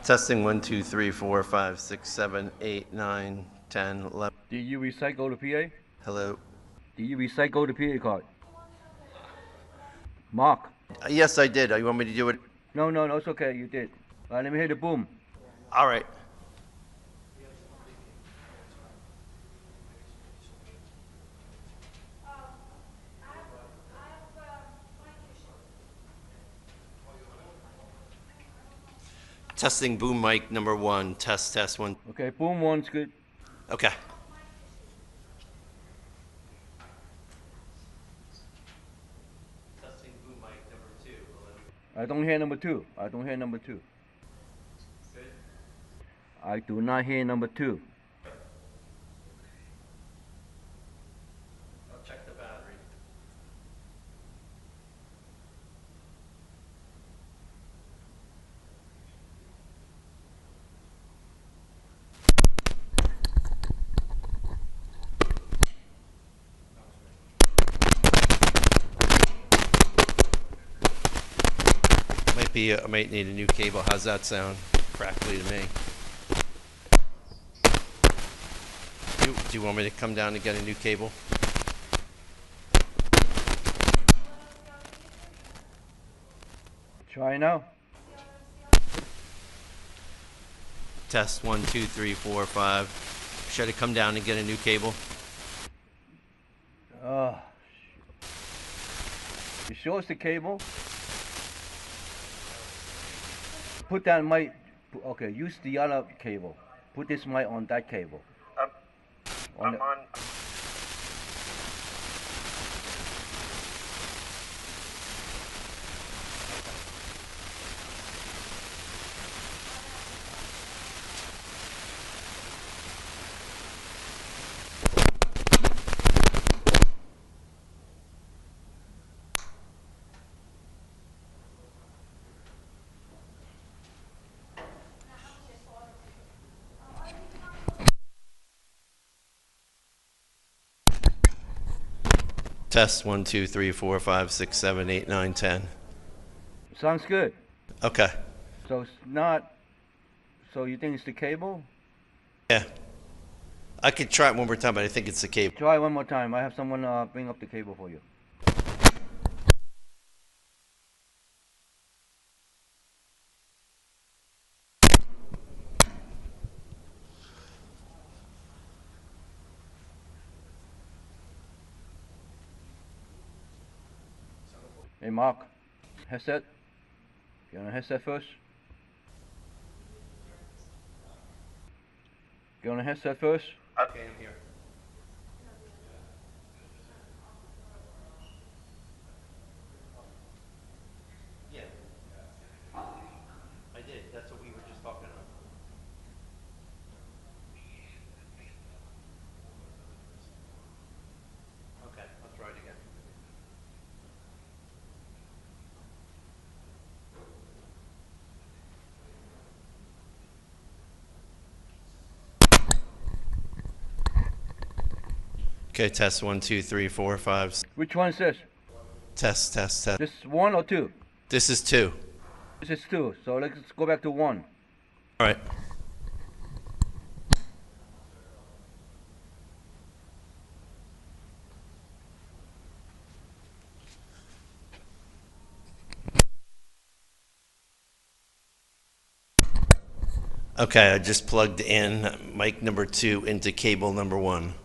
Testing 1, 2, 3, 4, 5, 6, 7, 8, 9, 10, 11. Did you recycle the PA? Hello. Did you recycle the PA card? Mark. Yes, I did. You want me to do it? No, it's okay. You did. All right, let me hear the boom. All right. Testing boom mic number 1. Test, test 1. Okay, boom one's good. Okay. Testing boom mic number 2. I don't hear number two. I don't hear number two. Good. I do not hear number two. I'll check the battery. I might need a new cable. How's that sound? Crackly to me. Do you want me to come down and get a new cable? Try now. Test 1, 2, 3, 4, 5. Should I come down and get a new cable? You sure it's the cable? Put that mic. Okay, use the other cable. Put this mic on that cable. I'm on. Test 1, 2, 3, 4, 5, 6, 7, 8, 9, 10. Sounds good. Okay. So it's not. So you think it's the cable? Yeah. I could try it one more time, but I think it's the cable. Try one more time. I have someone bring up the cable for you. Hey Mark, headset. Get on a headset first. Get on a headset first. Okay, I'm here. Yeah. I did. That's what we were just talking about. Okay, I'll try it again. Okay, test 1, 2, 3, 4, 5. Which one is this? Test, test, test. This one or two? This is 2. This is two. So let's go back to one. All right. Okay, I just plugged in mic number 2 into cable number 1.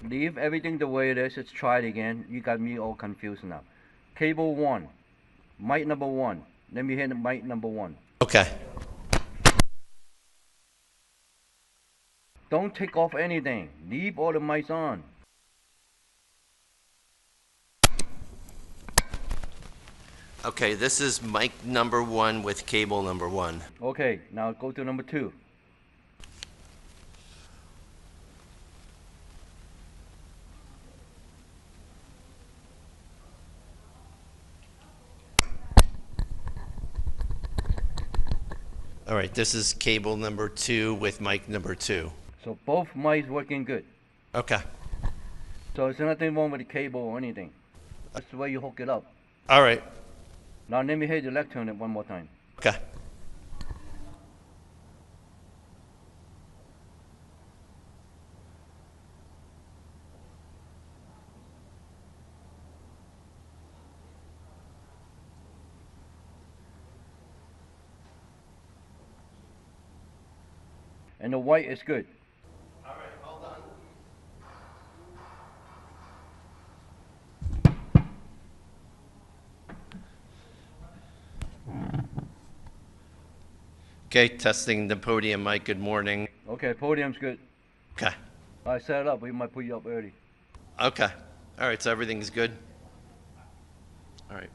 Leave everything the way it is. Let's try it again. You got me all confused now. Cable one. Mic number one. Let me hear the mic number one. Okay. Don't take off anything. Leave all the mics on. Okay, this is mic number 1 with cable number 1. Okay, now go to number two. All right, this is cable number 2 with mic number 2. So both mics working good. Okay. So there's nothing wrong with the cable or anything. That's the way you hook it up. All right. Now let me hear the leg turn it one more time. Okay. And the white is good. All right, hold on. Okay, testing the podium mic. Good morning. Okay, podium's good. Okay. I set it up. We might put you up early. Okay. All right, so everything's good? All right.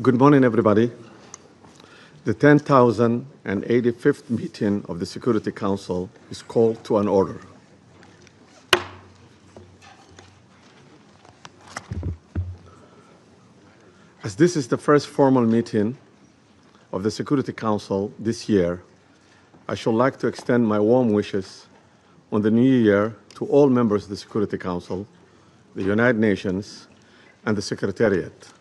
Good morning, everybody. The 10,085th meeting of the Security Council is called to an order. As this is the first formal meeting of the Security Council this year, I should like to extend my warm wishes on the new year to all members of the Security Council, the United Nations, and the Secretariat.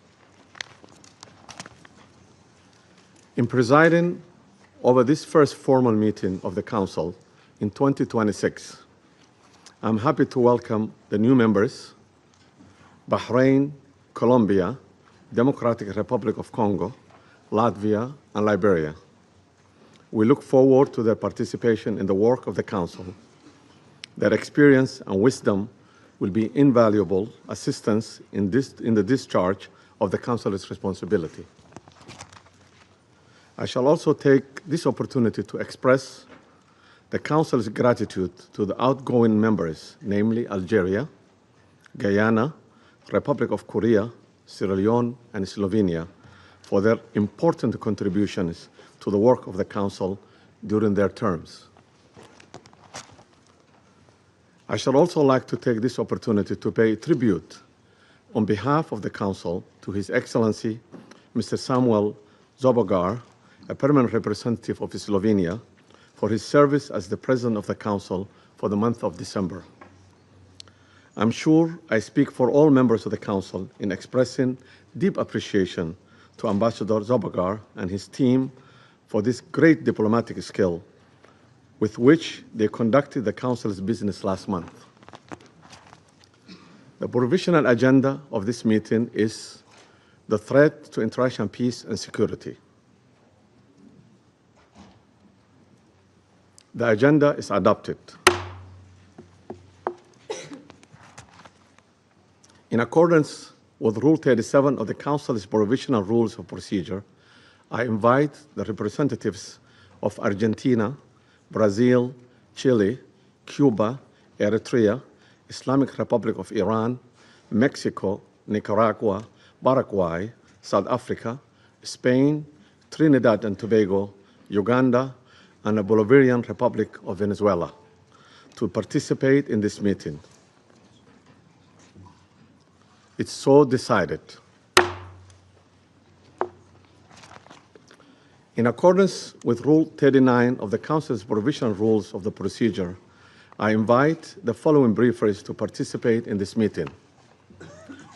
In presiding over this first formal meeting of the Council in 2026, I'm happy to welcome the new members, Bahrain, Colombia, Democratic Republic of Congo, Latvia, and Liberia. We look forward to their participation in the work of the Council. Their experience and wisdom will be invaluable assistance in the discharge of the Council's responsibility. I shall also take this opportunity to express the Council's gratitude to the outgoing members, namely Algeria, Guyana, Republic of Korea, Sierra Leone, and Slovenia, for their important contributions to the work of the Council during their terms. I shall also like to take this opportunity to pay tribute on behalf of the Council to His Excellency, Mr. Samuel Zobogar, a permanent representative of Slovenia, for his service as the President of the Council for the month of December. I'm sure I speak for all members of the Council in expressing deep appreciation to Ambassador Zobogar and his team for this great diplomatic skill with which they conducted the Council's business last month. The provisional agenda of this meeting is the threat to international peace and security. The agenda is adopted. In accordance with Rule 37 of the Council's Provisional Rules of Procedure, I invite the representatives of Argentina, Brazil, Chile, Cuba, Eritrea, Islamic Republic of Iran, Mexico, Nicaragua, Paraguay, South Africa, Spain, Trinidad and Tobago, Uganda, and the Bolivarian Republic of Venezuela to participate in this meeting. It's so decided. In accordance with Rule 39 of the Council's Provisional Rules of the Procedure, I invite the following briefers to participate in this meeting.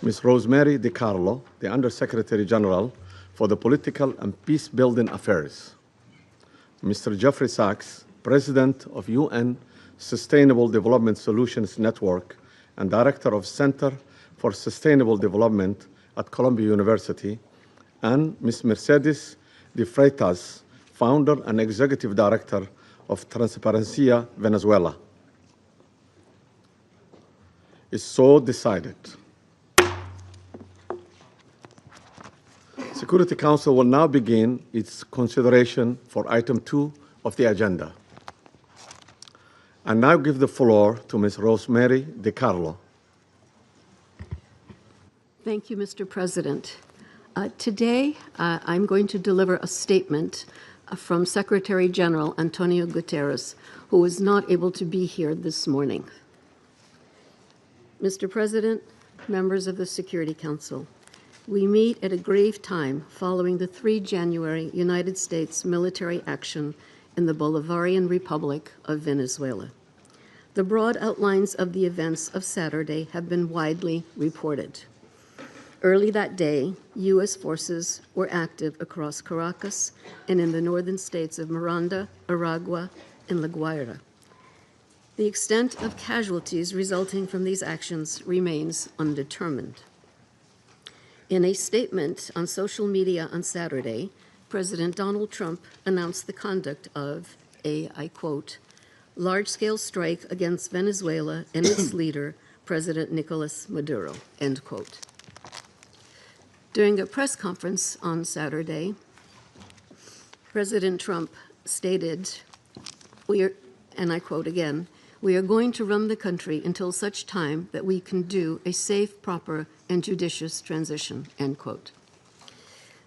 Ms. Rosemary DiCarlo, the Undersecretary General for the Political and Peace-Building Affairs. Mr. Jeffrey Sachs, President of UN Sustainable Development Solutions Network and Director of Center for Sustainable Development at Columbia University, and Ms. Mercedes de Freitas, Founder and Executive Director of Transparencia Venezuela. It's so decided. Security Council will now begin its consideration for item 2 of the agenda. I now give the floor to Ms. Rosemary DiCarlo. Thank you, Mr. President. Today, I'm going to deliver a statement from Secretary General Antonio Guterres, who was not able to be here this morning. Mr. President, members of the Security Council, we meet at a grave time following the 3 January United States military action in the Bolivarian Republic of Venezuela. The broad outlines of the events of Saturday have been widely reported. Early that day, U.S. forces were active across Caracas and in the northern states of Miranda, Aragua, and La Guaira. The extent of casualties resulting from these actions remains undetermined. In a statement on social media on Saturday, President Donald Trump announced the conduct of a, I quote, large-scale strike against Venezuela and its leader, President Nicolas Maduro, end quote. During a press conference on Saturday, President Trump stated, and I quote again, "We are going to run the country until such time that we can do a safe, proper, and judicious transition," end quote.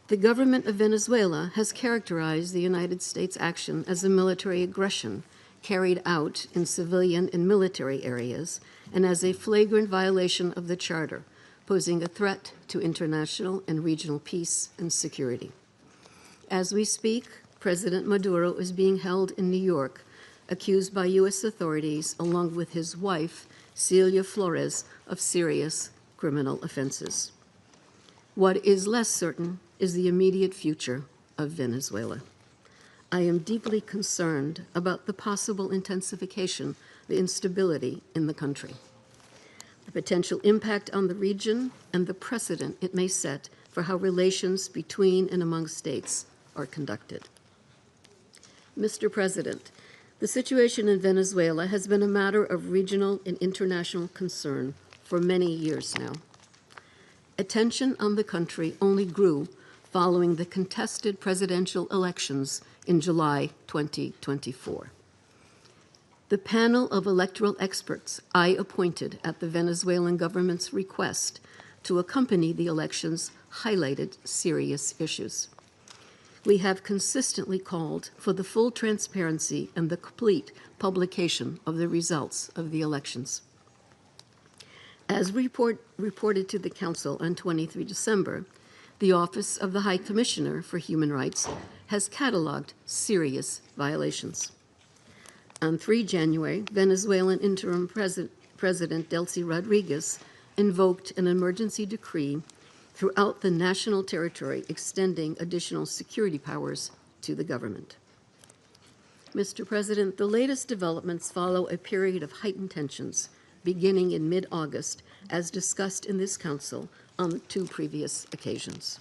The government of Venezuela has characterized the United States action as a military aggression carried out in civilian and military areas and as a flagrant violation of the Charter, posing a threat to international and regional peace and security. As we speak, President Maduro is being held in New York, accused by U.S. authorities, along with his wife, Celia Flores, of serious criminal offenses. What is less certain is the immediate future of Venezuela. I am deeply concerned about the possible intensification of the instability in the country, the potential impact on the region, and the precedent it may set for how relations between and among states are conducted. Mr. President, the situation in Venezuela has been a matter of regional and international concern for many years now. Attention on the country only grew following the contested presidential elections in July 2024. The panel of electoral experts I appointed at the Venezuelan government's request to accompany the elections highlighted serious issues. We have consistently called for the full transparency and the complete publication of the results of the elections. As reported to the Council on 23 December, the Office of the High Commissioner for Human Rights has cataloged serious violations. On 3 January, Venezuelan interim President Delcy Rodriguez invoked an emergency decree throughout the national territory, extending additional security powers to the government. Mr. President, the latest developments follow a period of heightened tensions beginning in mid-August, as discussed in this Council on 2 previous occasions.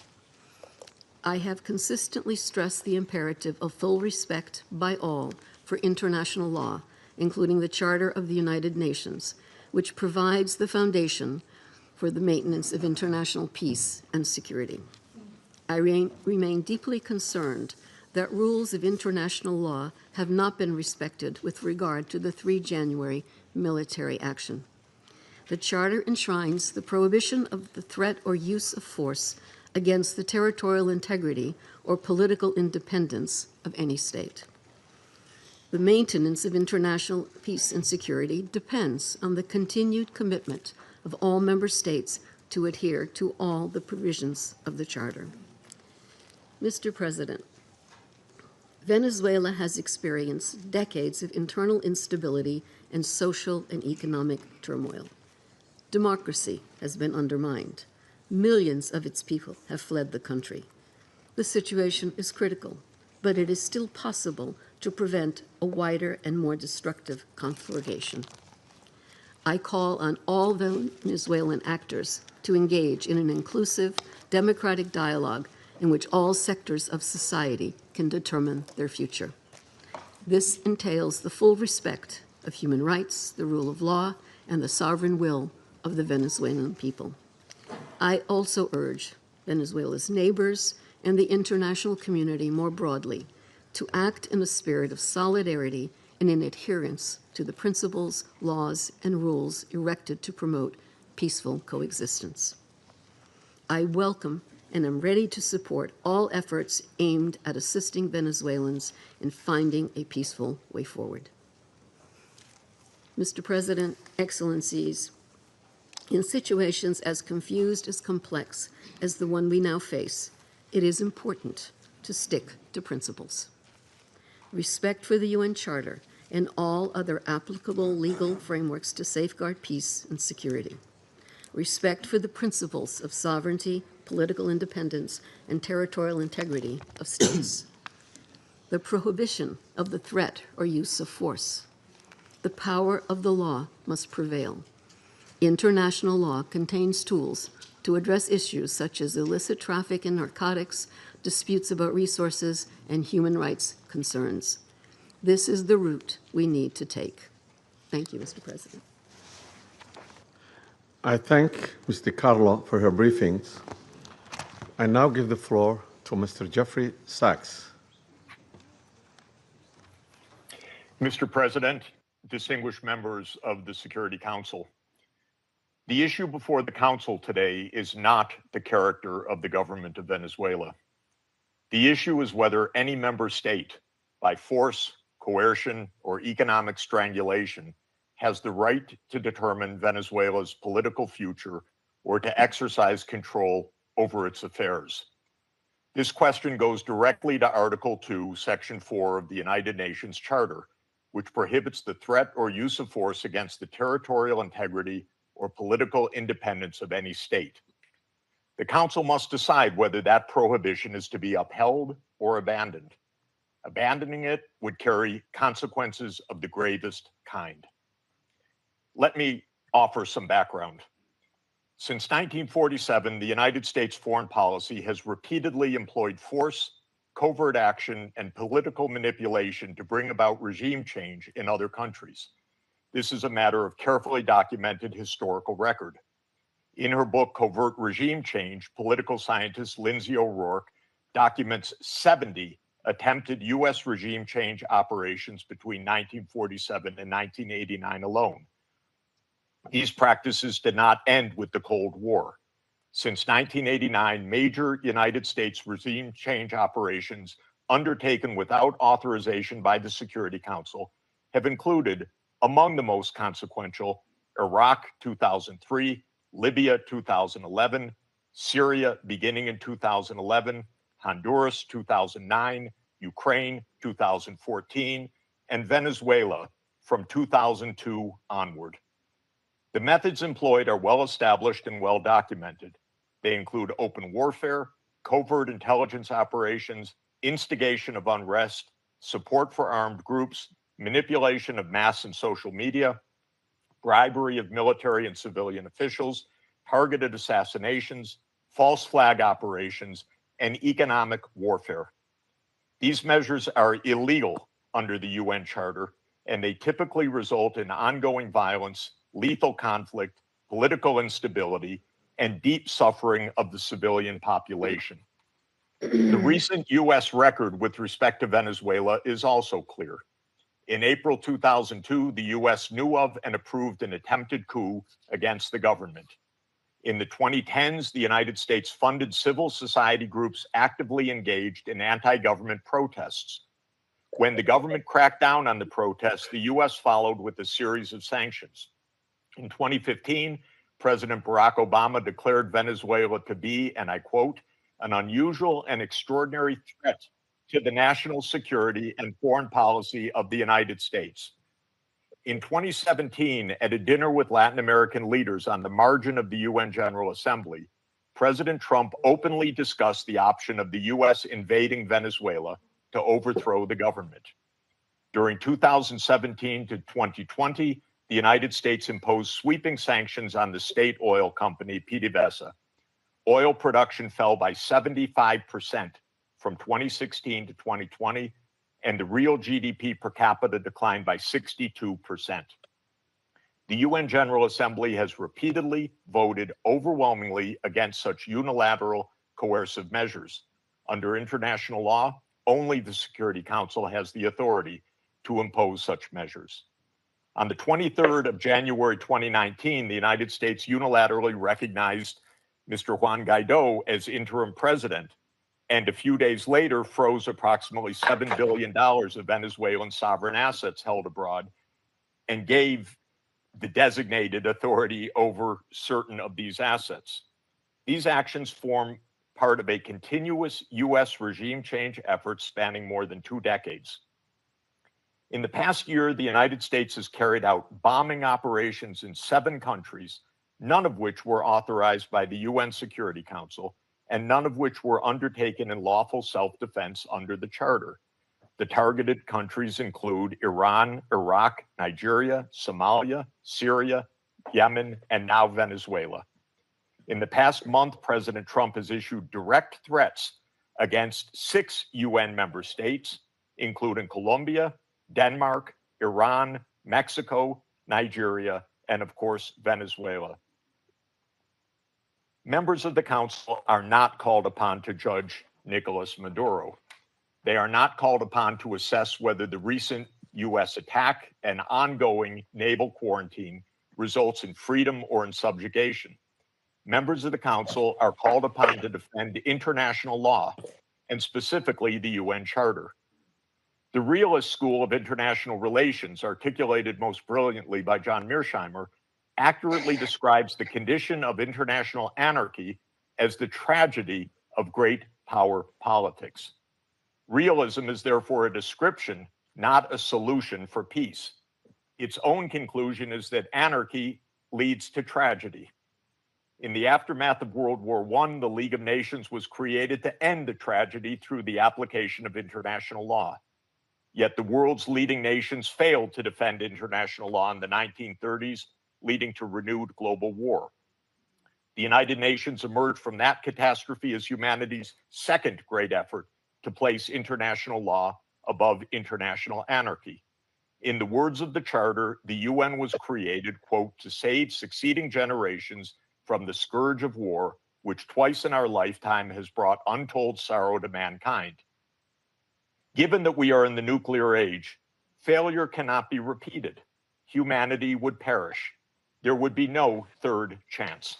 I have consistently stressed the imperative of full respect by all for international law, including the Charter of the United Nations, which provides the foundation for the maintenance of international peace and security. I remain deeply concerned that rules of international law have not been respected with regard to the 3 January military action. The Charter enshrines the prohibition of the threat or use of force against the territorial integrity or political independence of any state. The maintenance of international peace and security depends on the continued commitment of all member states to adhere to all the provisions of the Charter. Mr. President, Venezuela has experienced decades of internal instability and social and economic turmoil. Democracy has been undermined. Millions of its people have fled the country. The situation is critical, but it is still possible to prevent a wider and more destructive conflagration. I call on all Venezuelan actors to engage in an inclusive, democratic dialogue in which all sectors of society can determine their future. This entails the full respect of human rights, the rule of law, and the sovereign will of the Venezuelan people. I also urge Venezuela's neighbors and the international community more broadly to act in a spirit of solidarity and in adherence to the principles, laws, and rules erected to promote peaceful coexistence. I welcome and am ready to support all efforts aimed at assisting Venezuelans in finding a peaceful way forward. Mr. President, Excellencies, in situations as confused as complex as the one we now face, it is important to stick to principles. Respect for the UN Charter and all other applicable legal frameworks to safeguard peace and security. Respect for the principles of sovereignty, political independence, and territorial integrity of states. The prohibition of the threat or use of force. The power of the law must prevail. International law contains tools to address issues such as illicit traffic in narcotics, disputes about resources, and human rights concerns. This is the route we need to take. Thank you, Mr. President. I thank Ms. DiCarlo for her briefings. I now give the floor to Mr. Jeffrey Sachs. Mr. President, distinguished members of the Security Council, the issue before the Council today is not the character of the government of Venezuela. The issue is whether any member state, by force, coercion, or economic strangulation, has the right to determine Venezuela's political future or to exercise control over its affairs. This question goes directly to Article 2, Section 4 of the United Nations Charter, which prohibits the threat or use of force against the territorial integrity or political independence of any state. The Council must decide whether that prohibition is to be upheld or abandoned. Abandoning it would carry consequences of the gravest kind. Let me offer some background. Since 1947, the United States foreign policy has repeatedly employed force, covert action, and political manipulation to bring about regime change in other countries. This is a matter of carefully documented historical record. In her book, Covert Regime Change, political scientist Lindsay O'Rourke documents 70 attempted U.S. regime change operations between 1947 and 1989 alone. These practices did not end with the Cold War. Since 1989, major United States regime change operations undertaken without authorization by the Security Council have included, among the most consequential, Iraq 2003, Libya 2011, Syria beginning in 2011, Honduras 2009, Ukraine 2014, and Venezuela from 2002 onward. The methods employed are well established and well documented. They include open warfare, covert intelligence operations, instigation of unrest, support for armed groups, manipulation of mass and social media, bribery of military and civilian officials, targeted assassinations, false flag operations, and economic warfare. These measures are illegal under the UN Charter, and they typically result in ongoing violence, lethal conflict, political instability, and deep suffering of the civilian population. The recent U.S. record with respect to Venezuela is also clear. In April 2002, the U.S. knew of and approved an attempted coup against the government. In the 2010s, the United States funded civil society groups actively engaged in anti-government protests. When the government cracked down on the protests, the U.S. followed with a series of sanctions. In 2015, President Barack Obama declared Venezuela to be, and I quote, an unusual and extraordinary threat to the national security and foreign policy of the United States. In 2017, at a dinner with Latin American leaders on the margin of the UN General Assembly, President Trump openly discussed the option of the U.S. invading Venezuela to overthrow the government. During 2017 to 2020, the United States imposed sweeping sanctions on the state oil company PDVSA. Oil production fell by 75% from 2016 to 2020, and the real GDP per capita declined by 62%. The UN General Assembly has repeatedly voted overwhelmingly against such unilateral coercive measures. Under international law, only the Security Council has the authority to impose such measures. On the 23rd of January 2019, the United States unilaterally recognized Mr. Juan Guaido as interim president, and a few days later froze approximately $7 billion of Venezuelan sovereign assets held abroad and gave the designated authority over certain of these assets. These actions form part of a continuous U.S. regime change effort spanning more than 2 decades. In the past year, the United States has carried out bombing operations in 7 countries, none of which were authorized by the UN Security Council, and none of which were undertaken in lawful self-defense under the Charter. The targeted countries include Iran, Iraq, Nigeria, Somalia, Syria, Yemen, and now Venezuela. In the past month, President Trump has issued direct threats against 6 UN member states, including Colombia, Denmark, Iran, Mexico, Nigeria, and of course, Venezuela. Members of the Council are not called upon to judge Nicolas Maduro. They are not called upon to assess whether the recent U.S. attack and ongoing naval quarantine results in freedom or in subjugation. Members of the Council are called upon to defend international law, and specifically the UN Charter. The realist school of international relations, articulated most brilliantly by John Mearsheimer, accurately describes the condition of international anarchy as the tragedy of great power politics. Realism is therefore a description, not a solution for peace. Its own conclusion is that anarchy leads to tragedy. In the aftermath of World War I, the League of Nations was created to end the tragedy through the application of international law. Yet the world's leading nations failed to defend international law in the 1930s, leading to renewed global war. The United Nations emerged from that catastrophe as humanity's second great effort to place international law above international anarchy. In the words of the Charter, the UN was created, quote, to save succeeding generations from the scourge of war, which twice in our lifetime has brought untold sorrow to mankind. Given that we are in the nuclear age, failure cannot be repeated. Humanity would perish. There would be no third chance.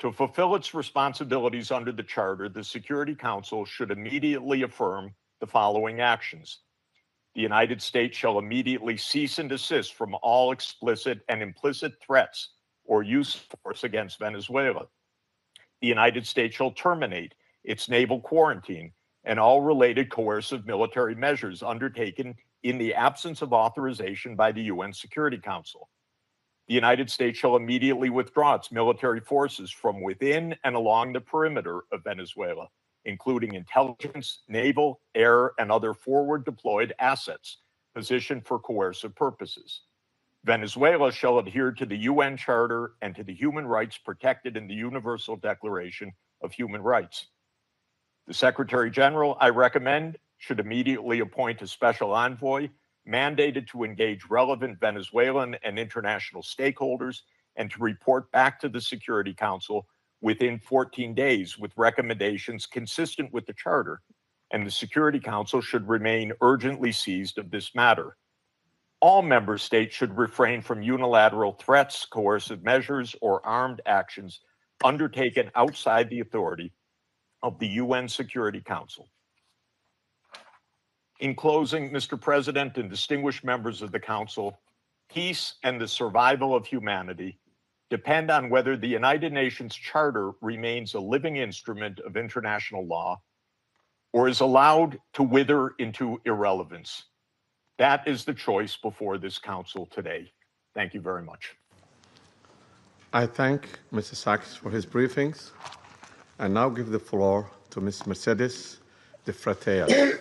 To fulfill its responsibilities under the Charter, the Security Council should immediately affirm the following actions. The United States shall immediately cease and desist from all explicit and implicit threats or use of force against Venezuela. The United States shall terminate its naval quarantine and all related coercive military measures undertaken in the absence of authorization by the UN Security Council. The United States shall immediately withdraw its military forces from within and along the perimeter of Venezuela, including intelligence, naval, air, and other forward deployed assets positioned for coercive purposes. Venezuela shall adhere to the UN Charter and to the human rights protected in the Universal Declaration of Human Rights. The Secretary General, I recommend, should immediately appoint a special envoy mandated to engage relevant Venezuelan and international stakeholders and to report back to the Security Council within 14 days with recommendations consistent with the Charter, and the Security Council should remain urgently seized of this matter. All member states should refrain from unilateral threats, coercive measures, or armed actions undertaken outside the authority of the UN Security Council. In closing, Mr. President and distinguished members of the Council, peace and the survival of humanity depend on whether the United Nations Charter remains a living instrument of international law or is allowed to wither into irrelevance. That is the choice before this Council today. Thank you very much. I thank Mr. Sachs for his briefings. I now give the floor to Ms. Mercedes de Frateas.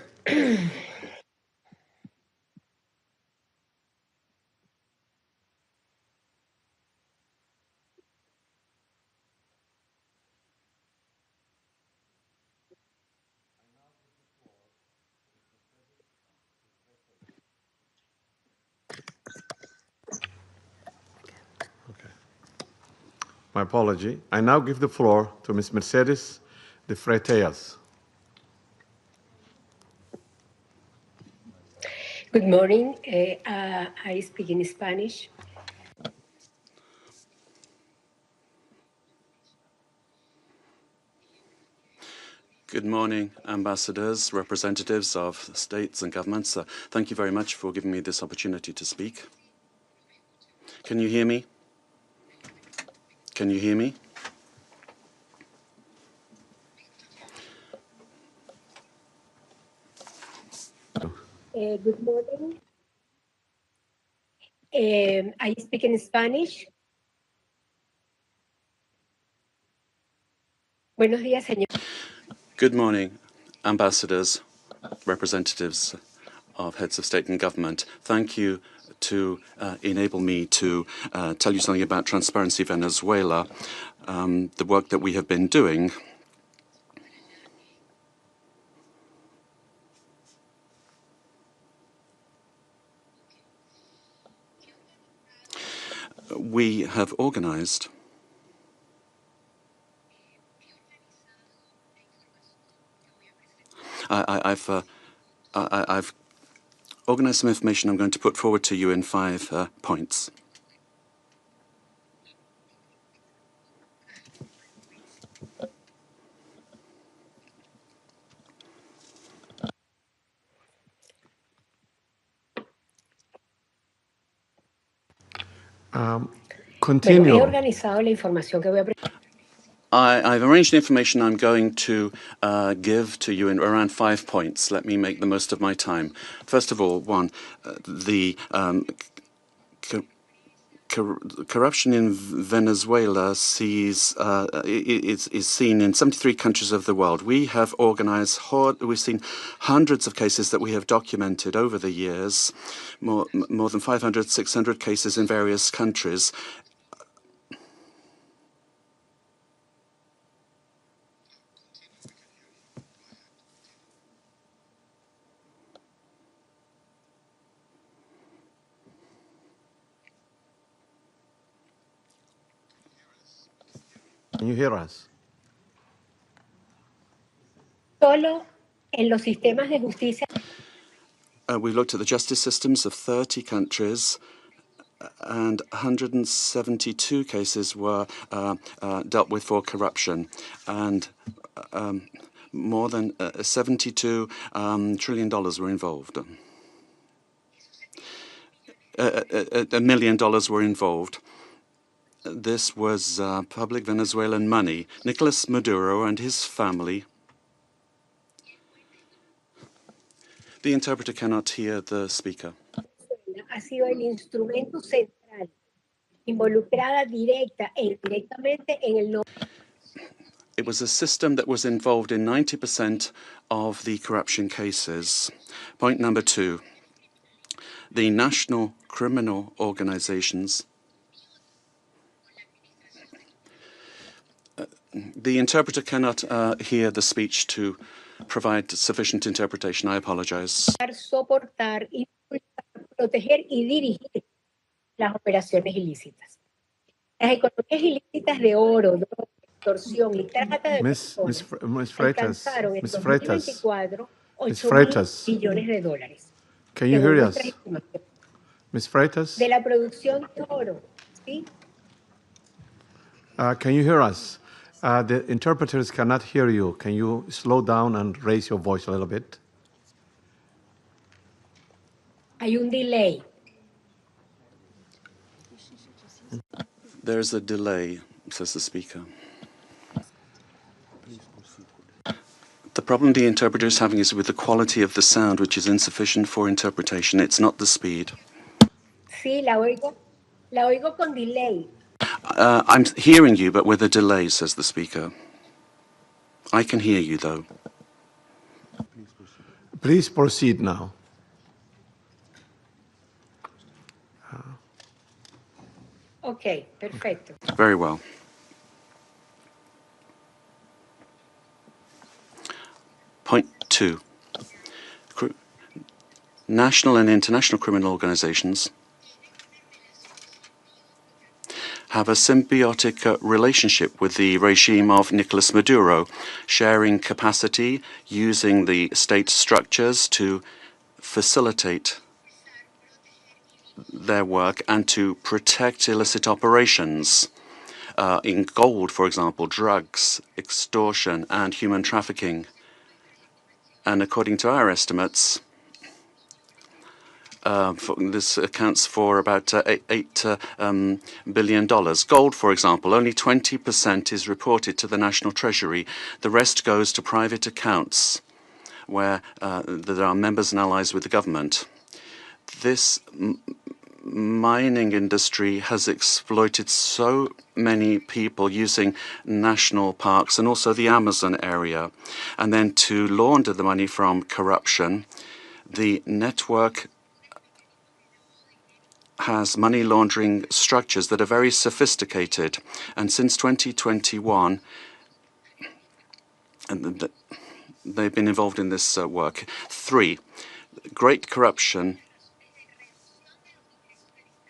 My apology. I now give the floor to Ms. Mercedes de Frateas. Good morning. I speak in Spanish. Good morning, ambassadors, representatives of states and governments. Thank you very much for giving me this opportunity to speak. Can you hear me? Can you hear me? Good morning. I speak in Spanish. Buenos días, señor. Good morning, ambassadors, representatives of heads of state and government. Thank you to enable me to tell you something about Transparency Venezuela, the work that we have been doing. We have organized I've organized some information I'm going to put forward to you in 5 points. Continue. He organizado la información que voy a I've arranged the information I'm going to give to you in around 5 points. Let me make the most of my time. First of all, one, the corruption in Venezuela is seen in 73 countries of the world. We have organized, we've seen hundreds of cases that we have documented over the years, more than 500, 600 cases in various countries. Can you hear us? solo en los sistemas de justicia. We looked at the justice systems of 30 countries, and 172 cases were dealt with for corruption, and more than $72 trillion were involved. $1 million were involved. This was public Venezuelan money. Nicolas Maduro and his family. The interpreter cannot hear the speaker. Ha sido el instrumento central, involucrada directa e indirectamente en el. It was a system that was involved in 90% of the corruption cases. Point number 2. The national criminal organizations. The interpreter cannot hear the speech to provide sufficient interpretation. I apologize. Soportar, impulsar, proteger y dirigir las operaciones ilícitas. Las economías ilícitas de oro, droga, extorsión y trata de personas alcanzaron en Miss Freitas, 2024 Miss 8.000 Freitas, millones de dólares, can you según hear nuestras us? estimaciones. Miss De Freitas, la producción de oro, ¿sí? can you hear us? The interpreters cannot hear you. Can you slow down and raise your voice a little bit? Hay un delay. There is a delay, says the speaker. The problem the interpreter is having is with the quality of the sound, which is insufficient for interpretation. It's not the speed. Sí, la oigo con delay. I'm hearing you, but with a delay, says the speaker. I can hear you, though. Please proceed now. Ok, perfecto. Very well. Point 2. National and international criminal organizations have a symbiotic relationship with the regime of Nicolas Maduro, sharing capacity, using the state structures to facilitate their work and to protect illicit operations in gold, for example, drugs, extortion, and human trafficking. And according to our estimates, this accounts for about $8 billion. Gold, for example, only 20% is reported to the National Treasury. The rest goes to private accounts where there are members and allies with the government. This mining industry has exploited so many people using national parks and also the Amazon area. And then to launder the money from corruption, the network has money laundering structures that are very sophisticated. And since 2021, and they've been involved in this work. 3, great corruption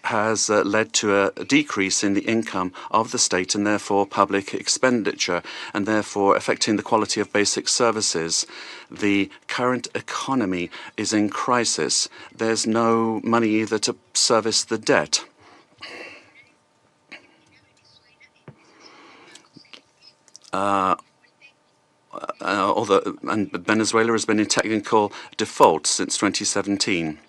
has led to a decrease in the income of the state and therefore public expenditure, and therefore affecting the quality of basic services. The current economy is in crisis. There's no money either to service the debt. And Venezuela has been in technical default since 2017.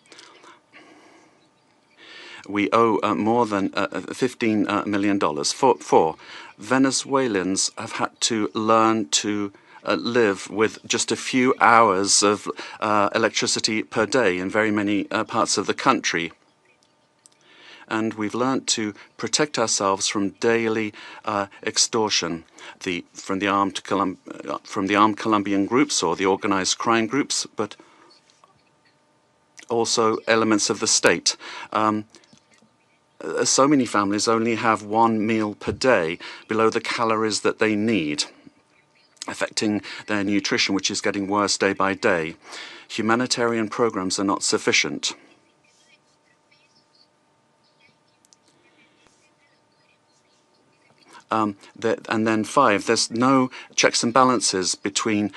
We owe more than $15 million. 4, Venezuelans have had to learn to live with just a few hours of electricity per day in very many parts of the country. And we've learned to protect ourselves from daily extortion from the armed Colombian groups or the organized crime groups, but also elements of the state. So many families only have one meal per day below the calories that they need, affecting their nutrition, which is getting worse day by day. Humanitarian programs are not sufficient. And then 5, there's no checks and balances between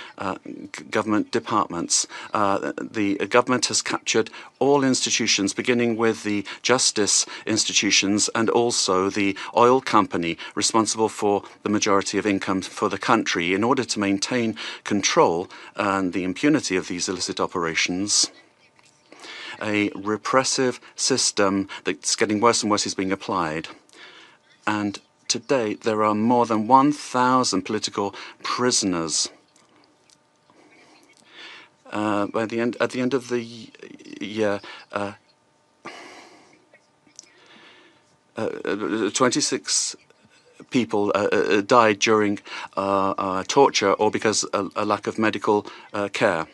government departments. The government has captured all institutions, beginning with the justice institutions and also the oil company responsible for the majority of income for the country. In order to maintain control and the impunity of these illicit operations, a repressive system that's getting worse and worse is being applied. And today, there are more than 1,000 political prisoners. At the end of the year, 26 people died during torture or because a lack of medical care.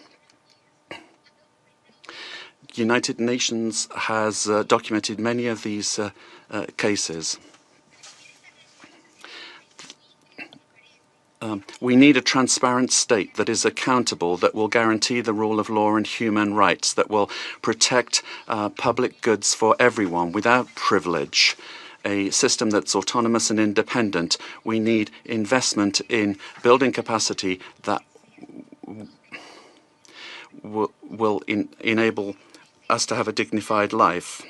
United Nations has documented many of these cases. We need a transparent state that is accountable, that will guarantee the rule of law and human rights, that will protect public goods for everyone without privilege, a system that's autonomous and independent. We need investment in building capacity that will enable us to have a dignified life.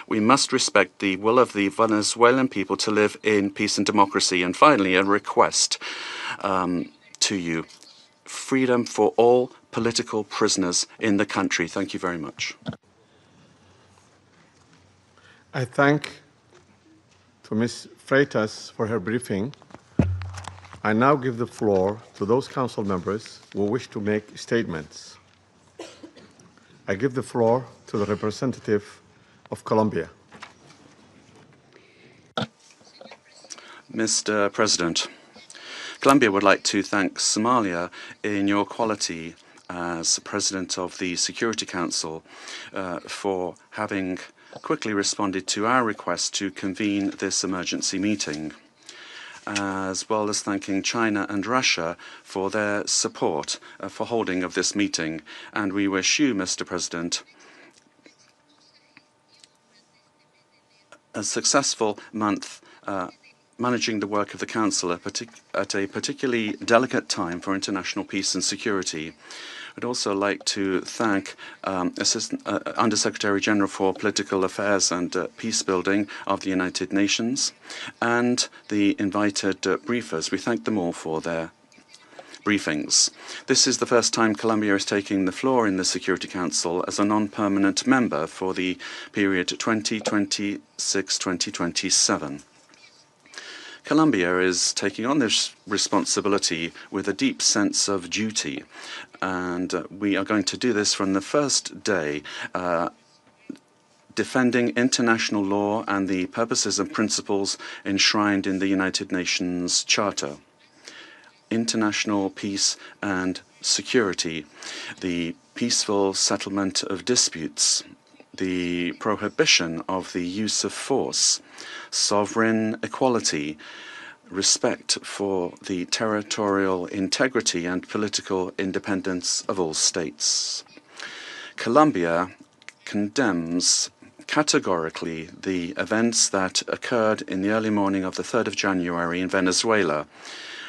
We must respect the will of the Venezuelan people to live in peace and democracy. And finally, a request to you. Freedom for all political prisoners in the country. Thank you very much. I thank to Ms. Freitas for her briefing. I now give the floor to those council members who wish to make statements. I give the floor to the representative of Colombia. Mr. President, Colombia would like to thank Somalia in your quality as President of the Security Council for having quickly responded to our request to convene this emergency meeting, as well as thanking China and Russia for their support for holding of this meeting. And we wish you, Mr. President, a successful month managing the work of the Council at a particularly delicate time for international peace and security. I'd also like to thank Undersecretary General for Political Affairs and Peace Building of the United Nations and the invited briefers. We thank them all for their briefings. This is the first time Colombia is taking the floor in the Security Council as a non-permanent member for the period 2026-2027. Colombia is taking on this responsibility with a deep sense of duty, and we are going to do this from the first day, defending international law and the purposes and principles enshrined in the United Nations Charter. International peace and security, the peaceful settlement of disputes, the prohibition of the use of force, sovereign equality, respect for the territorial integrity and political independence of all states. Colombia condemns categorically the events that occurred in the early morning of the 3rd of January in Venezuela,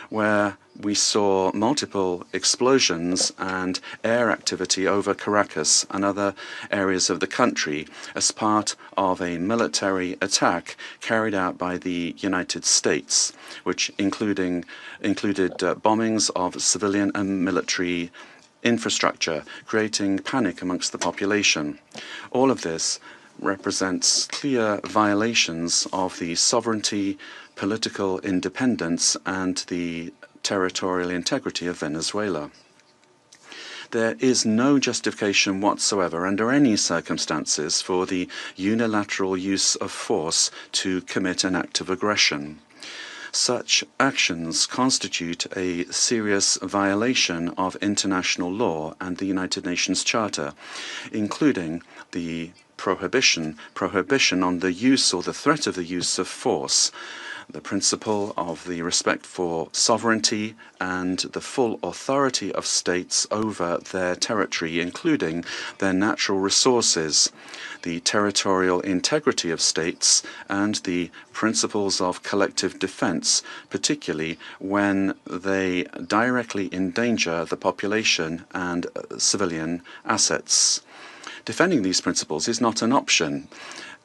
where we saw multiple explosions and air activity over Caracas and other areas of the country as part of a military attack carried out by the United States, which included bombings of civilian and military infrastructure, creating panic amongst the population. All of this represents clear violations of the sovereignty, political independence, and the territorial integrity of Venezuela. There is no justification whatsoever under any circumstances for the unilateral use of force to commit an act of aggression. Such actions constitute a serious violation of international law and the United Nations Charter, including the prohibition on the use or the threat of the use of force, the principle of the respect for sovereignty and the full authority of states over their territory, including their natural resources, the territorial integrity of states, and the principles of collective defense, particularly when they directly endanger the population and civilian assets. Defending these principles is not an option.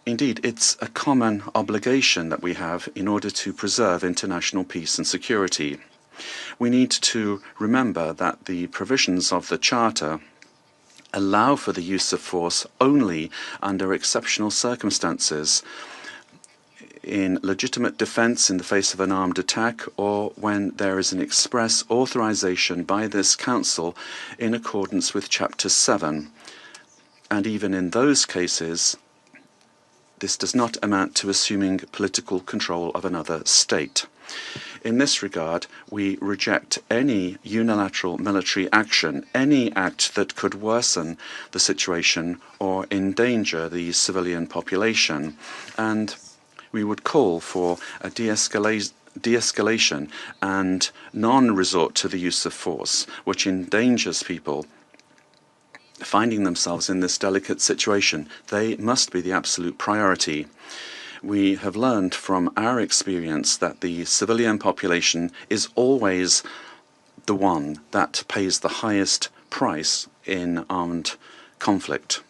Indeed, it's a common obligation that we have in order to preserve international peace and security. We need to remember that the provisions of the Charter allow for the use of force only under exceptional circumstances, in legitimate defense in the face of an armed attack, or when there is an express authorization by this Council in accordance with Chapter 7. And even in those cases, this does not amount to assuming political control of another state. In this regard, we reject any unilateral military action, any act that could worsen the situation or endanger the civilian population, and we would call for a de-escalation and non-resort to the use of force, which endangers people finding themselves in this delicate situation. They must be the absolute priority. We have learned from our experience that the civilian population is always the one that pays the highest price in armed conflict.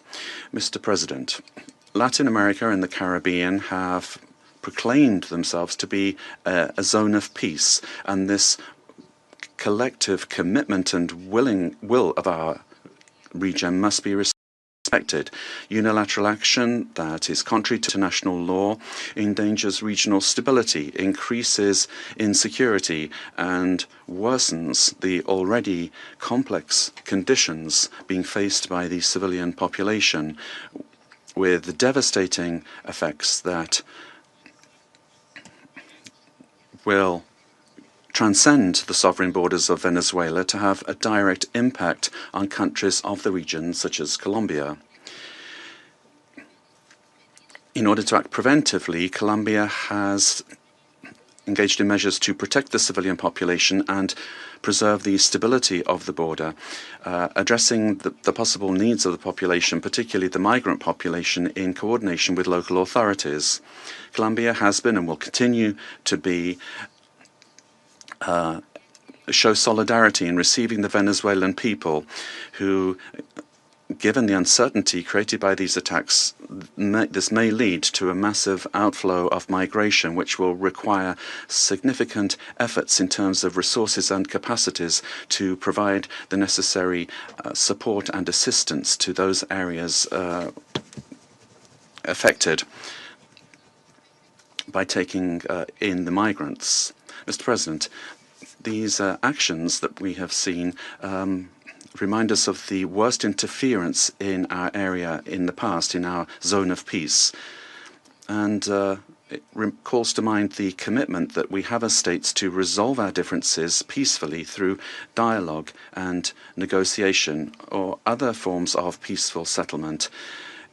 Mr. President, Latin America and the Caribbean have proclaimed themselves to be a zone of peace, and this collective commitment and will of our region must be respected. Unilateral action that is contrary to international law endangers regional stability, increases insecurity, and worsens the already complex conditions being faced by the civilian population, with devastating effects that will transcend the sovereign borders of Venezuela to have a direct impact on countries of the region, such as Colombia. In order to act preventively, Colombia has engaged in measures to protect the civilian population and preserve the stability of the border, addressing the possible needs of the population, particularly the migrant population, in coordination with local authorities. Colombia has been and will continue to be show solidarity in receiving the Venezuelan people who, given the uncertainty created by these attacks, this may lead to a massive outflow of migration, which will require significant efforts in terms of resources and capacities to provide the necessary support and assistance to those areas affected by taking in the migrants. Mr. President, these actions that we have seen remind us of the worst interference in our area in the past, in our zone of peace. And it calls to mind the commitment that we have as states to resolve our differences peacefully through dialogue and negotiation or other forms of peaceful settlement,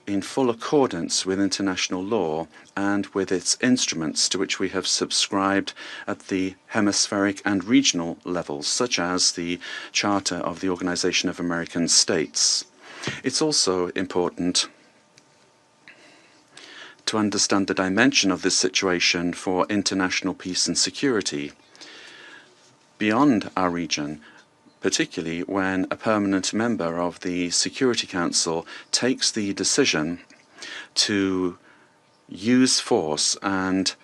in full accordance with international law and with its instruments to which we have subscribed at the hemispheric and regional levels, such as the Charter of the Organization of American States. It's also important to understand the dimension of this situation for international peace and security beyond our region, particularly when a permanent member of the Security Council takes the decision to use force and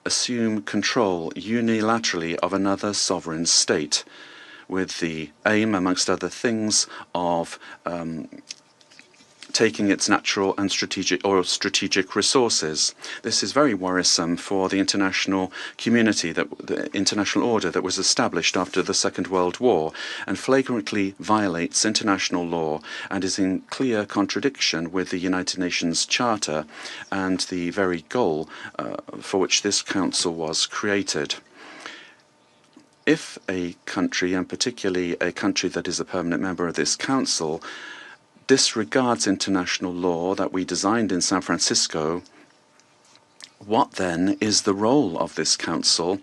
assume control unilaterally of another sovereign state, with the aim, amongst other things, of taking its natural and strategic resources. This is very worrisome for the international community, the international order that was established after the Second World War, and flagrantly violates international law and is in clear contradiction with the United Nations Charter and the very goal for which this council was created. If a country, and particularly a country that is a permanent member of this council, disregards international law that we designed in San Francisco, what then is the role of this council,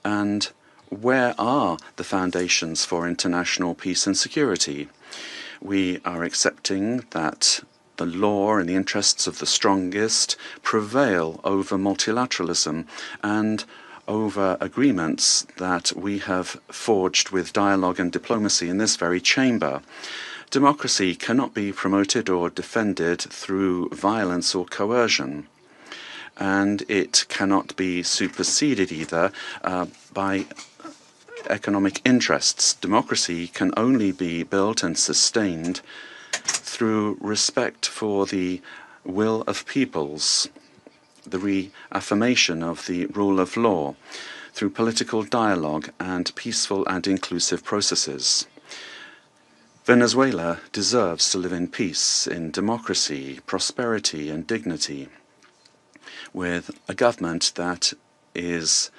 and where are the foundations for international peace and security? We are accepting that the law and the interests of the strongest prevail over multilateralism and over agreements that we have forged with dialogue and diplomacy in this very chamber. Democracy cannot be promoted or defended through violence or coercion, and it cannot be superseded either by economic interests. Democracy can only be built and sustained through respect for the will of peoples, the reaffirmation of the rule of law, through political dialogue and peaceful and inclusive processes. Venezuela deserves to live in peace, in democracy, prosperity, and dignity, with a government that is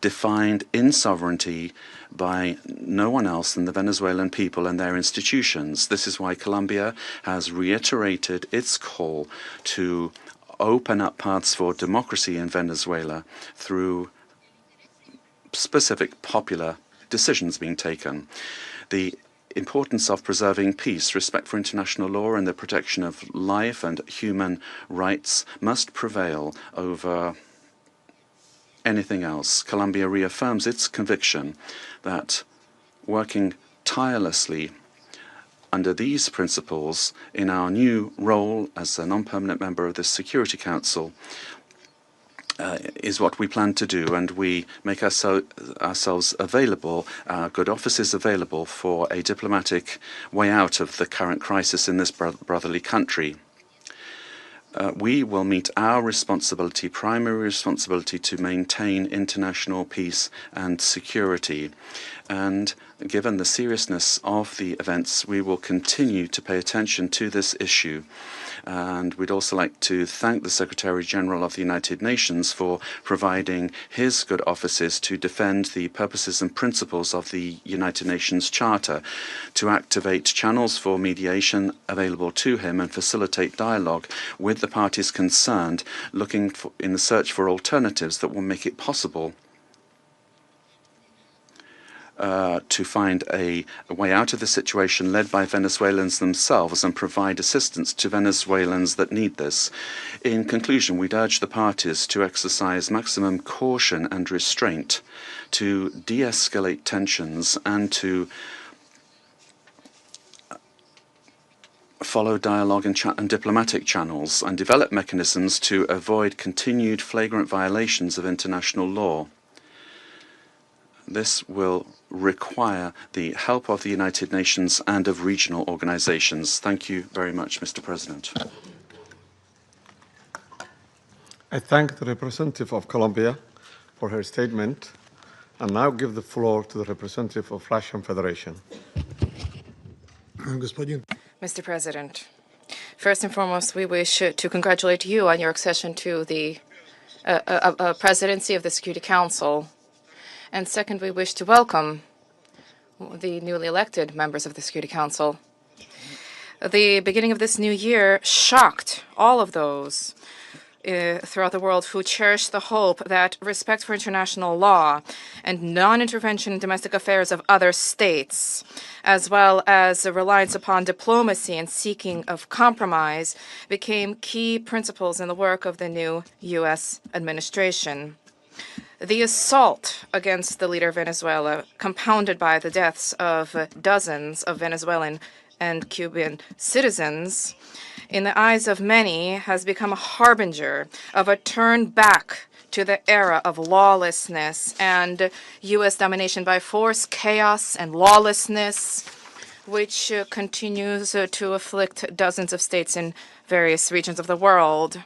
defined in sovereignty by no one else than the Venezuelan people and their institutions. This is why Colombia has reiterated its call to open up paths for democracy in Venezuela through specific popular decisions being taken. The importance of preserving peace, respect for international law, and the protection of life and human rights must prevail over anything else. Colombia reaffirms its conviction that working tirelessly under these principles in our new role as a non-permanent member of the Security Council is what we plan to do, and we make ourselves available, our good offices available for a diplomatic way out of the current crisis in this brotherly country. We will meet our responsibility, primary responsibility, to maintain international peace and security. And given the seriousness of the events, we will continue to pay attention to this issue. And we'd also like to thank the Secretary General of the United Nations for providing his good offices to defend the purposes and principles of the United Nations Charter, to activate channels for mediation available to him and facilitate dialogue with the parties concerned, looking in the search for alternatives that will make it possible to find a way out of the situation led by Venezuelans themselves and provide assistance to Venezuelans that need this. In conclusion, we'd urge the parties to exercise maximum caution and restraint, to de-escalate tensions, and to follow dialogue and diplomatic channels, and develop mechanisms to avoid continued flagrant violations of international law. This will require the help of the United Nations and of regional organizations. Thank you very much, Mr. President. I thank the representative of Colombia for her statement and now give the floor to the representative of Russian Federation. Mr. President, first and foremost, we wish to congratulate you on your accession to the presidency of the Security Council. And second, we wish to welcome the newly elected members of the Security Council. The beginning of this new year shocked all of those throughout the world who cherish the hope that respect for international law and non-intervention in domestic affairs of other states, as well as a reliance upon diplomacy and seeking of compromise, became key principles in the work of the new U.S. administration. The assault against the leader of Venezuela, compounded by the deaths of dozens of Venezuelan and Cuban citizens, in the eyes of many, has become a harbinger of a turn back to the era of lawlessness and U.S. domination by force, chaos, and lawlessness, which continues to afflict dozens of states in various regions of the world.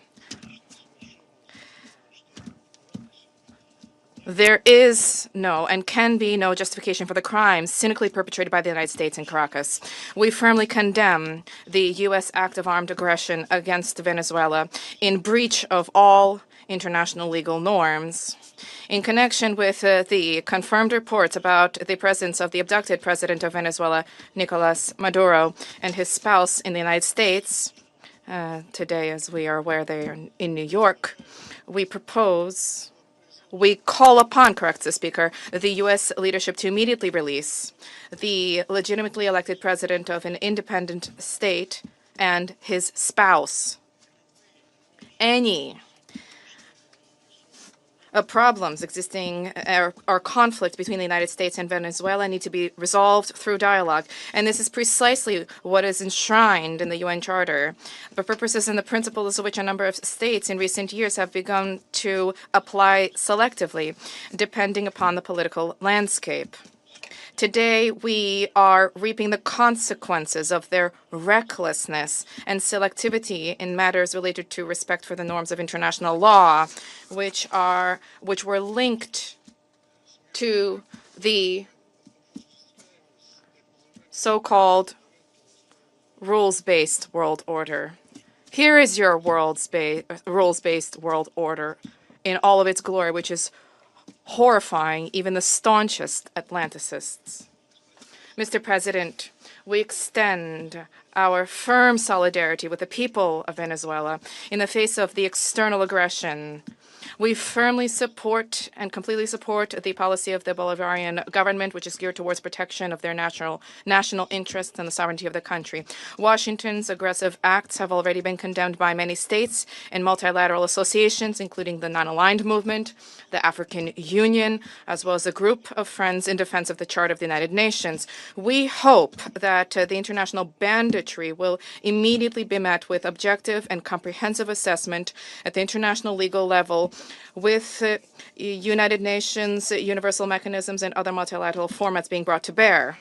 There is no and can be no justification for the crimes cynically perpetrated by the United States in Caracas. We firmly condemn the U.S. act of armed aggression against Venezuela in breach of all international legal norms. In connection with the confirmed reports about the presence of the abducted president of Venezuela, Nicolas Maduro, and his spouse in the United States, today, as we are aware, they are in New York, we call upon, corrects the Speaker, the U.S. leadership to immediately release the legitimately elected president of an independent state and his spouse. Any problems existing or conflict between the United States and Venezuela need to be resolved through dialogue. And this is precisely what is enshrined in the UN Charter, the purposes and the principles of which a number of states in recent years have begun to apply selectively, depending upon the political landscape. Today, we are reaping the consequences of their recklessness and selectivity in matters related to respect for the norms of international law, which were linked to the so-called rules-based world order. Here is your rules-based world order in all of its glory, which is horrifying even the staunchest Atlanticists. Mr. President, we extend our firm solidarity with the people of Venezuela in the face of the external aggression We firmly support and completely support the policy of the Bolivarian government, which is geared towards protection of their national interests and the sovereignty of the country. Washington's aggressive acts have already been condemned by many states and multilateral associations, including the Non-Aligned Movement, the African Union, as well as a group of friends in defense of the Charter of the United Nations. We hope that the international banditry will immediately be met with objective and comprehensive assessment at the international legal level with United Nations, universal mechanisms, and other multilateral formats being brought to bear.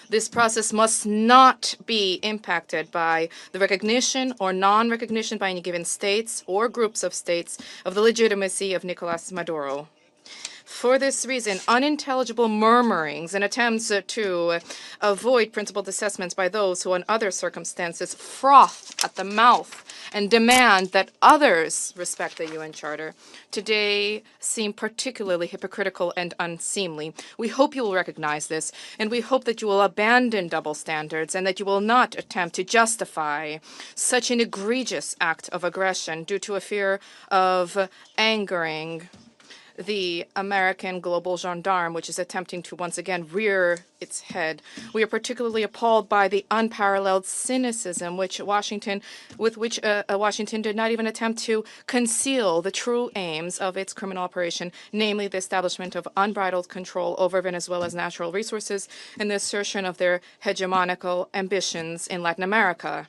This process must not be impacted by the recognition or non-recognition by any given states or groups of states of the legitimacy of Nicolas Maduro. For this reason, unintelligible murmurings and attempts to avoid principled assessments by those who, in other circumstances, froth at the mouth and demand that others respect the UN Charter, today seem particularly hypocritical and unseemly. We hope you will recognize this, and we hope that you will abandon double standards and that you will not attempt to justify such an egregious act of aggression due to a fear of angering the American global gendarme, which is attempting to once again rear its head. We are particularly appalled by the unparalleled cynicism with which Washington did not even attempt to conceal the true aims of its criminal operation, namely the establishment of unbridled control over Venezuela's natural resources and the assertion of their hegemonical ambitions in Latin America.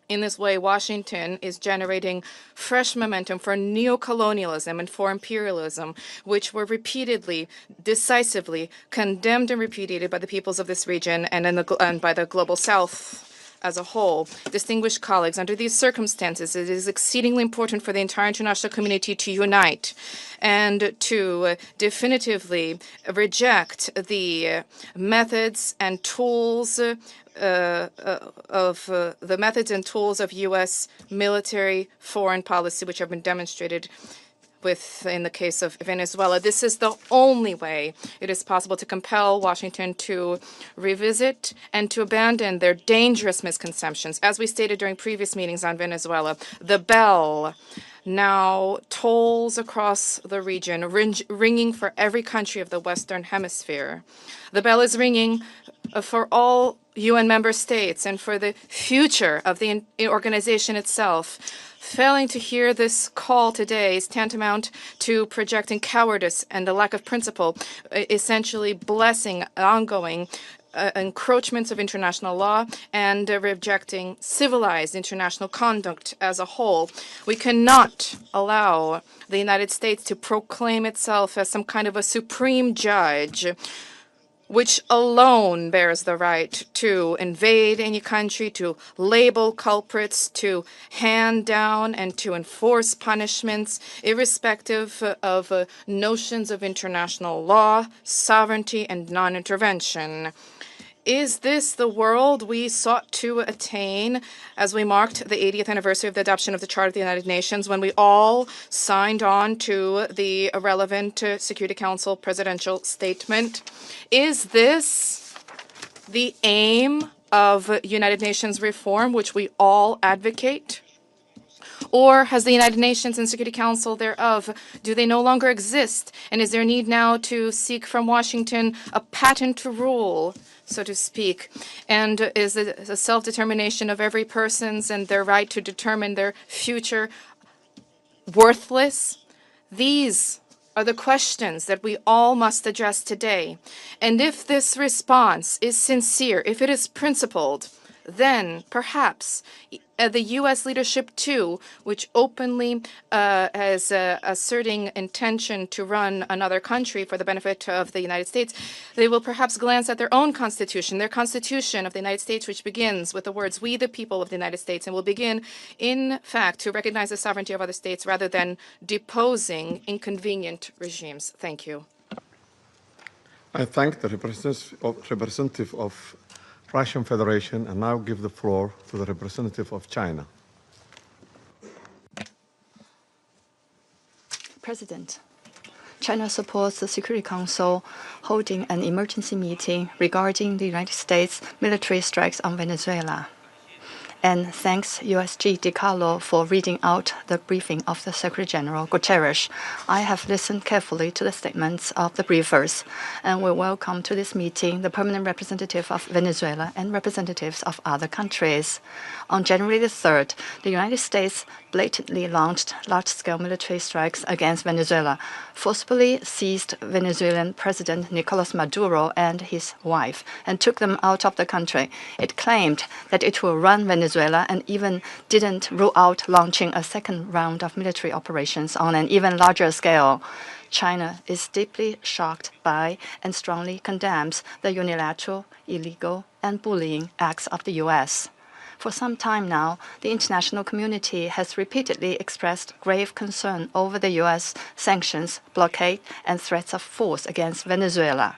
In this way, Washington is generating fresh momentum for neocolonialism and for imperialism, which were repeatedly, decisively condemned and repudiated by the peoples of this region and by the global South as a whole. Distinguished colleagues, under these circumstances, it is exceedingly important for the entire international community to unite and to definitively reject the methods and tools of U.S. military foreign policy, which have been demonstrated in the case of Venezuela. This is the only way it is possible to compel Washington to revisit and to abandon their dangerous misconceptions. As we stated during previous meetings on Venezuela, the bell now tolls across the region, ringing for every country of the Western Hemisphere. The bell is ringing for all UN member states and for the future of the organization itself. Failing to hear this call today is tantamount to projecting cowardice and a lack of principle, essentially blessing ongoing encroachments of international law and rejecting civilized international conduct as a whole. We cannot allow the United States to proclaim itself as some kind of a supreme judge, which alone bears the right to invade any country, to label culprits, to hand down and to enforce punishments, irrespective of notions of international law, sovereignty, and non-intervention. Is this the world we sought to attain as we marked the 80th anniversary of the adoption of the Charter of the United Nations, when we all signed on to the relevant Security Council presidential statement? Is this the aim of United Nations reform, which we all advocate? Or has the United Nations and Security Council thereof, do they no longer exist? And is there need now to seek from Washington a patent to rule, so to speak? And is the self-determination of every person's and their right to determine their future worthless? These are the questions that we all must address today. And if this response is sincere, if it is principled, then perhaps the U.S. leadership, too, which openly is asserting intention to run another country for the benefit of the United States, they will perhaps glance at their own constitution, their constitution of the United States, which begins with the words, "We the people of the United States," and will begin, in fact, to recognize the sovereignty of other states rather than deposing inconvenient regimes. Thank you. I thank the representative of Russian Federation and now give the floor to the representative of China. President, China supports the Security Council holding an emergency meeting regarding the United States military strikes on Venezuela. And thanks USG DiCarlo for reading out the briefing of the Secretary General Guterres. I have listened carefully to the statements of the briefers, and we welcome to this meeting the permanent representative of Venezuela and representatives of other countries. On January the 3rd, the United States blatantly launched large-scale military strikes against Venezuela, forcibly seized Venezuelan President Nicolas Maduro and his wife, and took them out of the country. It claimed that it will run Venezuela and even didn't rule out launching a second round of military operations on an even larger scale. China is deeply shocked by and strongly condemns the unilateral, illegal, and bullying acts of the U.S. For some time now, the international community has repeatedly expressed grave concern over the U.S. sanctions, blockade, and threats of force against Venezuela.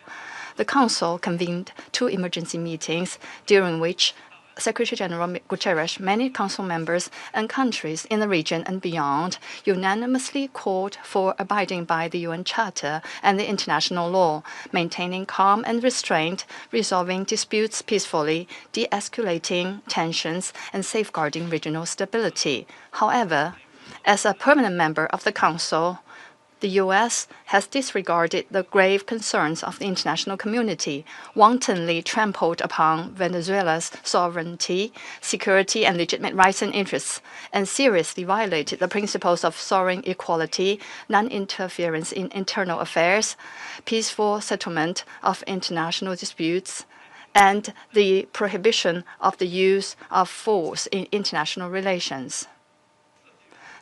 The Council convened 2 emergency meetings, during which Secretary General Guterres, many Council members, and countries in the region and beyond unanimously called for abiding by the UN Charter and the international law, maintaining calm and restraint, resolving disputes peacefully, de-escalating tensions, and safeguarding regional stability. However, as a permanent member of the Council, the U.S. has disregarded the grave concerns of the international community, wantonly trampled upon Venezuela's sovereignty, security, and legitimate rights and interests, and seriously violated the principles of sovereign equality, non-interference in internal affairs, peaceful settlement of international disputes, and the prohibition of the use of force in international relations.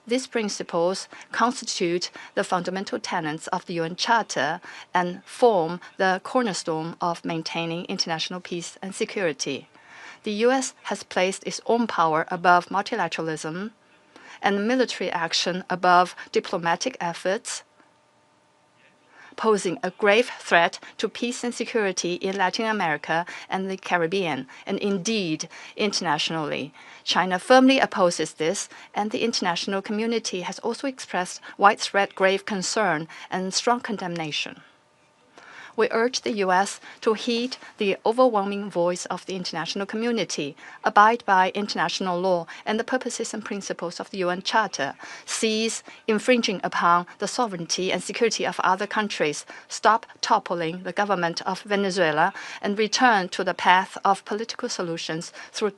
These principles constitute the fundamental tenets of the UN Charter and form the cornerstone of maintaining international peace and security. The U.S. has placed its own power above multilateralism and military action above diplomatic efforts, posing a grave threat to peace and security in Latin America and the Caribbean, and indeed internationally. China firmly opposes this, and the international community has also expressed widespread grave concern and strong condemnation. We urge the U.S. to heed the overwhelming voice of the international community, abide by international law and the purposes and principles of the UN Charter, cease infringing upon the sovereignty and security of other countries, stop toppling the government of Venezuela, and return to the path of political solutions through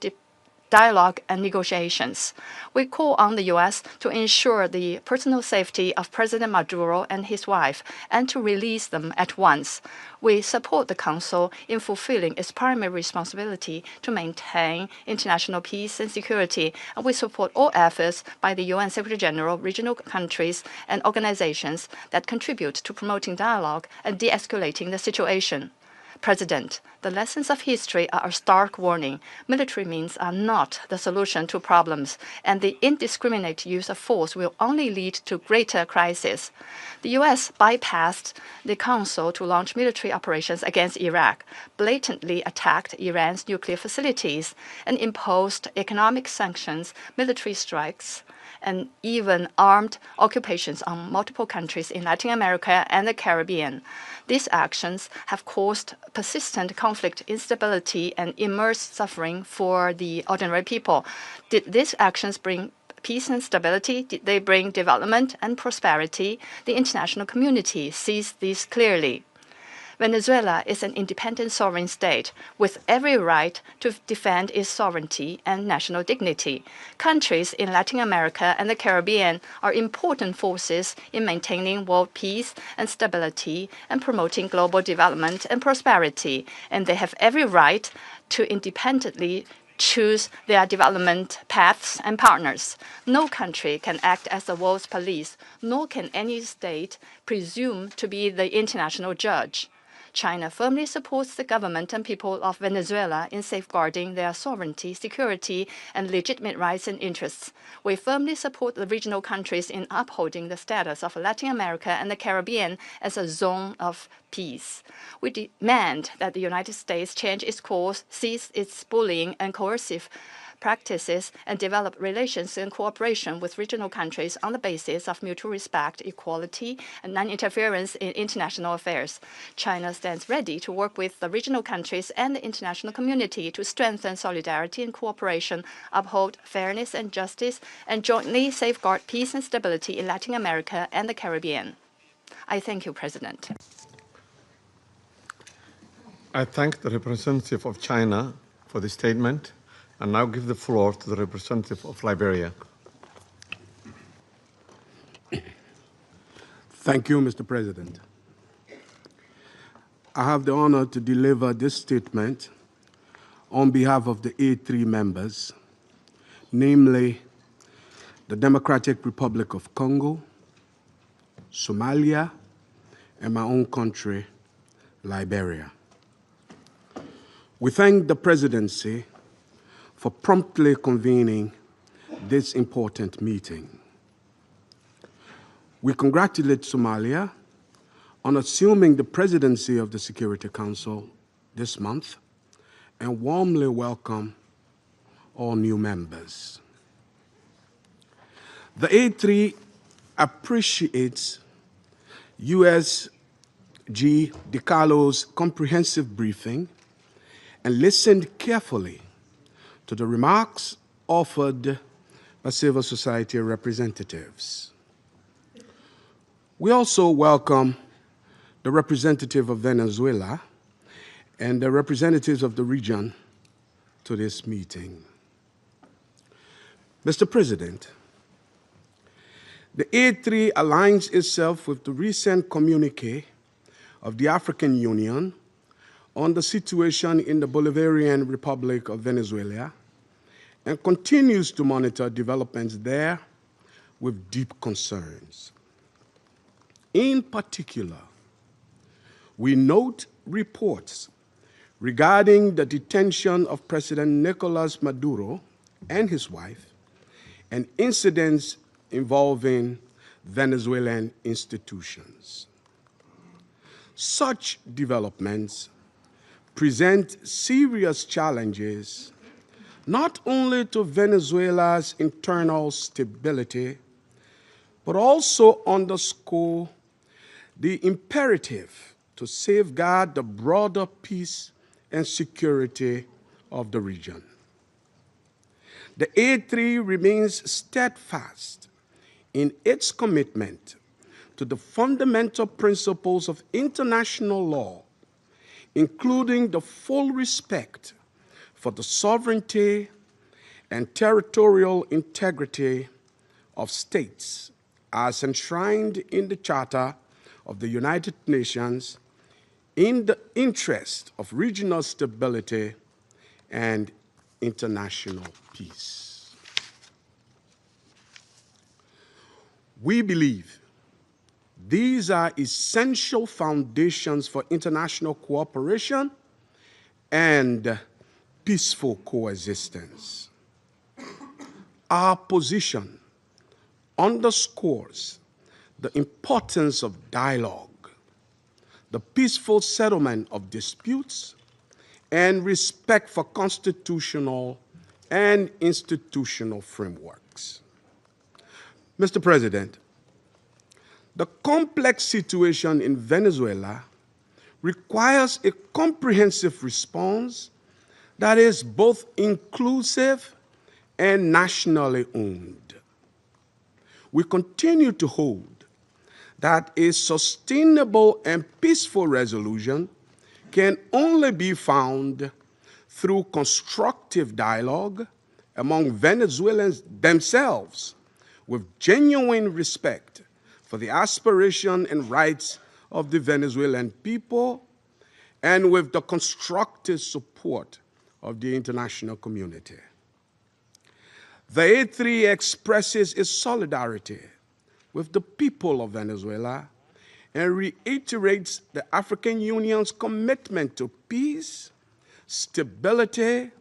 dialogue and negotiations. We call on the U.S. to ensure the personal safety of President Maduro and his wife and to release them at once. We support the Council in fulfilling its primary responsibility to maintain international peace and security, and we support all efforts by the UN Secretary General, regional countries, and organizations that contribute to promoting dialogue and de-escalating the situation. President, the lessons of history are a stark warning. Military means are not the solution to problems, and the indiscriminate use of force will only lead to greater crisis. The U.S. bypassed the Council to launch military operations against Iraq, blatantly attacked Iran's nuclear facilities, and imposed economic sanctions, military strikes, and even armed occupations on multiple countries in Latin America and the Caribbean. These actions have caused persistent conflict, instability, and immense suffering for the ordinary people. Did these actions bring peace and stability? Did they bring development and prosperity? The international community sees this clearly. Venezuela is an independent sovereign state with every right to defend its sovereignty and national dignity. Countries in Latin America and the Caribbean are important forces in maintaining world peace and stability and promoting global development and prosperity, and they have every right to independently choose their development paths and partners. No country can act as the world's police, nor can any state presume to be the international judge. China firmly supports the government and people of Venezuela in safeguarding their sovereignty, security, and legitimate rights and interests. We firmly support the regional countries in upholding the status of Latin America and the Caribbean as a zone of peace. We demand that the United States change its course, cease its bullying and coercive practices and develop relations and cooperation with regional countries on the basis of mutual respect, equality, and non-interference in international affairs. China stands ready to work with the regional countries and the international community to strengthen solidarity and cooperation, uphold fairness and justice, and jointly safeguard peace and stability in Latin America and the Caribbean. I thank you, President. I thank the representative of China for the statement and now give the floor to the representative of Liberia. Thank you, Mr. President. I have the honor to deliver this statement on behalf of the A3 members, namely the Democratic Republic of Congo, Somalia, and my own country, Liberia. We thank the Presidency for promptly convening this important meeting. We congratulate Somalia on assuming the presidency of the Security Council this month and warmly welcome all new members. The A3 appreciates USG DiCarlo's comprehensive briefing and listened carefully to the remarks offered by civil society representatives. We also welcome the representative of Venezuela and the representatives of the region to this meeting. Mr. President, the A3 aligns itself with the recent communique of the African Union on the situation in the Bolivarian Republic of Venezuela and continues to monitor developments there with deep concerns. In particular, we note reports regarding the detention of President Nicolas Maduro and his wife and incidents involving Venezuelan institutions. Such developments present serious challenges not only to Venezuela's internal stability, but also underscore the imperative to safeguard the broader peace and security of the region. The A3 remains steadfast in its commitment to the fundamental principles of international law, including the full respect for the sovereignty and territorial integrity of states as enshrined in the Charter of the United Nations in the interest of regional stability and international peace. We believe these are essential foundations for international cooperation and peaceful coexistence. Our position underscores the importance of dialogue, the peaceful settlement of disputes, and respect for constitutional and institutional frameworks. Mr. President, the complex situation in Venezuela requires a comprehensive response that is both inclusive and nationally owned. We continue to hold that a sustainable and peaceful resolution can only be found through constructive dialogue among Venezuelans themselves, with genuine respect for the aspiration and rights of the Venezuelan people, and with the constructive support of the international community. The A3 expresses its solidarity with the people of Venezuela and reiterates the African Union's commitment to peace, stability,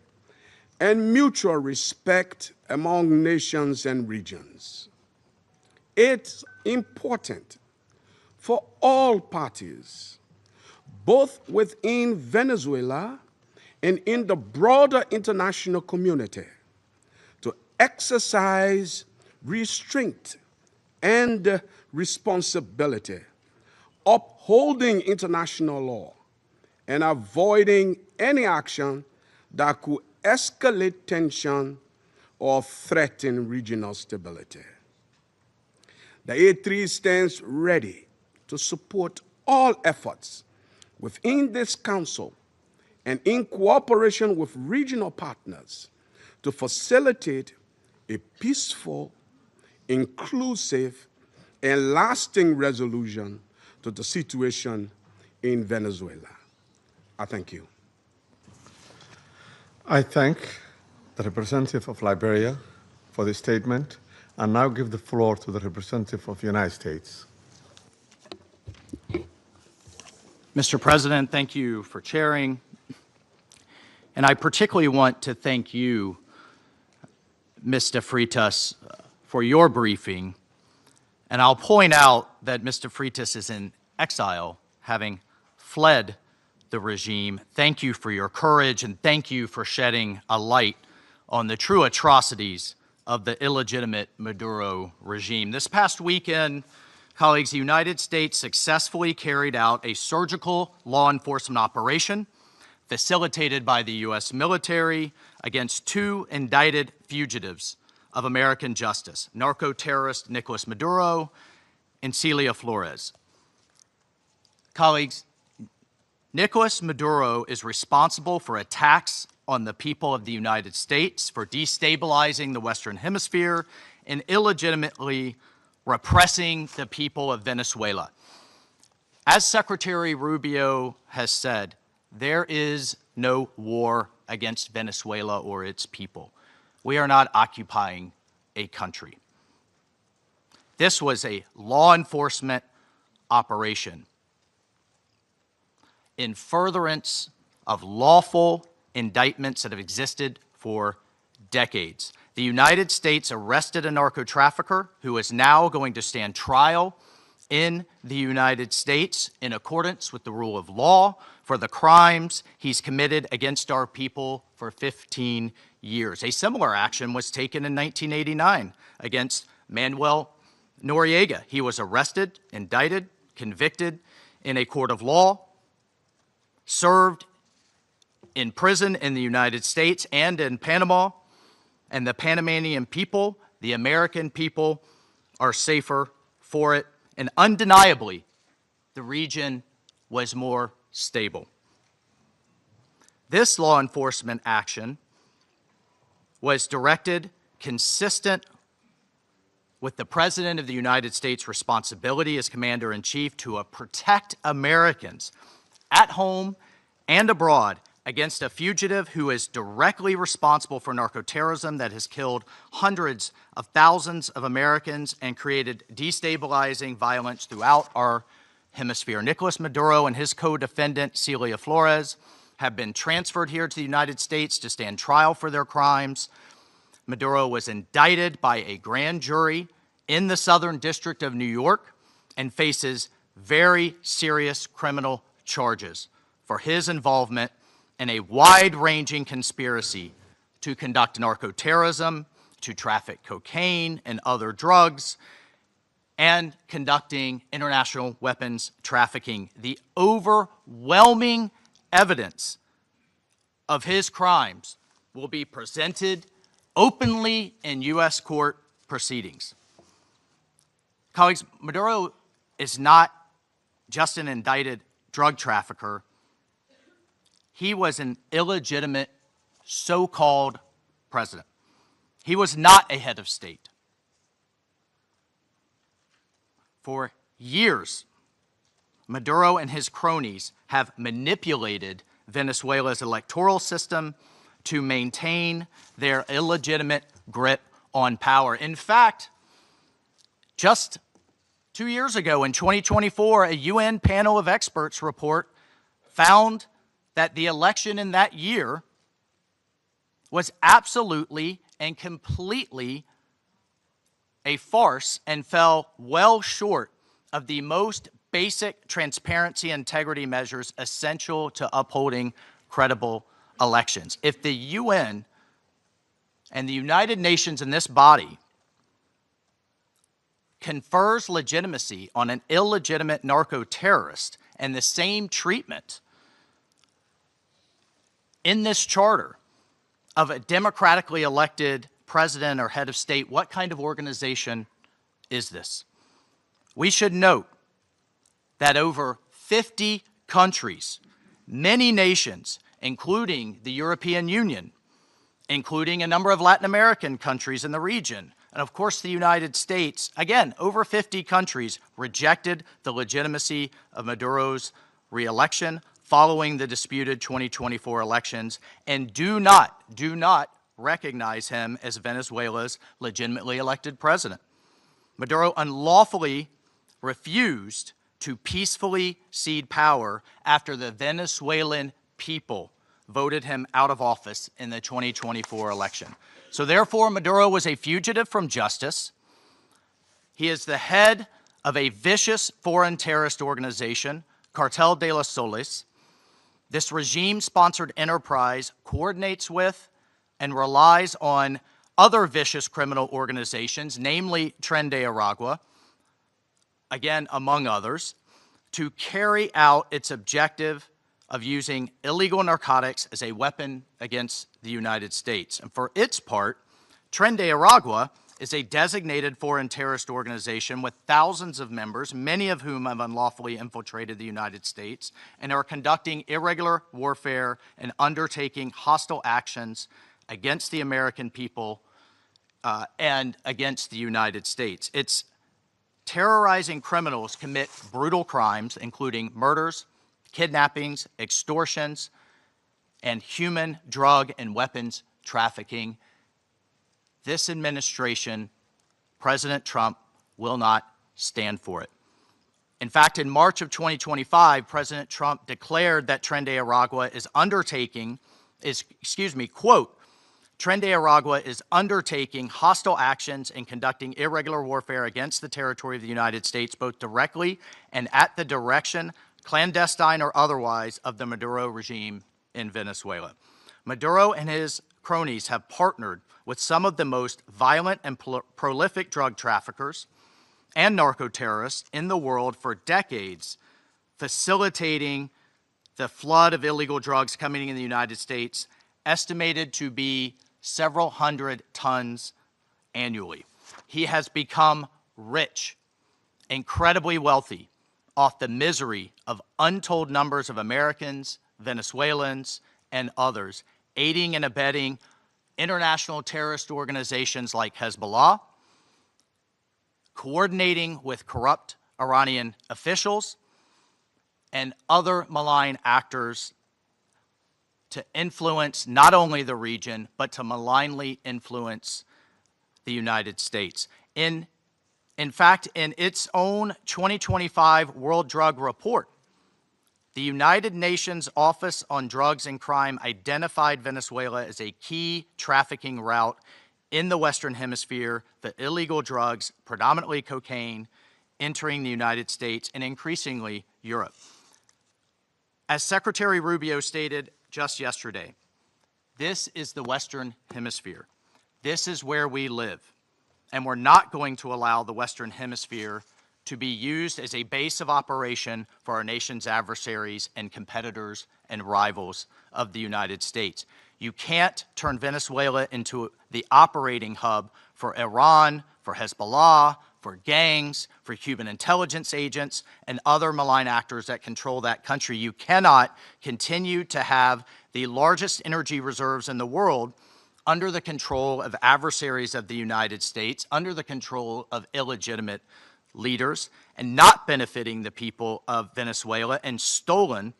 and mutual respect among nations and regions. It's important for all parties, both within Venezuela and in the broader international community, exercise restraint and responsibility, upholding international law, and avoiding any action that could escalate tension or threaten regional stability. The A3 stands ready to support all efforts within this Council and in cooperation with regional partners to facilitate a peaceful, inclusive, and lasting resolution to the situation in Venezuela. I thank you. I thank the representative of Liberia for the statement and now give the floor to the representative of the United States. Mr. President, thank you for chairing. And I particularly want to thank you, Mr. Freitas, for your briefing. And I'll point out that Mr. Freitas is in exile, having fled the regime. Thank you for your courage, and thank you for shedding a light on the true atrocities of the illegitimate Maduro regime. This past weekend, colleagues, the United States successfully carried out a surgical law enforcement operation facilitated by the U.S. military against two indicted fugitives of American justice, narco-terrorist Nicolas Maduro and Celia Flores. Colleagues, Nicolas Maduro is responsible for attacks on the people of the United States, for destabilizing the Western Hemisphere, and illegitimately repressing the people of Venezuela. As Secretary Rubio has said, there is no war against Venezuela or its people. We are not occupying a country. This was a law enforcement operation in furtherance of lawful indictments that have existed for decades. The United States arrested a narco-trafficker who is now going to stand trial in the United States in accordance with the rule of law for the crimes he's committed against our people for 15 years. A similar action was taken in 1989 against Manuel Noriega. He was arrested, indicted, convicted in a court of law, served in prison in the United States and in Panama, and the Panamanian people, the American people, are safer for it. And undeniably, the region was more stable. This law enforcement action was directed consistent with the President of the United States' responsibility as Commander-in-Chief to protect Americans at home and abroad against a fugitive who is directly responsible for narcoterrorism that has killed hundreds of thousands of Americans and created destabilizing violence throughout our hemisphere. Nicolas Maduro and his co-defendant, Celia Flores, have been transferred here to the United States to stand trial for their crimes. Maduro was indicted by a grand jury in the Southern District of New York and faces very serious criminal charges for his involvement in a wide-ranging conspiracy to conduct narcoterrorism, to traffic cocaine and other drugs, and conducting international weapons trafficking. The overwhelming evidence of his crimes will be presented openly in U.S. court proceedings. Colleagues, Maduro is not just an indicted drug trafficker. He was an illegitimate so-called president. He was not a head of state. For years, Maduro and his cronies have manipulated Venezuela's electoral system to maintain their illegitimate grip on power. In fact, just 2 years ago in 2024, a UN panel of experts report found that the election in that year was absolutely and completely a farce and fell well short of the most basic transparency and integrity measures essential to upholding credible elections. If the UN And the United Nations in this body confers legitimacy on an illegitimate narco-terrorist, and the same treatment in this charter of a democratically elected president or head of state, what kind of organization is this? We should note that over 50 countries, many nations, including the European Union, including a number of Latin American countries in the region, and of course the United States, again, over 50 countries rejected the legitimacy of Maduro's re-election following the disputed 2024 elections and do not recognize him as Venezuela's legitimately elected president. Maduro unlawfully refused to peacefully cede power after the Venezuelan people voted him out of office in the 2024 election. So therefore, Maduro was a fugitive from justice. He is the head of a vicious foreign terrorist organization, Cartel de los Soles. This regime-sponsored enterprise coordinates with and relies on other vicious criminal organizations, namely Tren de Aragua, again, among others, to carry out its objective of using illegal narcotics as a weapon against the United States. And for its part, Tren de Aragua is a designated foreign terrorist organization with thousands of members, many of whom have unlawfully infiltrated the United States and are conducting irregular warfare and undertaking hostile actions against the American people and against the United States. It's terrorizing criminals commit brutal crimes, including murders, kidnappings, extortions, and human, drug, and weapons trafficking. This administration, President Trump, will not stand for it. In fact, in March of 2025, President Trump declared that Tren de Aragua is quote, Tren de Aragua is undertaking hostile actions and conducting irregular warfare against the territory of the United States, both directly and at the direction, clandestine or otherwise, of the Maduro regime in Venezuela. Maduro and his cronies have partnered with some of the most violent and prolific drug traffickers and narco-terrorists in the world for decades, facilitating the flood of illegal drugs coming in the United States, estimated to be several hundred tons annually. He has become rich, incredibly wealthy, off the misery of untold numbers of Americans, Venezuelans, and others, aiding and abetting international terrorist organizations like Hezbollah, coordinating with corrupt Iranian officials, and other malign actors to influence not only the region, but to malignly influence the United States. In fact, in its own 2025 World Drug Report, the United Nations Office on Drugs and Crime identified Venezuela as a key trafficking route in the Western Hemisphere for illegal drugs, predominantly cocaine, entering the United States and increasingly Europe. As Secretary Rubio stated just yesterday, this is the Western Hemisphere. This is where we live. And we're not going to allow the Western Hemisphere to be used as a base of operation for our nation's adversaries and competitors and rivals of the United States. You can't turn Venezuela into the operating hub for Iran, for Hezbollah, for gangs, for Cuban intelligence agents, and other malign actors that control that country. You cannot continue to have the largest energy reserves in the world under the control of adversaries of the United States, under the control of illegitimate leaders, and not benefiting the people of Venezuela, and stolen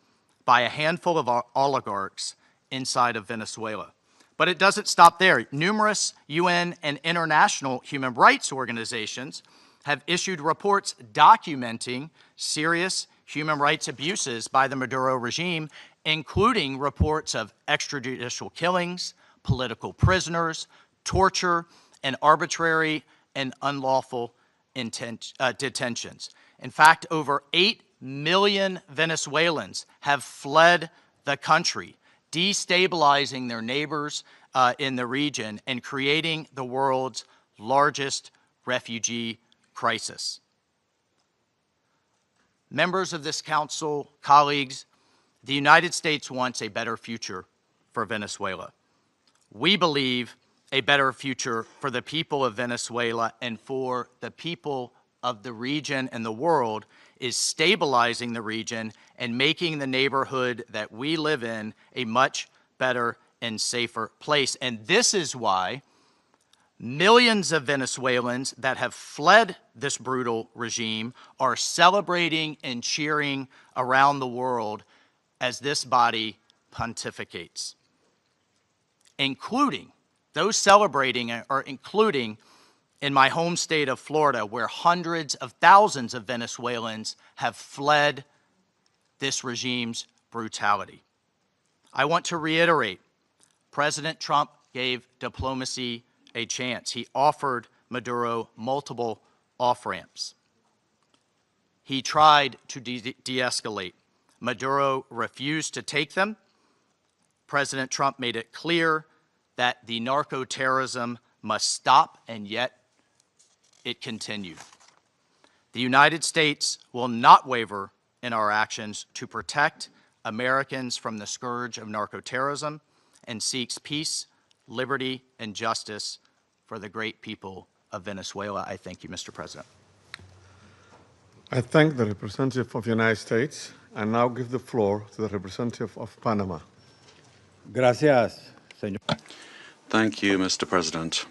by a handful of oligarchs inside of Venezuela. But it doesn't stop there. Numerous UN and international human rights organizations have issued reports documenting serious human rights abuses by the Maduro regime, including reports of extrajudicial killings, political prisoners, torture, and arbitrary and unlawful detentions. In fact, over 8 million Venezuelans have fled the country, destabilizing their neighbors in the region and creating the world's largest refugee crisis. Members of this council, colleagues, the United States wants a better future for Venezuela. We believe a better future for the people of Venezuela and for the people of the region and the world is stabilizing the region and making the neighborhood that we live in a much better and safer place. And this is why millions of Venezuelans that have fled this brutal regime are celebrating and cheering around the world as this body pontificates, including those celebrating are including in my home state of Florida, where hundreds of thousands of Venezuelans have fled this regime's brutality. I want to reiterate, President Trump gave diplomacy a chance. He offered Maduro multiple off-ramps. He tried to de-escalate. Maduro refused to take them. President Trump made it clear that the narco-terrorism must stop, and yet it continued. The United States will not waver in our actions to protect Americans from the scourge of narco-terrorism and seeks peace, liberty, and justice for the great people of Venezuela. I thank you, Mr. President. I thank the representative of the United States and now give the floor to the representative of Panama. Gracias, señor. Thank you, Mr. President.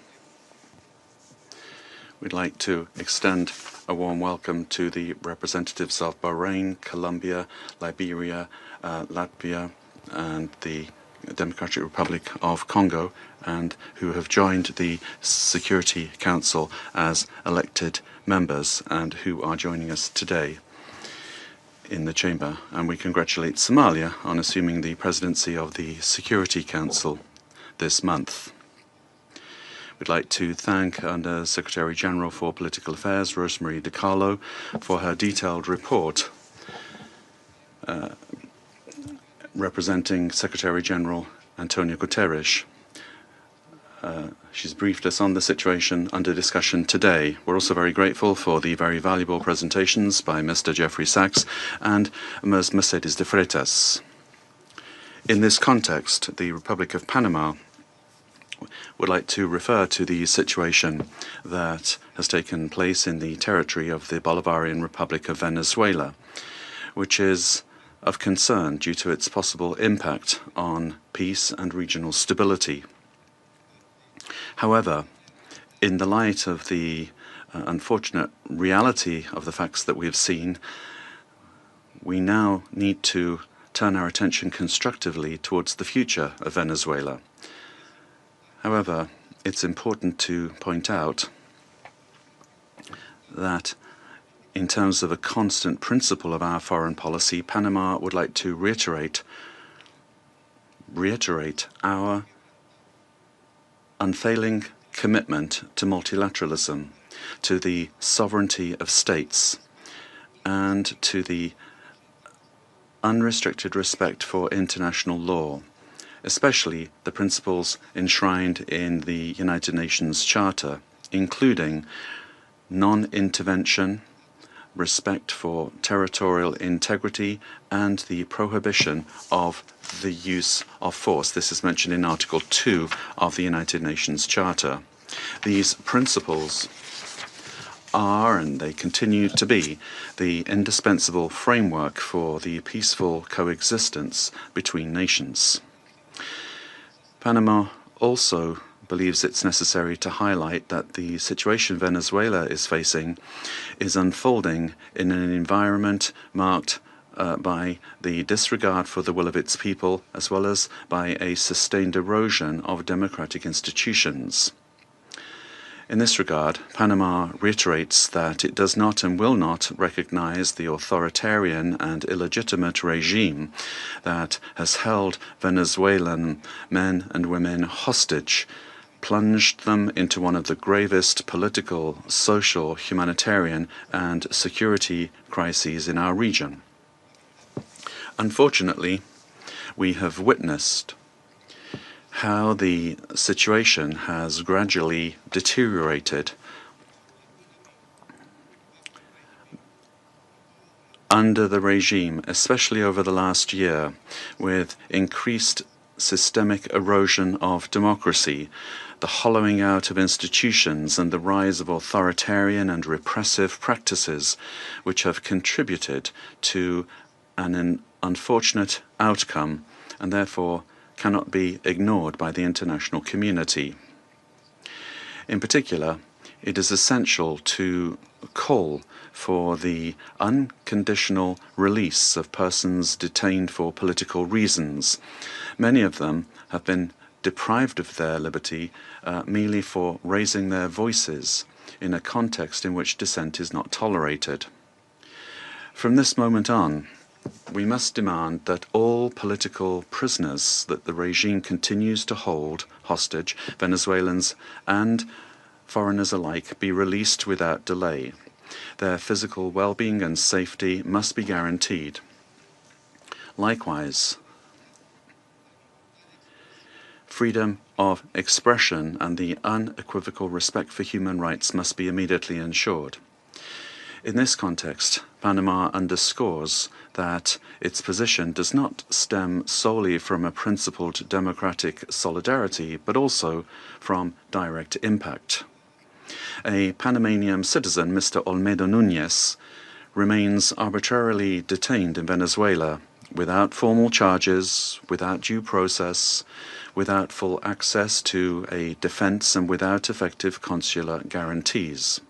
We'd like to extend a warm welcome to the representatives of Bahrain, Colombia, Liberia, Latvia, and the Democratic Republic of Congo, and who have joined the Security Council as elected members and who are joining us today in the chamber. And we congratulate Somalia on assuming the presidency of the Security Council this month. We'd like to thank Under Secretary General for Political Affairs, Rosemarie DiCarlo, for her detailed report representing Secretary General Antonio Guterres. She's briefed us on the situation under discussion today. We're also very grateful for the very valuable presentations by Mr. Jeffrey Sachs and Ms. Mercedes de Freitas. In this context, the Republic of Panama would like to refer to the situation that has taken place in the territory of the Bolivarian Republic of Venezuela, which is of concern due to its possible impact on peace and regional stability. However, in the light of the unfortunate reality of the facts that we have seen, we now need to turn our attention constructively towards the future of Venezuela. However, it's important to point out that in terms of a constant principle of our foreign policy, Panama would like to reiterate our unfailing commitment to multilateralism, to the sovereignty of states, and to the unrestricted respect for international law, especially the principles enshrined in the United Nations Charter, including non-intervention, respect for territorial integrity, and the prohibition of the use of force. This is mentioned in Article 2 of the United Nations Charter. These principles are, and they continue to be, the indispensable framework for the peaceful coexistence between nations. Panama also believes it's necessary to highlight that the situation Venezuela is facing is unfolding in an environment marked by the disregard for the will of its people, as well as by a sustained erosion of democratic institutions. In this regard, Panama reiterates that it does not and will not recognize the authoritarian and illegitimate regime that has held Venezuelan men and women hostage, plunged them into one of the gravest political, social, humanitarian, and security crises in our region. Unfortunately, we have witnessed how the situation has gradually deteriorated under the regime, especially over the last year, with increased systemic erosion of democracy, the hollowing out of institutions, and the rise of authoritarian and repressive practices, which have contributed to an unfortunate outcome and therefore cannot be ignored by the international community. In particular, it is essential to call for the unconditional release of persons detained for political reasons. Many of them have been deprived of their liberty merely for raising their voices in a context in which dissent is not tolerated. From this moment on, we must demand that all political prisoners that the regime continues to hold hostage, Venezuelans and foreigners alike, be released without delay. Their physical well-being and safety must be guaranteed. Likewise, freedom of expression and the unequivocal respect for human rights must be immediately ensured. In this context, Panama underscores that its position does not stem solely from a principled democratic solidarity, but also from direct impact. A Panamanian citizen, Mr. Olmedo Núñez, remains arbitrarily detained in Venezuela without formal charges, without due process, without full access to a defense, and without effective consular guarantees.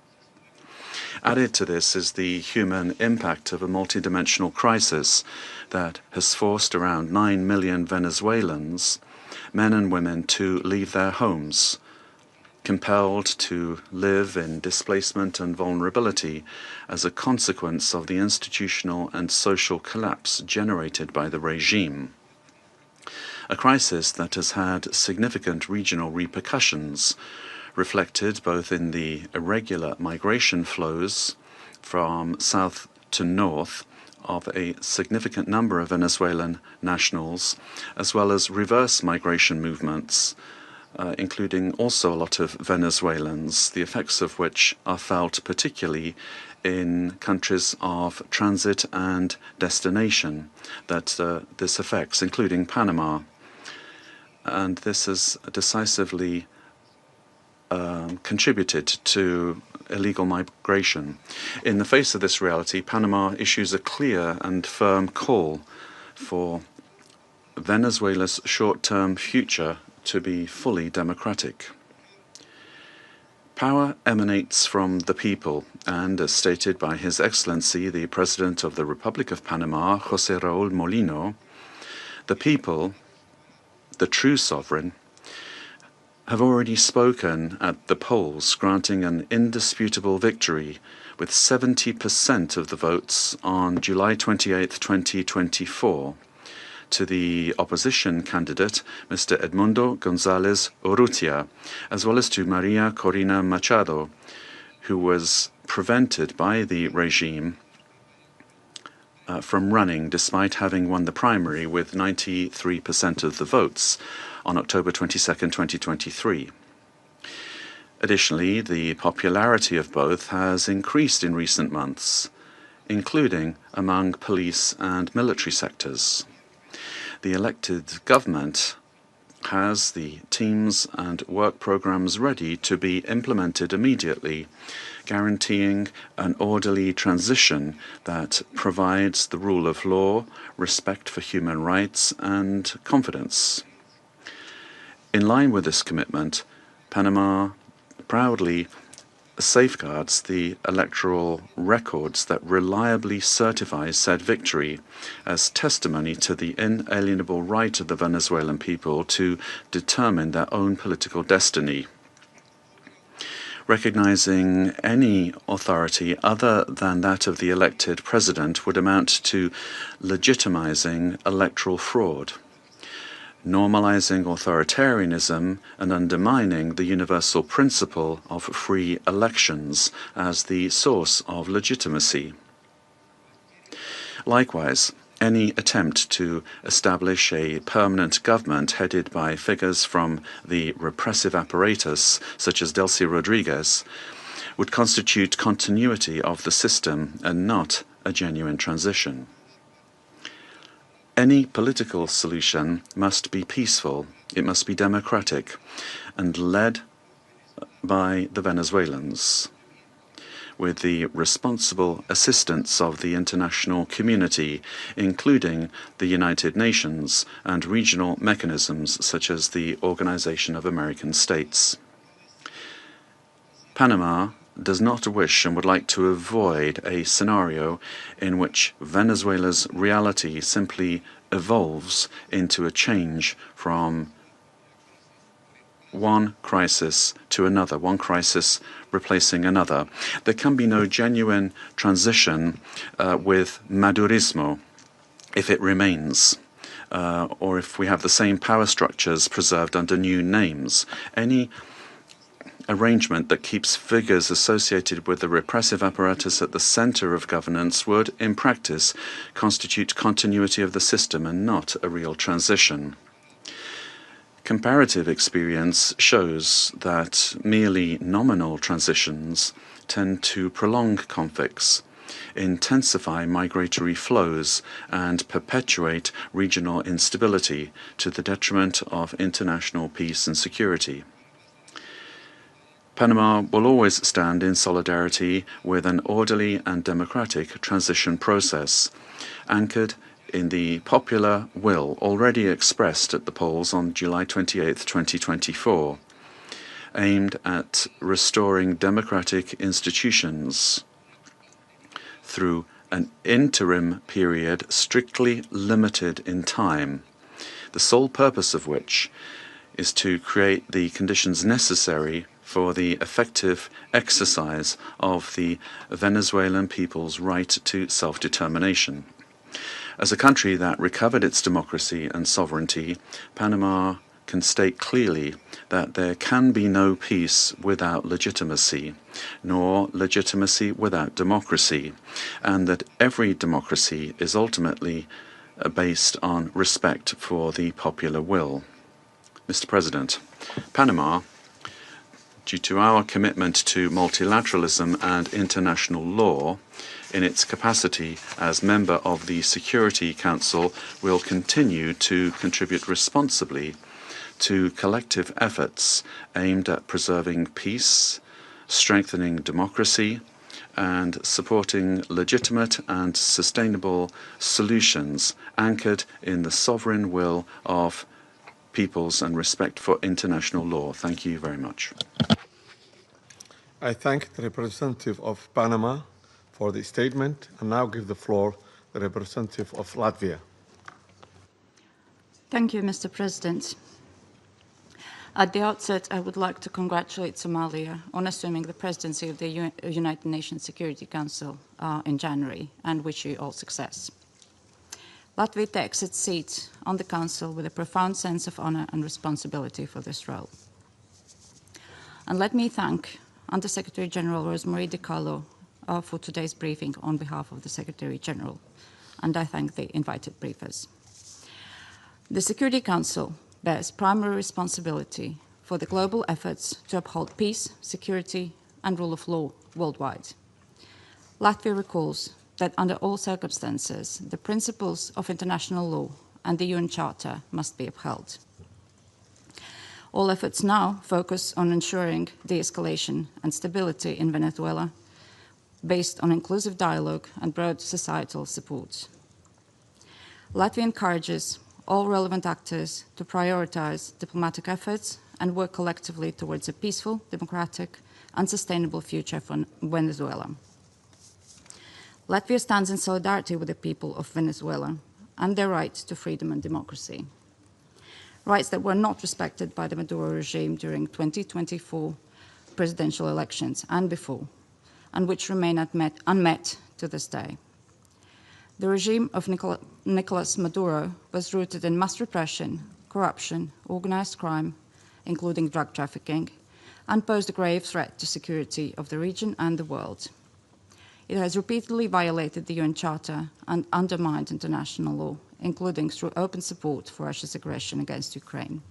Added to this is the human impact of a multidimensional crisis that has forced around 9 million Venezuelans, men and women, to leave their homes, compelled to live in displacement and vulnerability as a consequence of the institutional and social collapse generated by the regime. A crisis that has had significant regional repercussions, reflected both in the irregular migration flows from south to north of a significant number of Venezuelan nationals, as well as reverse migration movements, including also a lot of Venezuelans, the effects of which are felt particularly in countries of transit and destination that this affects, including Panama. And this has decisively contributed to illegal migration. In the face of this reality, Panama issues a clear and firm call for Venezuela's short-term future to be fully democratic. Power emanates from the people, and as stated by His Excellency, the President of the Republic of Panama, José Raúl Molino, the people, the true sovereign, have already spoken at the polls, granting an indisputable victory with 70% of the votes on July 28, 2024, to the opposition candidate, Mr. Edmundo González Urrutia, as well as to Maria Corina Machado, who was prevented by the regime from running despite having won the primary with 93% of the votes on October 22, 2023. Additionally, the popularity of both has increased in recent months, including among police and military sectors. The elected government has the teams and work programs ready to be implemented immediately, guaranteeing an orderly transition that provides the rule of law, respect for human rights, and confidence. In line with this commitment, Panama proudly safeguards the electoral records that reliably certify said victory as testimony to the inalienable right of the Venezuelan people to determine their own political destiny. Recognizing any authority other than that of the elected president would amount to legitimizing electoral fraud, normalizing authoritarianism and undermining the universal principle of free elections as the source of legitimacy. Likewise, any attempt to establish a permanent government headed by figures from the repressive apparatus, such as Delcy Rodriguez, would constitute continuity of the system and not a genuine transition. Any political solution must be peaceful, it must be democratic, and led by the Venezuelans, with the responsible assistance of the international community, including the United Nations and regional mechanisms such as the Organization of American States. Panama does not wish and would like to avoid a scenario in which Venezuela's reality simply evolves into a change from one crisis to another, one crisis replacing another. There can be no genuine transition with Madurismo if it remains, or if we have the same power structures preserved under new names. Any arrangement that keeps figures associated with the repressive apparatus at the center of governance would, in practice, constitute continuity of the system and not a real transition. Comparative experience shows that merely nominal transitions tend to prolong conflicts, intensify migratory flows, and perpetuate regional instability to the detriment of international peace and security. Panama will always stand in solidarity with an orderly and democratic transition process, anchored in the popular will already expressed at the polls on July 28, 2024, aimed at restoring democratic institutions through an interim period strictly limited in time, the sole purpose of which is to create the conditions necessary for the effective exercise of the Venezuelan people's right to self-determination. As a country that recovered its democracy and sovereignty, Panama can state clearly that there can be no peace without legitimacy, nor legitimacy without democracy, and that every democracy is ultimately based on respect for the popular will. Mr. President, Panama, due to our commitment to multilateralism and international law, in its capacity as member of the Security Council, will continue to contribute responsibly to collective efforts aimed at preserving peace, strengthening democracy, and supporting legitimate and sustainable solutions anchored in the sovereign will of peoples and respect for international law. Thank you very much. I thank the representative of Panama for the statement and now give the floor to the representative of Latvia. Thank you, Mr. President. At the outset, I would like to congratulate Somalia on assuming the presidency of the United Nations Security Council in January, and wish you all success. Latvia takes its seat on the Council with a profound sense of honor and responsibility for this role. And let me thank Under-Secretary General Rosemarie DiCarlo for today's briefing on behalf of the Secretary General, and I thank the invited briefers. The Security Council bears primary responsibility for the global efforts to uphold peace, security, and rule of law worldwide. Latvia recalls that under all circumstances, the principles of international law and the UN Charter must be upheld. All efforts now focus on ensuring de-escalation and stability in Venezuela, based on inclusive dialogue and broad societal support. Latvia encourages all relevant actors to prioritize diplomatic efforts and work collectively towards a peaceful, democratic, and sustainable future for Venezuela. Latvia stands in solidarity with the people of Venezuela and their right to freedom and democracy, rights that were not respected by the Maduro regime during 2024 presidential elections and before, and which remain unmet to this day. The regime of Nicolas Maduro was rooted in mass repression, corruption, organized crime, including drug trafficking, and posed a grave threat to security of the region and the world. it has repeatedly violated the UN Charter and undermined international law, including through open support for Russia's aggression against Ukraine.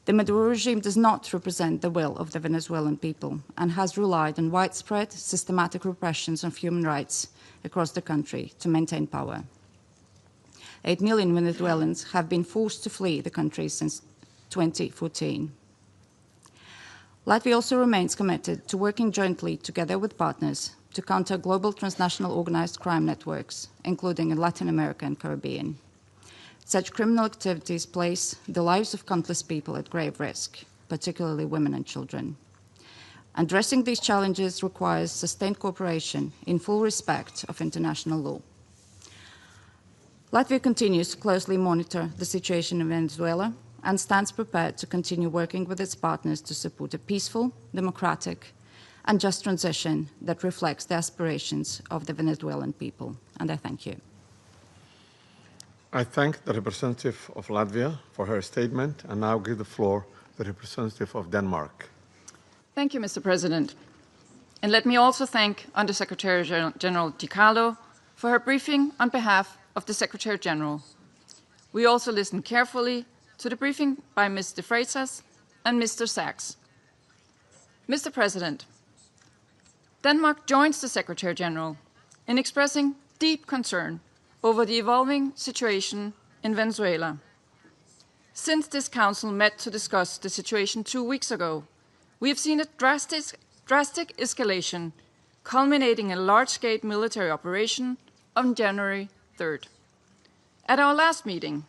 The Maduro regime does not represent the will of the Venezuelan people and has relied on widespread, systematic repressions of human rights across the country to maintain power. 8 million Venezuelans have been forced to flee the country since 2014. Latvia also remains committed to working jointly together with partners to counter global transnational organized crime networks, including in Latin America and Caribbean. Such criminal activities place the lives of countless people at grave risk, particularly women and children. Addressing these challenges requires sustained cooperation in full respect of international law. Latvia continues to closely monitor the situation in Venezuela and stands prepared to continue working with its partners to support a peaceful, democratic, and just transition that reflects the aspirations of the Venezuelan people. And I thank you. I thank the representative of Latvia for her statement and now give the floor to the representative of Denmark. Thank you, Mr. President. And let me also thank Undersecretary General Di Carlo for her briefing on behalf of the Secretary General. We also listened carefully to the briefing by Ms. de Freitas and Mr. Sachs. Mr. President, Denmark joins the Secretary General in expressing deep concern over the evolving situation in Venezuela. Since this Council met to discuss the situation 2 weeks ago, we have seen a drastic escalation, culminating in a large-scale military operation on January 3rd. At our last meeting,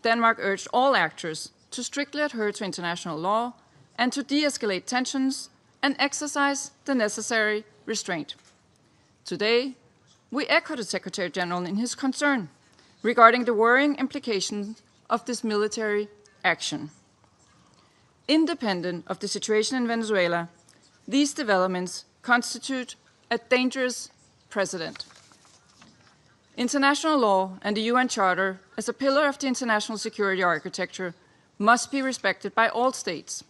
Denmark urged all actors to strictly adhere to international law and to de-escalate tensions and exercise the necessary restraint. Today, we echo the Secretary General in his concern regarding the worrying implications of this military action. Independent of the situation in Venezuela, these developments constitute a dangerous precedent. International law and the UN Charter, as a pillar of the international security architecture, must be respected by all states.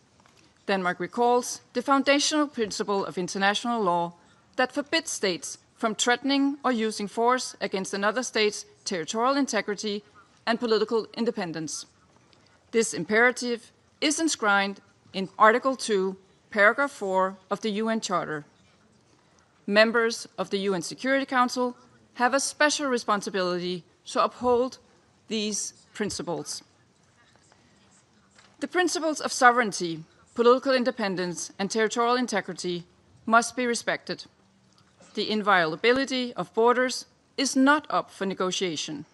Denmark recalls the foundational principle of international law that forbids states from threatening or using force against another state's territorial integrity and political independence. This imperative is enshrined in Article 2, Paragraph 4 of the UN Charter. Members of the UN Security Council have a special responsibility to uphold these principles. The principles of sovereignty, political independence, and territorial integrity must be respected. The inviolability of borders is not up for negotiation.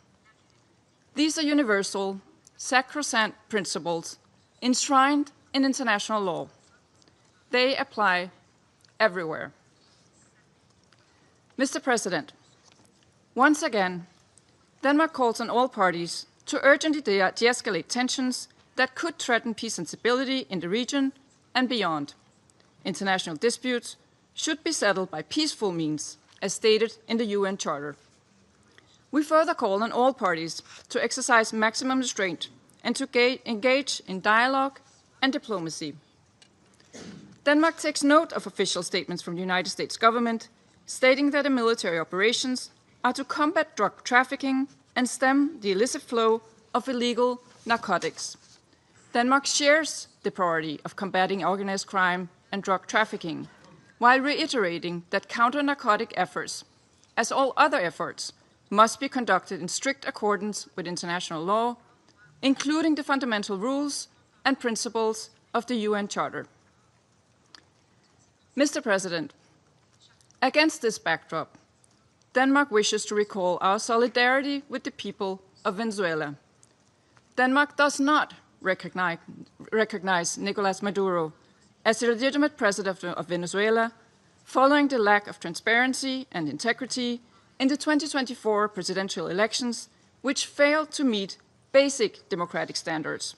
These are universal, sacrosanct principles enshrined in international law. They apply everywhere. Mr. President, once again, Denmark calls on all parties to urgently de-escalate tensions that could threaten peace and stability in the region and beyond. International disputes should be settled by peaceful means, as stated in the UN Charter. We further call on all parties to exercise maximum restraint and to engage in dialogue and diplomacy. Denmark takes note of official statements from the United States government stating that the military operations are to combat drug trafficking and stem the illicit flow of illegal narcotics. Denmark shares the priority of combating organized crime and drug trafficking, while reiterating that counter-narcotic efforts, as all other efforts, must be conducted in strict accordance with international law, including the fundamental rules and principles of the UN Charter. Mr. President, against this backdrop, Denmark wishes to recall our solidarity with the people of Venezuela. Denmark does not recognize Nicolas Maduro as the legitimate president of Venezuela, following the lack of transparency and integrity in the 2024 presidential elections, which failed to meet basic democratic standards.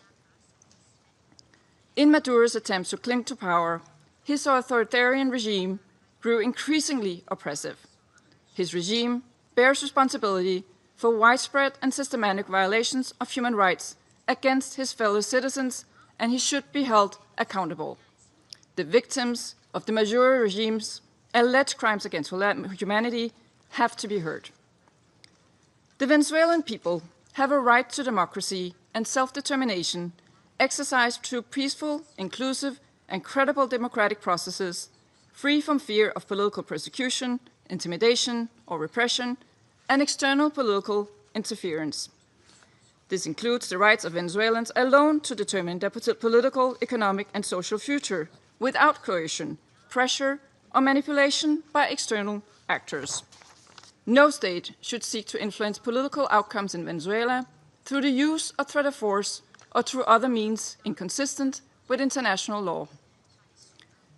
In Maduro's attempts to cling to power, his authoritarian regime grew increasingly oppressive. His regime bears responsibility for widespread and systematic violations of human rights against his fellow citizens, and he should be held accountable. The victims of the Maduro regime's alleged crimes against humanity have to be heard. The Venezuelan people have a right to democracy and self-determination exercised through peaceful, inclusive, and credible democratic processes, free from fear of political persecution, intimidation, or repression, and external political interference. This includes the rights of Venezuelans alone to determine their political, economic, and social future without coercion, pressure, or manipulation by external actors. No state should seek to influence political outcomes in Venezuela through the use or threat of force or through other means inconsistent with international law.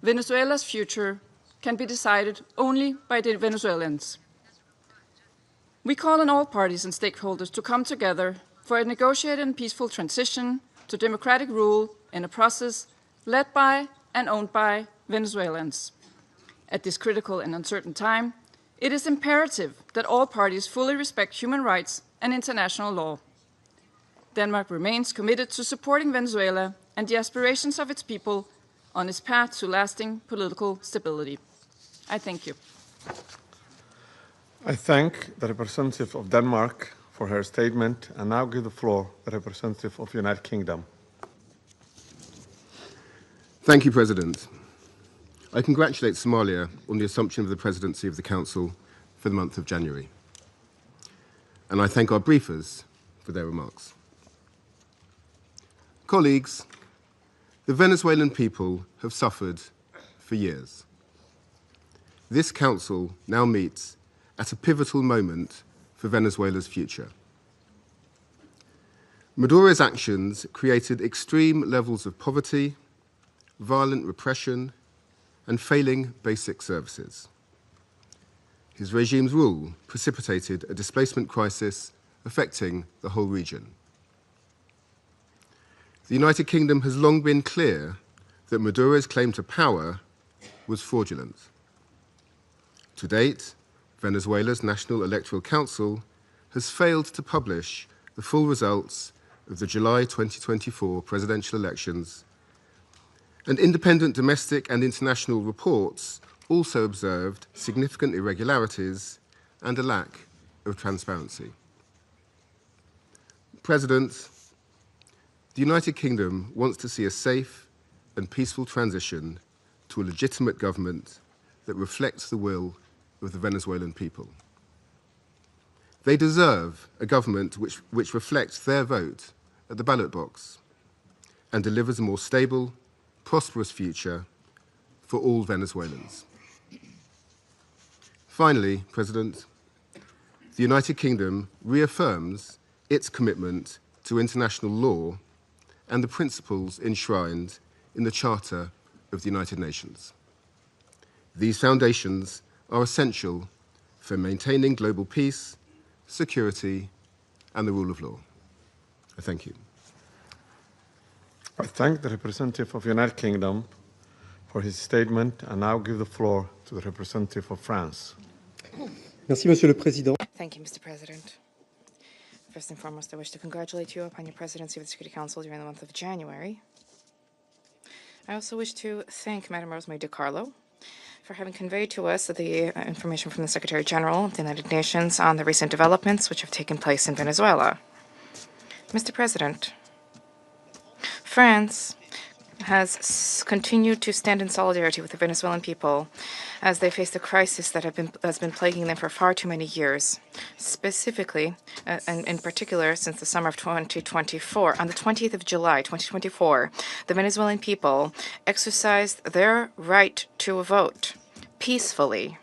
Venezuela's future can be decided only by the Venezuelans. We call on all parties and stakeholders to come together for a negotiated and peaceful transition to democratic rule in a process led by and owned by Venezuelans. At this critical and uncertain time, it is imperative that all parties fully respect human rights and international law. Denmark remains committed to supporting Venezuela and the aspirations of its people on its path to lasting political stability. I thank you. I thank the representative of Denmark for her statement and now give the floor to the representative of the United Kingdom. Thank you, President. I congratulate Somalia on the assumption of the presidency of the Council for the month of January. And I thank our briefers for their remarks. Colleagues, the Venezuelan people have suffered for years. This Council now meets at a pivotal moment for Venezuela's future. Maduro's actions created extreme levels of poverty, violent repression, and failing basic services. His regime's rule precipitated a displacement crisis affecting the whole region. The United Kingdom has long been clear that Maduro's claim to power was fraudulent. To date, Venezuela's National Electoral Council has failed to publish the full results of the July 2024 presidential elections, and independent domestic and international reports also observed significant irregularities and a lack of transparency. President, the United Kingdom wants to see a safe and peaceful transition to a legitimate government that reflects the will of the Venezuelan people. They deserve a government which reflects their vote at the ballot box and delivers a more stable, prosperous future for all Venezuelans. Finally, President, the United Kingdom reaffirms its commitment to international law and the principles enshrined in the Charter of the United Nations. These foundations are essential for maintaining global peace, security, and the rule of law. I thank you. I thank the representative of the United Kingdom for his statement and now give the floor to the representative of France. Merci, Monsieur le Président. Thank you, Mr. President. First and foremost, I wish to congratulate you upon your presidency of the Security Council during the month of January. I also wish to thank Madam Rosemary DiCarlo for having conveyed to us the information from the Secretary General of the United Nations on the recent developments which have taken place in Venezuela. Mr. President, France has continued to stand in solidarity with the Venezuelan people as they face the crisis that has been plaguing them for far too many years. Specifically, and in particular, since the summer of 2024, on the 20th of July, 2024, the Venezuelan people exercised their right to vote peacefully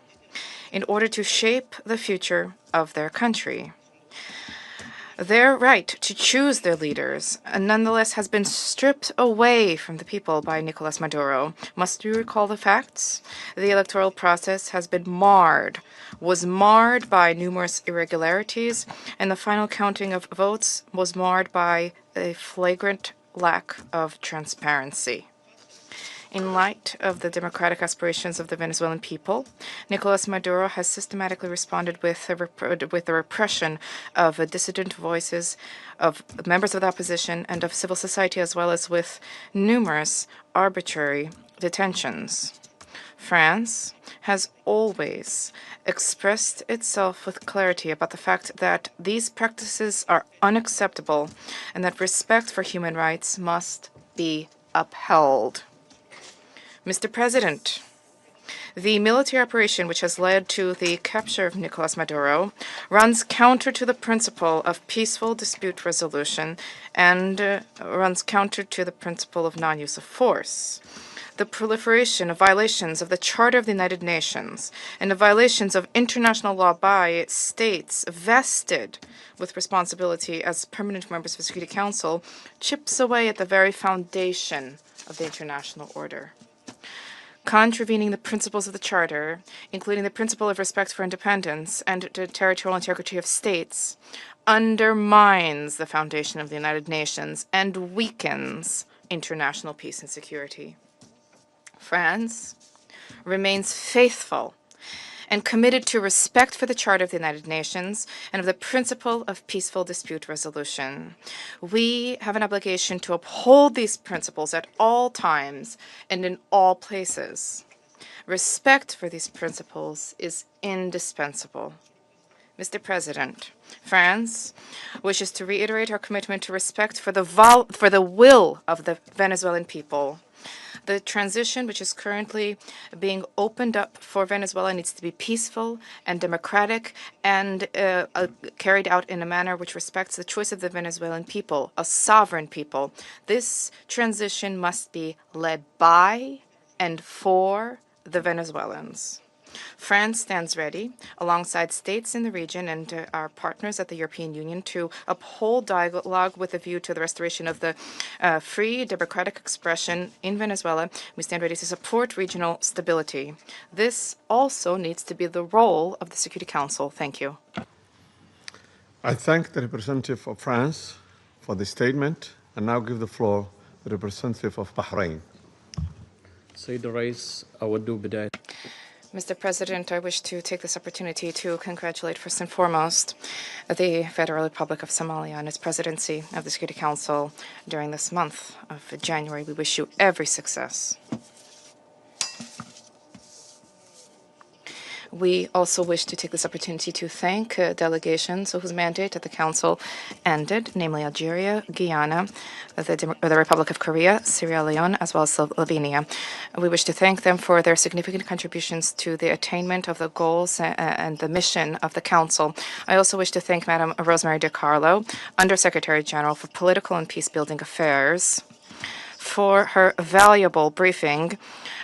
in order to shape the future of their country. Their right to choose their leaders, nonetheless, has been stripped away from the people by Nicolas Maduro. Must we recall the facts? The electoral process has been was marred by numerous irregularities, and the final counting of votes was marred by a flagrant lack of transparency. In light of the democratic aspirations of the Venezuelan people, Nicolas Maduro has systematically responded with the repression of dissident voices, of members of the opposition, and of civil society, as well as with numerous arbitrary detentions. France has always expressed itself with clarity about the fact that these practices are unacceptable and that respect for human rights must be upheld. Mr. President, the military operation which has led to the capture of Nicolas Maduro runs counter to the principle of peaceful dispute resolution and runs counter to the principle of non-use of force. The proliferation of violations of the Charter of the United Nations and of violations of international law by states vested with responsibility as permanent members of the Security Council chips away at the very foundation of the international order. Contravening the principles of the Charter, including the principle of respect for independence and the territorial integrity of states, undermines the foundation of the United Nations and weakens international peace and security. France remains faithful and committed to respect for the Charter of the United Nations and of the principle of peaceful dispute resolution. We have an obligation to uphold these principles at all times and in all places. Respect for these principles is indispensable. Mr. President, France wishes to reiterate our commitment to respect for the will of the Venezuelan people. The transition which is currently being opened up for Venezuela needs to be peaceful and democratic and carried out in a manner which respects the choice of the Venezuelan people, a sovereign people. This transition must be led by and for the Venezuelans. France stands ready, alongside states in the region and our partners at the European Union, to uphold dialogue with a view to the restoration of the free, democratic expression in Venezuela. We stand ready to support regional stability. This also needs to be the role of the Security Council. Thank you. I thank the representative of France for the statement and now give the floor to the representative of Bahrain. سيد الرئيس أود بداية Mr. President, I wish to take this opportunity to congratulate first and foremost the Federal Republic of Somalia on its presidency of the Security Council during this month of January. We wish you every success. We also wish to take this opportunity to thank delegations whose mandate at the Council ended, namely Algeria, Guyana, the Republic of Korea, Sierra Leone, as well as Slovenia. We wish to thank them for their significant contributions to the attainment of the goals and the mission of the Council. I also wish to thank Madam Rosemary DiCarlo, Undersecretary General for Political and Peacebuilding Affairs, for her valuable briefing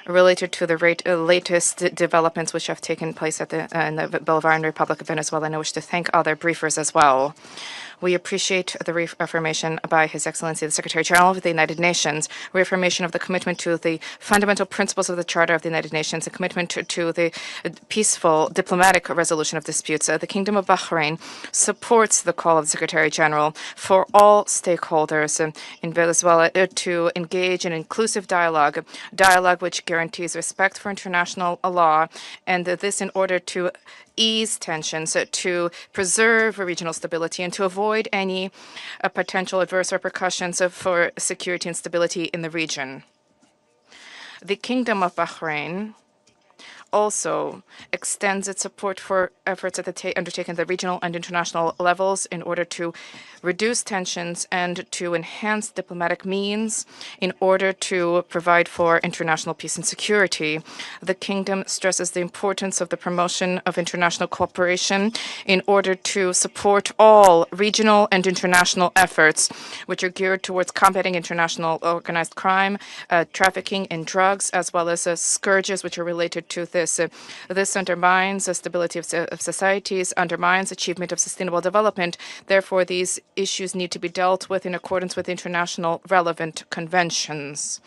related to the latest developments which have taken place at in the Bolivarian Republic of Venezuela, and I wish to thank other briefers as well. We appreciate the reaffirmation by His Excellency the Secretary General of the United Nations, reaffirmation of the commitment to the fundamental principles of the Charter of the United Nations, a commitment to the peaceful diplomatic resolution of disputes. The Kingdom of Bahrain supports the call of the Secretary General for all stakeholders in Venezuela to engage in inclusive dialogue which guarantees respect for international law, and this in order to ease tensions, to preserve regional stability, and to avoid any potential adverse repercussions for security and stability in the region. The Kingdom of Bahrain also extends its support for efforts undertaken at the regional and international levels in order to reduce tensions and to enhance diplomatic means in order to provide for international peace and security. The Kingdom stresses the importance of the promotion of international cooperation in order to support all regional and international efforts which are geared towards combating international organized crime, trafficking in drugs, as well as scourges which are related to this. This undermines the stability of societies, undermines achievement of sustainable development. Therefore, these issues need to be dealt with in accordance with international relevant conventions.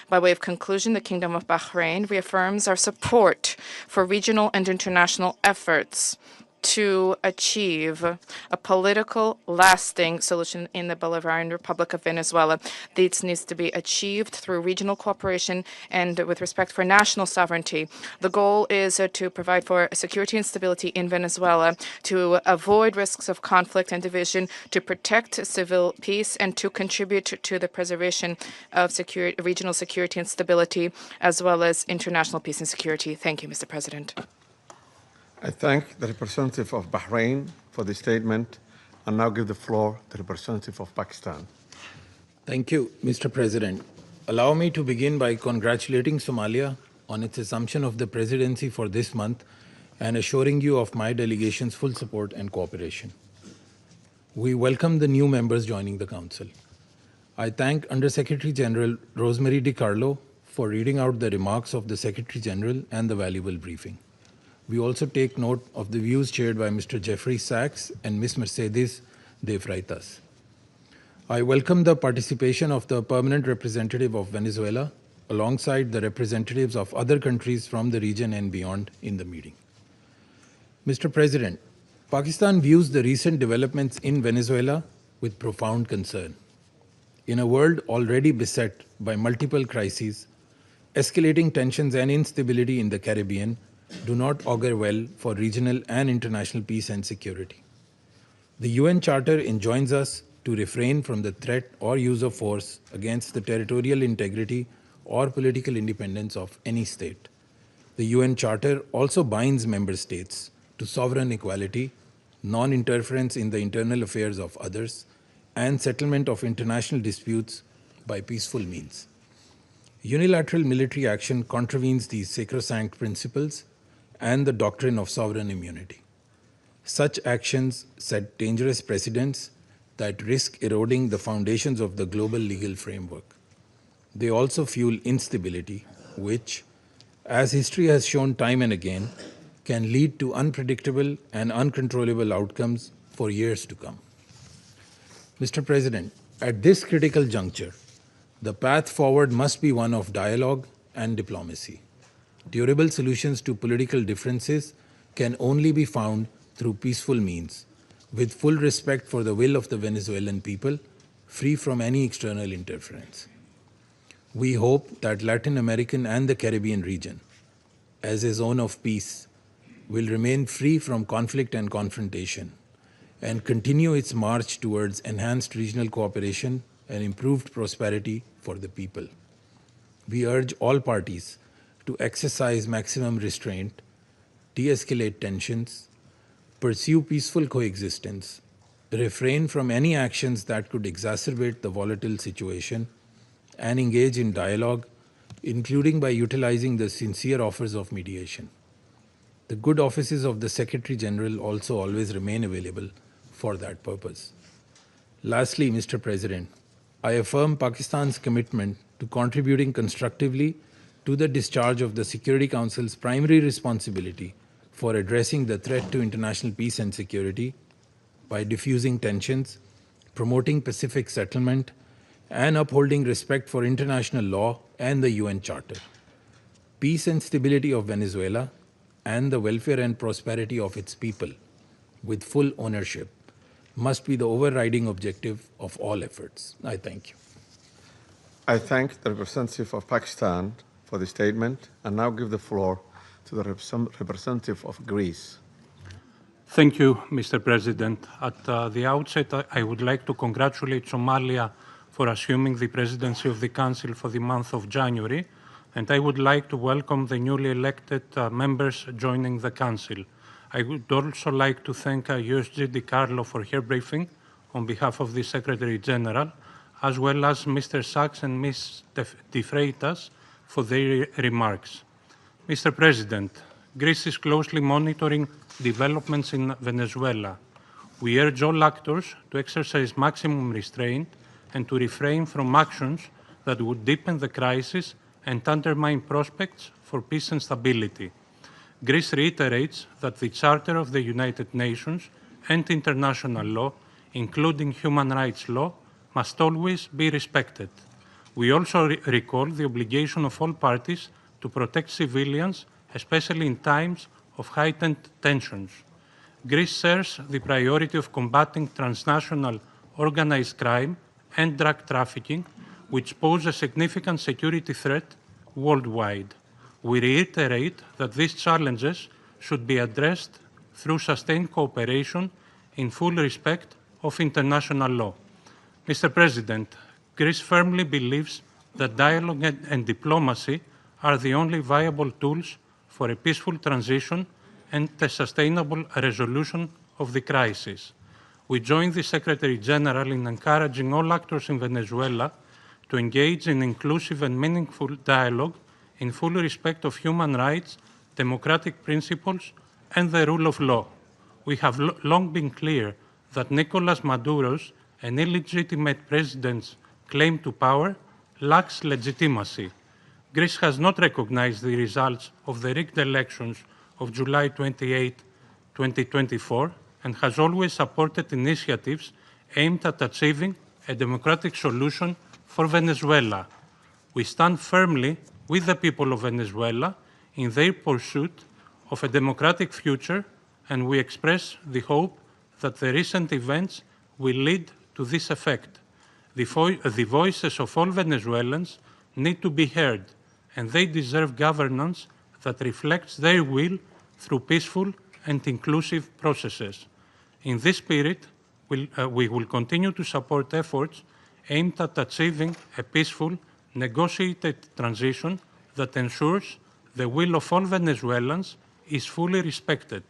By way of conclusion, the Kingdom of Bahrain reaffirms our support for regional and international efforts to achieve a political, lasting solution in the Bolivarian Republic of Venezuela. This needs to be achieved through regional cooperation and with respect for national sovereignty. The goal is to provide for security and stability in Venezuela, to avoid risks of conflict and division, to protect civil peace, and to contribute to the preservation of regional security and stability, as well as international peace and security. Thank you, Mr. President. I thank the representative of Bahrain for the statement and now give the floor to the representative of Pakistan. Thank you, Mr. President. Allow me to begin by congratulating Somalia on its assumption of the presidency for this month and assuring you of my delegation's full support and cooperation. We welcome the new members joining the Council. I thank Undersecretary General Rosemary DiCarlo for reading out the remarks of the Secretary General and the valuable briefing. We also take note of the views shared by Mr. Jeffrey Sachs and Ms. Mercedes de Freitas. I welcome the participation of the permanent representative of Venezuela alongside the representatives of other countries from the region and beyond in the meeting. Mr. President, Pakistan views the recent developments in Venezuela with profound concern. In a world already beset by multiple crises, escalating tensions and instability in the Caribbean do not augur well for regional and international peace and security. The UN Charter enjoins us to refrain from the threat or use of force against the territorial integrity or political independence of any state. The UN Charter also binds member states to sovereign equality, non-interference in the internal affairs of others, and settlement of international disputes by peaceful means. Unilateral military action contravenes these sacrosanct principles and the doctrine of sovereign immunity. Such actions set dangerous precedents that risk eroding the foundations of the global legal framework. They also fuel instability, which, as history has shown time and again, can lead to unpredictable and uncontrollable outcomes for years to come. Mr. President, at this critical juncture, the path forward must be one of dialogue and diplomacy. Durable solutions to political differences can only be found through peaceful means, with full respect for the will of the Venezuelan people, free from any external interference. We hope that Latin American and the Caribbean region, as a zone of peace, will remain free from conflict and confrontation and continue its march towards enhanced regional cooperation and improved prosperity for the people. We urge all parties to exercise maximum restraint, de-escalate tensions, pursue peaceful coexistence, refrain from any actions that could exacerbate the volatile situation, and engage in dialogue, including by utilizing the sincere offers of mediation. The good offices of the Secretary General also always remain available for that purpose. Lastly, Mr. President, I affirm Pakistan's commitment to contributing constructively to the discharge of the Security Council's primary responsibility for addressing the threat to international peace and security by diffusing tensions, promoting pacific settlement, and upholding respect for international law and the UN Charter. Peace and stability of Venezuela and the welfare and prosperity of its people, with full ownership, must be the overriding objective of all efforts. I thank you. I thank the representative of Pakistan for the statement and now give the floor to the representative of Greece. Thank you, Mr. President. At the outset, I would like to congratulate Somalia for assuming the presidency of the Council for the month of January, and I would like to welcome the newly elected members joining the Council. I would also like to thank USG DiCarlo for her briefing on behalf of the Secretary General, as well as Mr. Sachs and Ms. de Freitas for their remarks. Mr. President, Greece is closely monitoring developments in Venezuela. We urge all actors to exercise maximum restraint and to refrain from actions that would deepen the crisis and undermine prospects for peace and stability. Greece reiterates that the Charter of the United Nations and international law, including human rights law, must always be respected. We also recall the obligation of all parties to protect civilians, especially in times of heightened tensions. Greece shares the priority of combating transnational organized crime and drug trafficking, which pose a significant security threat worldwide. We reiterate that these challenges should be addressed through sustained cooperation in full respect of international law. Mr. President, Greece firmly believes that dialogue and diplomacy are the only viable tools for a peaceful transition and a sustainable resolution of the crisis. We join the Secretary General in encouraging all actors in Venezuela to engage in inclusive and meaningful dialogue in full respect of human rights, democratic principles, and the rule of law. We have long been clear that Nicolas Maduro's an illegitimate president's claim to power lacks legitimacy. Greece has not recognized the results of the rigged elections of July 28, 2024, and has always supported initiatives aimed at achieving a democratic solution for Venezuela. We stand firmly with the people of Venezuela in their pursuit of a democratic future, and we express the hope that the recent events will lead to this effect. The voices of all Venezuelans need to be heard, and they deserve governance that reflects their will through peaceful and inclusive processes. In this spirit, we will continue to support efforts aimed at achieving a peaceful, negotiated transition that ensures the will of all Venezuelans is fully respected.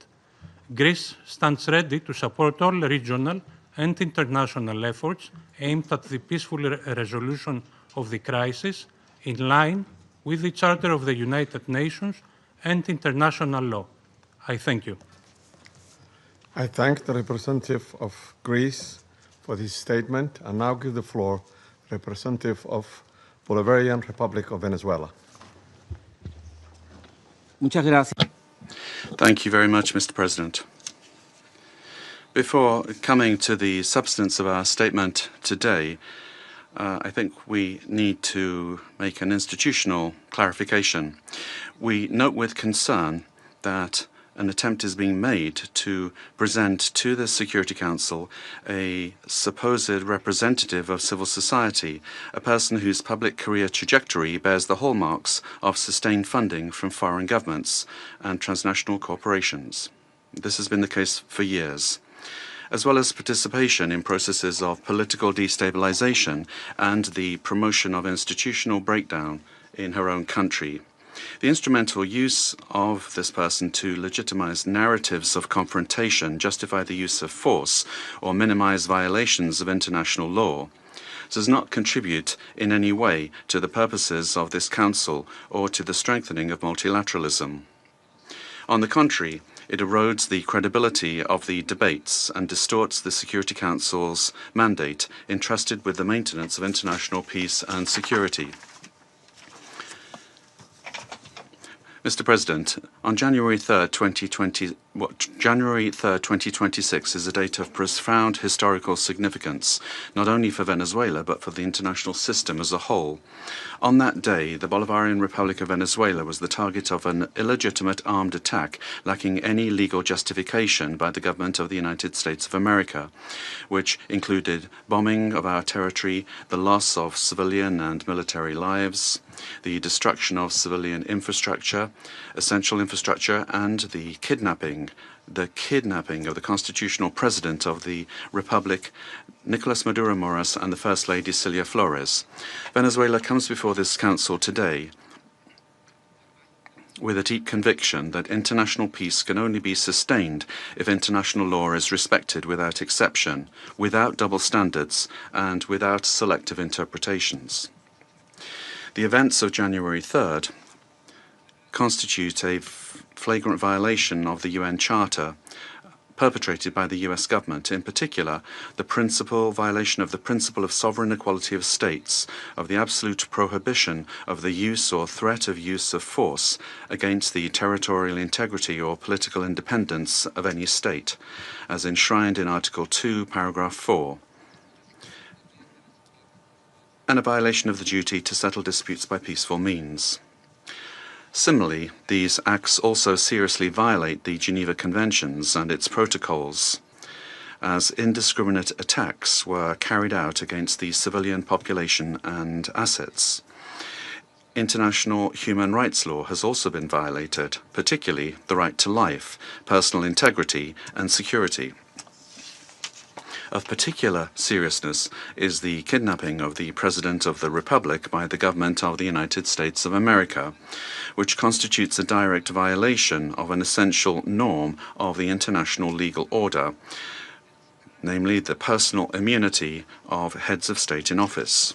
Greece stands ready to support all regional and international efforts aimed at the peaceful resolution of the crisis in line with the Charter of the United Nations and international law. I thank you. I thank the representative of Greece for this statement and now give the floor to the representative of Bolivarian Republic of Venezuela. Muchas gracias. Thank you very much, Mr. President. Before coming to the substance of our statement today, I think we need to make an institutional clarification. We note with concern that an attempt is being made to present to the Security Council a supposed representative of civil society, a person whose public career trajectory bears the hallmarks of sustained funding from foreign governments and transnational corporations. This has been the case for years, as well as participation in processes of political destabilization and the promotion of institutional breakdown in her own country. The instrumental use of this person to legitimize narratives of confrontation, justify the use of force, or minimize violations of international law does not contribute in any way to the purposes of this Council or to the strengthening of multilateralism. On the contrary, it erodes the credibility of the debates and distorts the Security Council's mandate entrusted with the maintenance of international peace and security. Mr. President, on January 3rd, 2026 is a date of profound historical significance, not only for Venezuela, but for the international system as a whole. On that day, the Bolivarian Republic of Venezuela was the target of an illegitimate armed attack lacking any legal justification by the government of the United States of America, which included bombing of our territory, the loss of civilian and military lives, the destruction of civilian infrastructure, essential infrastructure, and the kidnapping of the constitutional president of the Republic, Nicolas Maduro Moras, and the First Lady Cilia Flores. Venezuela comes before this Council today with a deep conviction that international peace can only be sustained if international law is respected without exception, without double standards, and without selective interpretations. The events of January 3rd constitute a flagrant violation of the UN Charter perpetrated by the US government, in particular the violation of the principle of sovereign equality of states, of the absolute prohibition of the use or threat of use of force against the territorial integrity or political independence of any state, as enshrined in Article 2, Paragraph 4. And a violation of the duty to settle disputes by peaceful means. Similarly, these acts also seriously violate the Geneva Conventions and its protocols, as indiscriminate attacks were carried out against the civilian population and assets. International human rights law has also been violated, particularly the right to life, personal integrity, and security. Of particular seriousness is the kidnapping of the President of the Republic by the government of the United States of America, which constitutes a direct violation of an essential norm of the international legal order, namely the personal immunity of heads of state in office.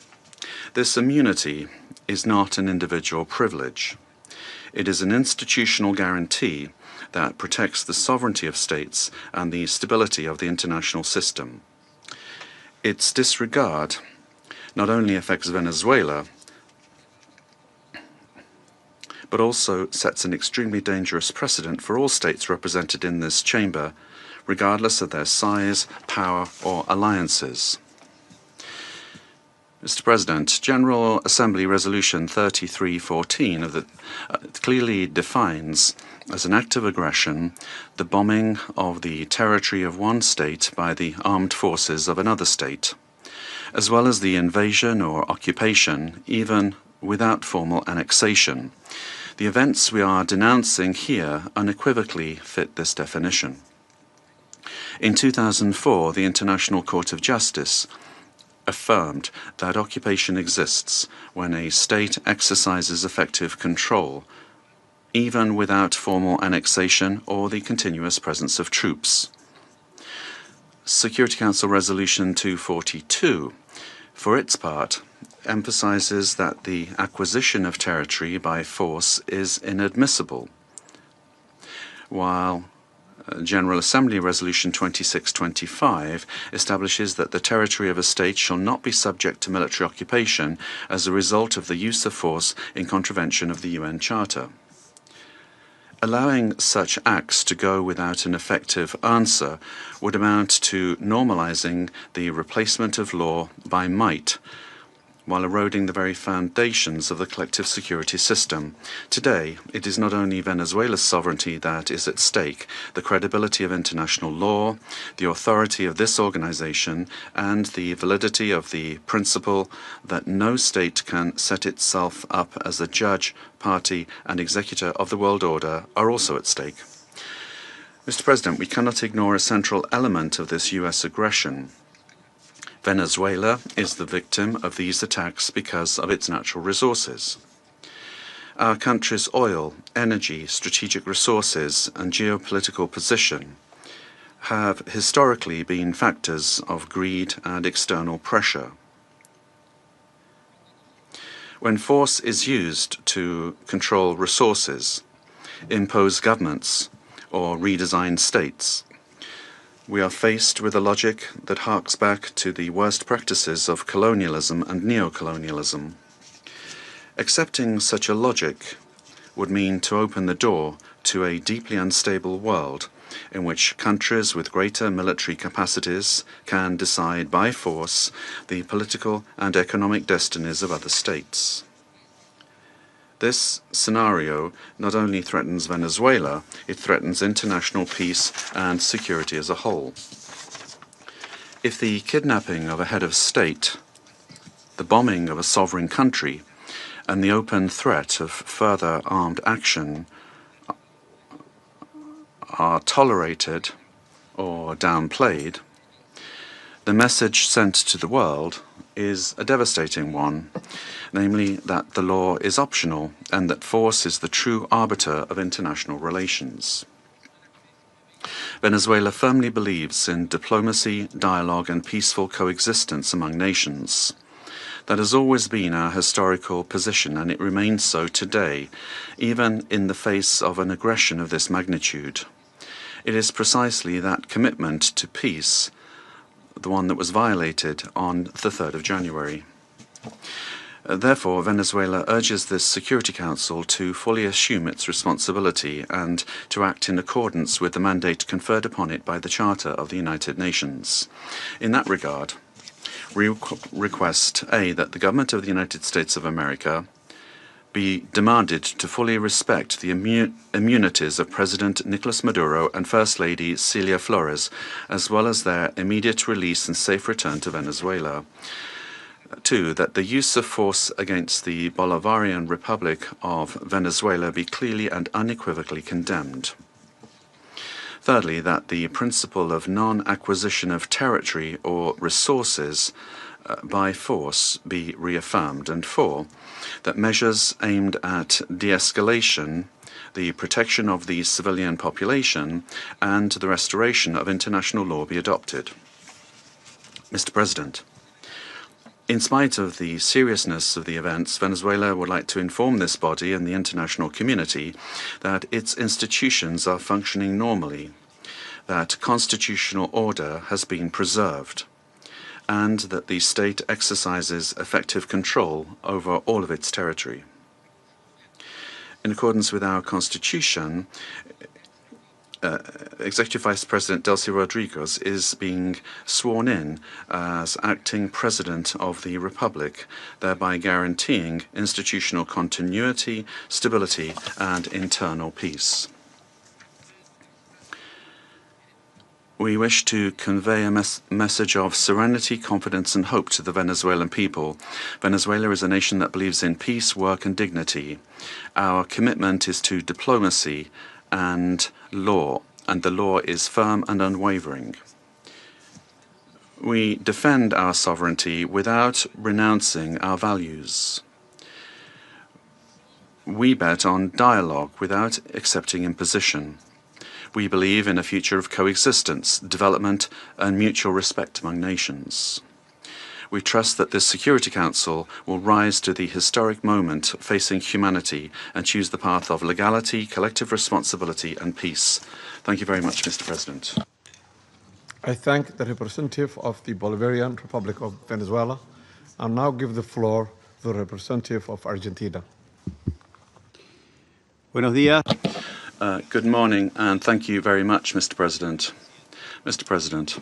This immunity is not an individual privilege. It is an institutional guarantee that protects the sovereignty of states and the stability of the international system. Its disregard not only affects Venezuela, but also sets an extremely dangerous precedent for all states represented in this chamber, regardless of their size, power, or alliances. Mr. President, General Assembly Resolution 3314 clearly defines as an act of aggression the bombing of the territory of one state by the armed forces of another state, as well as the invasion or occupation, even without formal annexation. The events we are denouncing here unequivocally fit this definition. In 2004, the International Court of Justice affirmed that occupation exists when a state exercises effective control, even without formal annexation or the continuous presence of troops. Security Council Resolution 242, for its part, emphasizes that the acquisition of territory by force is inadmissible, while General Assembly Resolution 2625 establishes that the territory of a state shall not be subject to military occupation as a result of the use of force in contravention of the UN Charter. Allowing such acts to go without an effective answer would amount to normalizing the replacement of law by might, while eroding the very foundations of the collective security system. Today, it is not only Venezuela's sovereignty that is at stake, the credibility of international law, the authority of this organization, and the validity of the principle that no state can set itself up as a judge, party, and executor of the world order are also at stake. Mr. President, we cannot ignore a central element of this U.S. aggression. Venezuela is the victim of these attacks because of its natural resources. Our country's oil, energy, strategic resources, and geopolitical position have historically been factors of greed and external pressure. When force is used to control resources, impose governments, or redesign states, we are faced with a logic that harks back to the worst practices of colonialism and neocolonialism. Accepting such a logic would mean to open the door to a deeply unstable world in which countries with greater military capacities can decide by force the political and economic destinies of other states. This scenario not only threatens Venezuela, it threatens international peace and security as a whole. If the kidnapping of a head of state, the bombing of a sovereign country, and the open threat of further armed action are tolerated or downplayed, the message sent to the world is a devastating one, namely that the law is optional and that force is the true arbiter of international relations. Venezuela firmly believes in diplomacy, dialogue, and peaceful coexistence among nations. That has always been our historical position, and it remains so today, even in the face of an aggression of this magnitude. It is precisely that commitment to peace, the one that was violated on the 3rd of January. Therefore, Venezuela urges this Security Council to fully assume its responsibility and to act in accordance with the mandate conferred upon it by the Charter of the United Nations. In that regard, we request, A, that the government of the United States of America be demanded to fully respect the immunities of President Nicolas Maduro and First Lady Celia Flores, as well as their immediate release and safe return to Venezuela. 2, that the use of force against the Bolivarian Republic of Venezuela be clearly and unequivocally condemned. Thirdly, that the principle of non-acquisition of territory or resources by force be reaffirmed. And 4, that measures aimed at de-escalation, the protection of the civilian population, and the restoration of international law be adopted. Mr. President, in spite of the seriousness of the events, Venezuela would like to inform this body and the international community that its institutions are functioning normally, that constitutional order has been preserved, and that the state exercises effective control over all of its territory. In accordance with our constitution, Executive Vice President Delcy Rodriguez is being sworn in as acting President of the Republic, thereby guaranteeing institutional continuity, stability, and internal peace. We wish to convey a message of serenity, confidence, and hope to the Venezuelan people. Venezuela is a nation that believes in peace, work, and dignity. Our commitment is to diplomacy and law, and the law is firm and unwavering. We defend our sovereignty without renouncing our values. We bet on dialogue without accepting imposition. We believe in a future of coexistence, development, and mutual respect among nations. We trust that this Security Council will rise to the historic moment facing humanity and choose the path of legality, collective responsibility, and peace. Thank you very much, Mr. President. I thank the representative of the Bolivarian Republic of Venezuela and now give the floor to the representative of Argentina. Buenos días. Good morning, and thank you very much, Mr. President. Mr. President,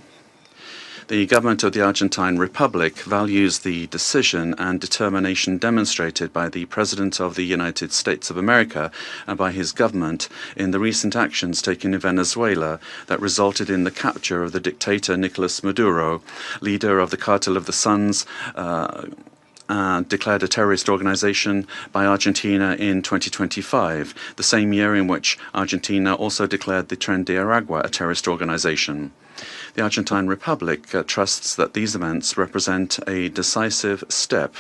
the government of the Argentine Republic values the decision and determination demonstrated by the President of the United States of America and by his government in the recent actions taken in Venezuela that resulted in the capture of the dictator Nicolas Maduro, leader of the Cartel of the Suns, declared a terrorist organization by Argentina in 2025, the same year in which Argentina also declared the Tren de Aragua a terrorist organization. The Argentine Republic trusts that these events represent a decisive step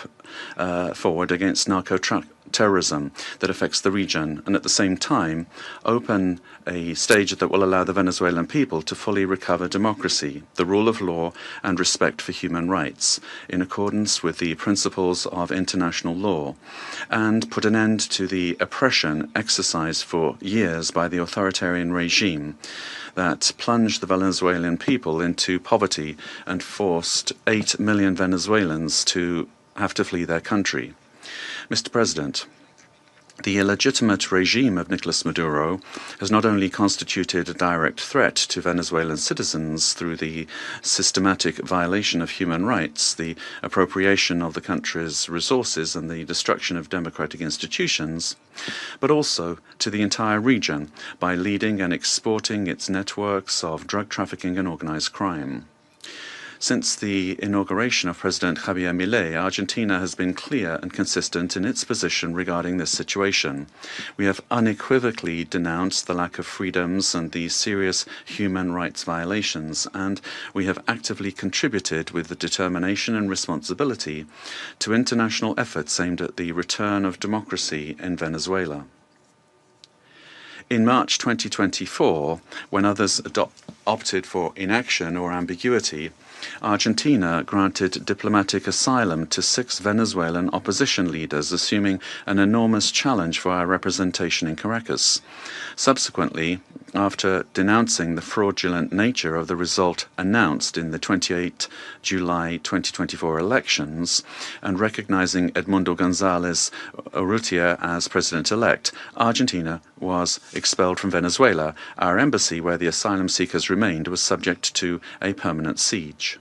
forward against narco-terrorism that affects the region, and at the same time open a stage that will allow the Venezuelan people to fully recover democracy, the rule of law, and respect for human rights, in accordance with the principles of international law, and put an end to the oppression exercised for years by the authoritarian regime that plunged the Venezuelan people into poverty and forced 8 million Venezuelans to have to flee their country. Mr. President, the illegitimate regime of Nicolas Maduro has not only constituted a direct threat to Venezuelan citizens through the systematic violation of human rights, the appropriation of the country's resources, and the destruction of democratic institutions, but also to the entire region by leading and exporting its networks of drug trafficking and organized crime. Since the inauguration of President Javier Milei, Argentina has been clear and consistent in its position regarding this situation. We have unequivocally denounced the lack of freedoms and the serious human rights violations, and we have actively contributed with the determination and responsibility to international efforts aimed at the return of democracy in Venezuela. In March 2024, when others opted for inaction or ambiguity, Argentina granted diplomatic asylum to 6 Venezuelan opposition leaders, assuming an enormous challenge for our representation in Caracas. Subsequently, after denouncing the fraudulent nature of the result announced in the 28 July 2024 elections and recognizing Edmundo González Urrutia as president-elect, Argentina was expelled from Venezuela. Our embassy, where the asylum seekers remained, was subject to a permanent siege.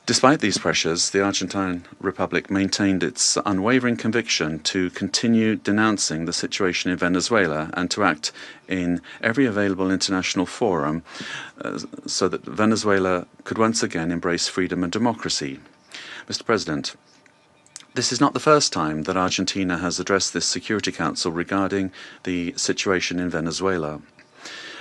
Despite these pressures, the Argentine Republic maintained its unwavering conviction to continue denouncing the situation in Venezuela and to act in every available international forum so that Venezuela could once again embrace freedom and democracy. Mr. President, this is not the first time that Argentina has addressed this Security Council regarding the situation in Venezuela.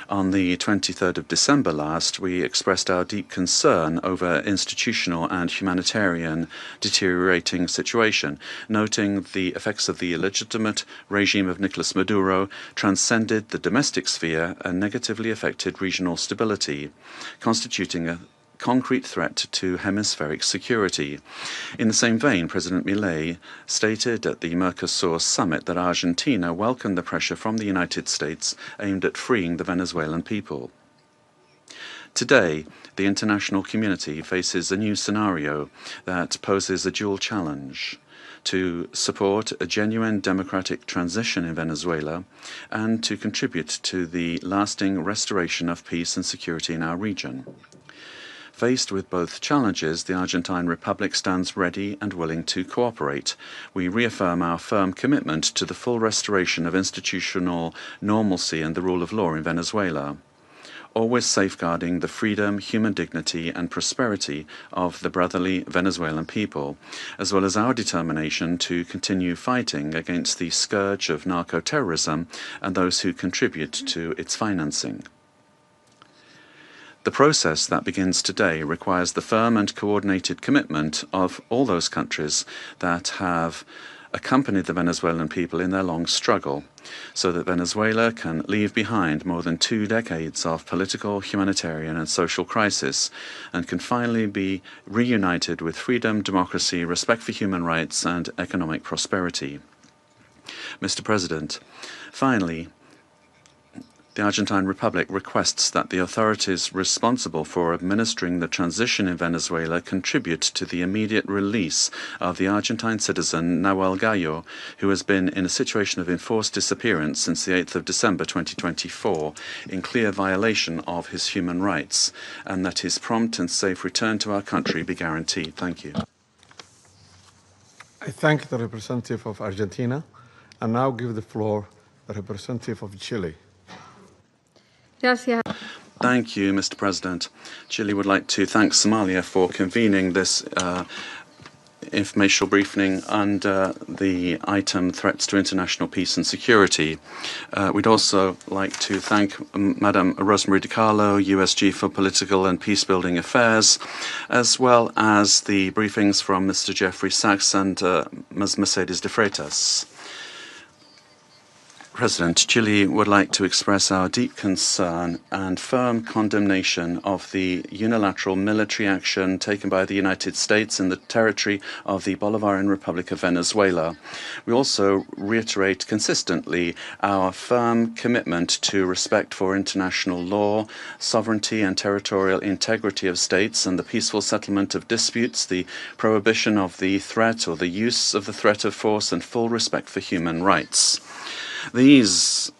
On the 23rd of December last, we expressed our deep concern over institutional and humanitarian deteriorating situation, noting the effects of the illegitimate regime of Nicolas Maduro transcended the domestic sphere and negatively affected regional stability, constituting a concrete threat to hemispheric security. In the same vein, President Milei stated at the Mercosur summit that Argentina welcomed the pressure from the United States aimed at freeing the Venezuelan people. Today, the international community faces a new scenario that poses a dual challenge: to support a genuine democratic transition in Venezuela and to contribute to the lasting restoration of peace and security in our region. Faced with both challenges, the Argentine Republic stands ready and willing to cooperate. We reaffirm our firm commitment to the full restoration of institutional normalcy and the rule of law in Venezuela, always safeguarding the freedom, human dignity, and prosperity of the brotherly Venezuelan people, as well as our determination to continue fighting against the scourge of narco-terrorism and those who contribute to its financing. The process that begins today requires the firm and coordinated commitment of all those countries that have accompanied the Venezuelan people in their long struggle, so that Venezuela can leave behind more than 2 decades of political, humanitarian, and social crisis, and can finally be reunited with freedom, democracy, respect for human rights, and economic prosperity. Mr. President, finally, the Argentine Republic requests that the authorities responsible for administering the transition in Venezuela contribute to the immediate release of the Argentine citizen Nahuel Gallo, who has been in a situation of enforced disappearance since the 8th of December 2024, in clear violation of his human rights, and that his prompt and safe return to our country be guaranteed. Thank you. I thank the representative of Argentina and now give the floor to the representative of Chile. Thank you, Mr. President. Chile would like to thank Somalia for convening this informational briefing under the item Threats to International Peace and Security. We'd also like to thank Madam Rosemary DiCarlo, USG for Political and Peacebuilding Affairs, as well as the briefings from Mr. Jeffrey Sachs and Ms. Mercedes de Freitas. President, Chile would like to express our deep concern and firm condemnation of the unilateral military action taken by the United States in the territory of the Bolivarian Republic of Venezuela. We also reiterate consistently our firm commitment to respect for international law, sovereignty and territorial integrity of states, and the peaceful settlement of disputes, the prohibition of the threat or the use of the threat of force, and full respect for human rights. These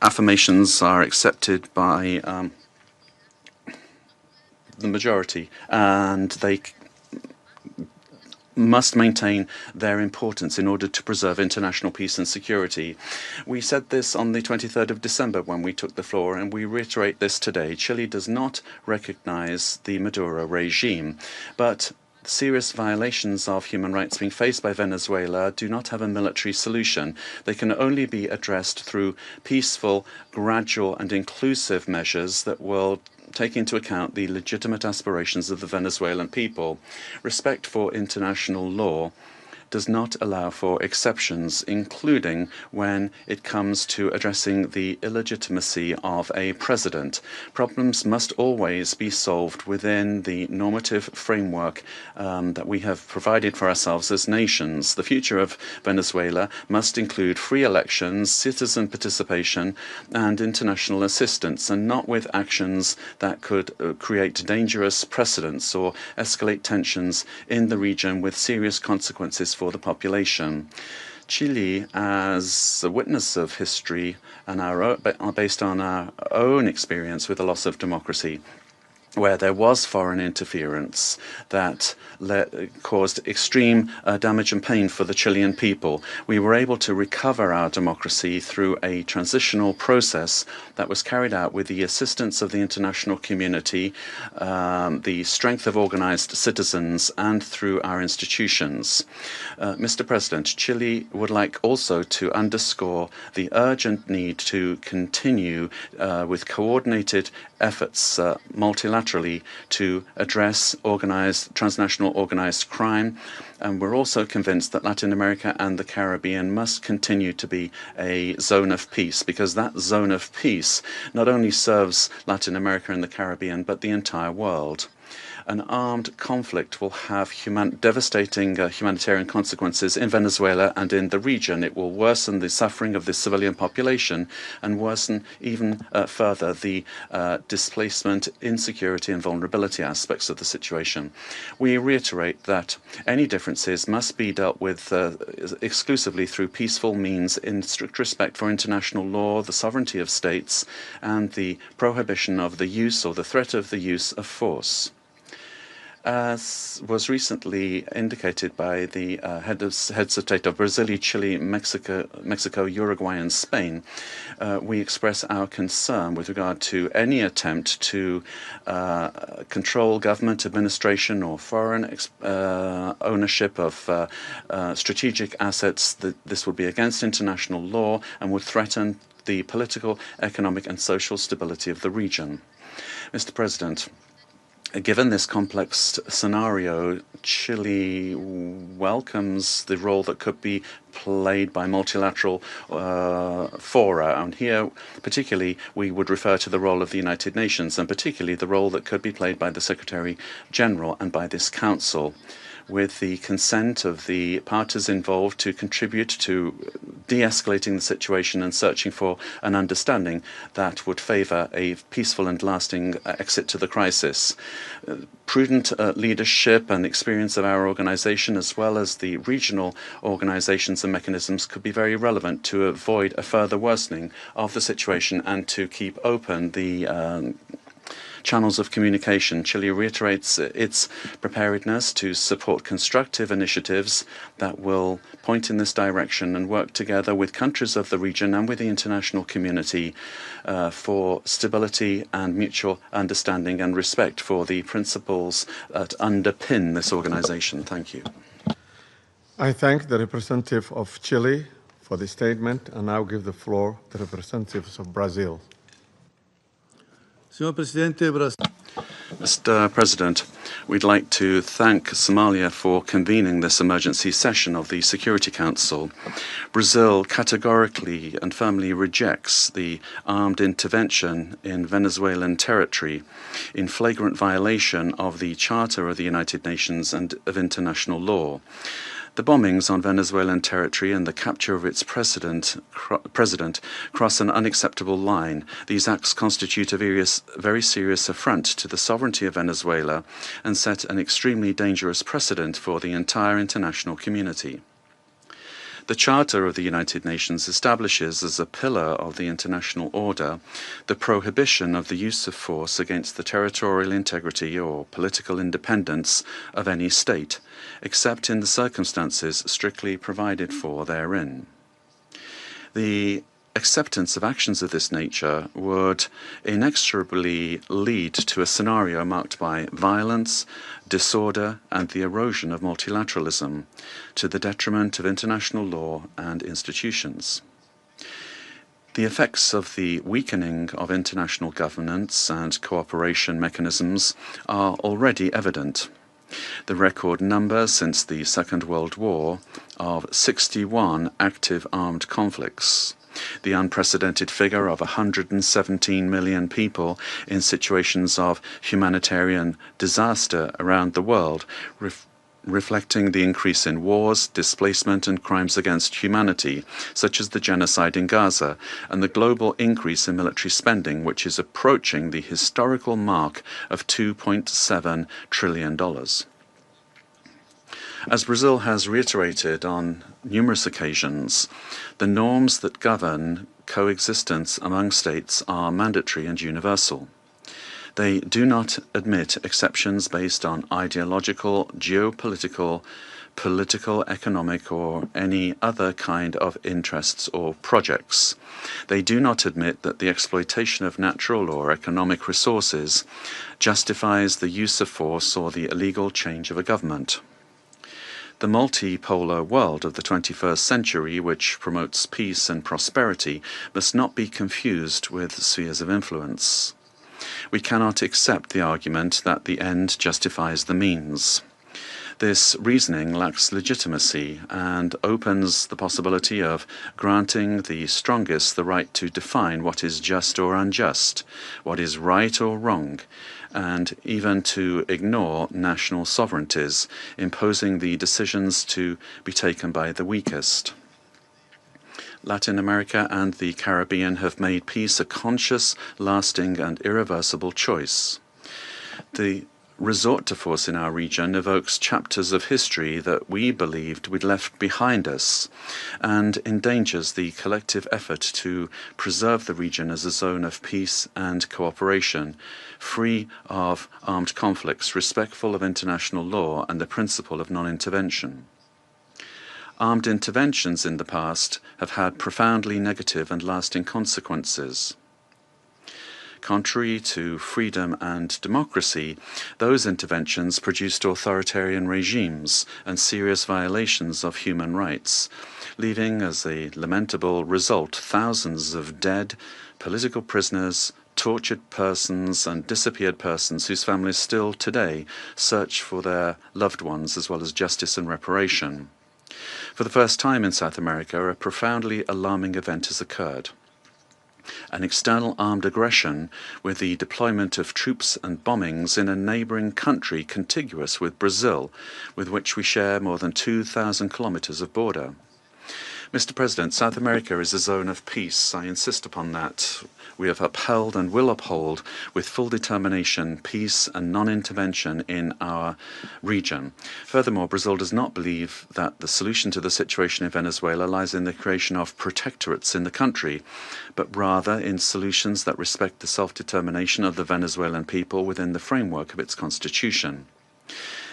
affirmations are accepted by the majority, and they must maintain their importance in order to preserve international peace and security. We said this on the 23rd of December when we took the floor, and we reiterate this today. Chile does not recognize the Maduro regime, but serious violations of human rights being faced by Venezuela do not have a military solution. They can only be addressed through peaceful, gradual, and inclusive measures that will take into account the legitimate aspirations of the Venezuelan people. Respect for international law does not allow for exceptions, including when it comes to addressing the illegitimacy of a president. Problems must always be solved within the normative framework that we have provided for ourselves as nations. The future of Venezuela must include free elections, citizen participation, and international assistance, and not with actions that could create dangerous precedents or escalate tensions in the region with serious consequences for the population. Chile, as a witness of history and based on our own experience with the loss of democracy, where there was foreign interference that caused extreme damage and pain for the Chilean people. We were able to recover our democracy through a transitional process that was carried out with the assistance of the international community, the strength of organized citizens, and through our institutions. Mr. President, Chile would like also to underscore the urgent need to continue with coordinated efforts multilaterally to address transnational organized crime. And we're also convinced that Latin America and the Caribbean must continue to be a zone of peace, because that zone of peace not only serves Latin America and the Caribbean, but the entire world. An armed conflict will have devastating humanitarian consequences in Venezuela and in the region. It will worsen the suffering of the civilian population and worsen even further the displacement, insecurity, and vulnerability aspects of the situation. We reiterate that any differences must be dealt with exclusively through peaceful means in strict respect for international law, the sovereignty of states, and the prohibition of the use or the threat of the use of force. As was recently indicated by the heads of state of Brazil, Chile, Mexico, Uruguay, and Spain, we express our concern with regard to any attempt to control government administration or foreign ownership of strategic assets. This would be against international law and would threaten the political, economic, and social stability of the region. Mr. President, given this complex scenario, Chile welcomes the role that could be played by multilateral fora. And here, particularly, we would refer to the role of the United Nations, and particularly the role that could be played by the Secretary General and by this Council, with the consent of the parties involved to contribute to de-escalating the situation and searching for an understanding that would favor a peaceful and lasting exit to the crisis. Prudent leadership and experience of our organization, as well as the regional organizations and mechanisms, could be very relevant to avoid a further worsening of the situation and to keep open the channels of communication. Chile reiterates its preparedness to support constructive initiatives that will point in this direction and work together with countries of the region and with the international community for stability and mutual understanding and respect for the principles that underpin this organization. Thank you. I thank the representative of Chile for the statement and now give the floor to the representatives of Brazil. Mr. President, we'd like to thank Somalia for convening this emergency session of the Security Council. Brazil categorically and firmly rejects the armed intervention in Venezuelan territory in flagrant violation of the Charter of the United Nations and of international law. The bombings on Venezuelan territory and the capture of its president cross an unacceptable line. These acts constitute a very serious affront to the sovereignty of Venezuela and set an extremely dangerous precedent for the entire international community. The Charter of the United Nations establishes as a pillar of the international order the prohibition of the use of force against the territorial integrity or political independence of any state, except in the circumstances strictly provided for therein. The acceptance of actions of this nature would inexorably lead to a scenario marked by violence, disorder, and the erosion of multilateralism, to the detriment of international law and institutions. The effects of the weakening of international governance and cooperation mechanisms are already evident. The record number since the Second World War of 61 active armed conflicts, the unprecedented figure of 117 million people in situations of humanitarian disaster around the world, reflecting the increase in wars, displacement, and crimes against humanity, such as the genocide in Gaza, and the global increase in military spending, which is approaching the historical mark of $2.7 trillion. As Brazil has reiterated on numerous occasions, the norms that govern coexistence among states are mandatory and universal. They do not admit exceptions based on ideological, geopolitical, political, economic, or any other kind of interests or projects. They do not admit that the exploitation of natural or economic resources justifies the use of force or the illegal change of a government. The multipolar world of the 21st century, which promotes peace and prosperity, must not be confused with spheres of influence. We cannot accept the argument that the end justifies the means. This reasoning lacks legitimacy and opens the possibility of granting the strongest the right to define what is just or unjust, what is right or wrong, and even to ignore national sovereignties, imposing the decisions to be taken by the weakest. Latin America and the Caribbean have made peace a conscious, lasting, and irreversible choice. The resort to force in our region evokes chapters of history that we believed we'd left behind us and endangers the collective effort to preserve the region as a zone of peace and cooperation, free of armed conflicts, respectful of international law and the principle of non-intervention. Armed interventions in the past have had profoundly negative and lasting consequences. Contrary to freedom and democracy, those interventions produced authoritarian regimes and serious violations of human rights, leaving as a lamentable result thousands of dead, political prisoners, tortured persons, and disappeared persons whose families still today search for their loved ones as well as justice and reparation. For the first time in South America, a profoundly alarming event has occurred. An external armed aggression with the deployment of troops and bombings in a neighboring country contiguous with Brazil, with which we share more than 2,000 kilometers of border. Mr. President, South America is a zone of peace. I insist upon that. We have upheld and will uphold with full determination peace and non-intervention in our region. Furthermore, Brazil does not believe that the solution to the situation in Venezuela lies in the creation of protectorates in the country, but rather in solutions that respect the self-determination of the Venezuelan people within the framework of its constitution.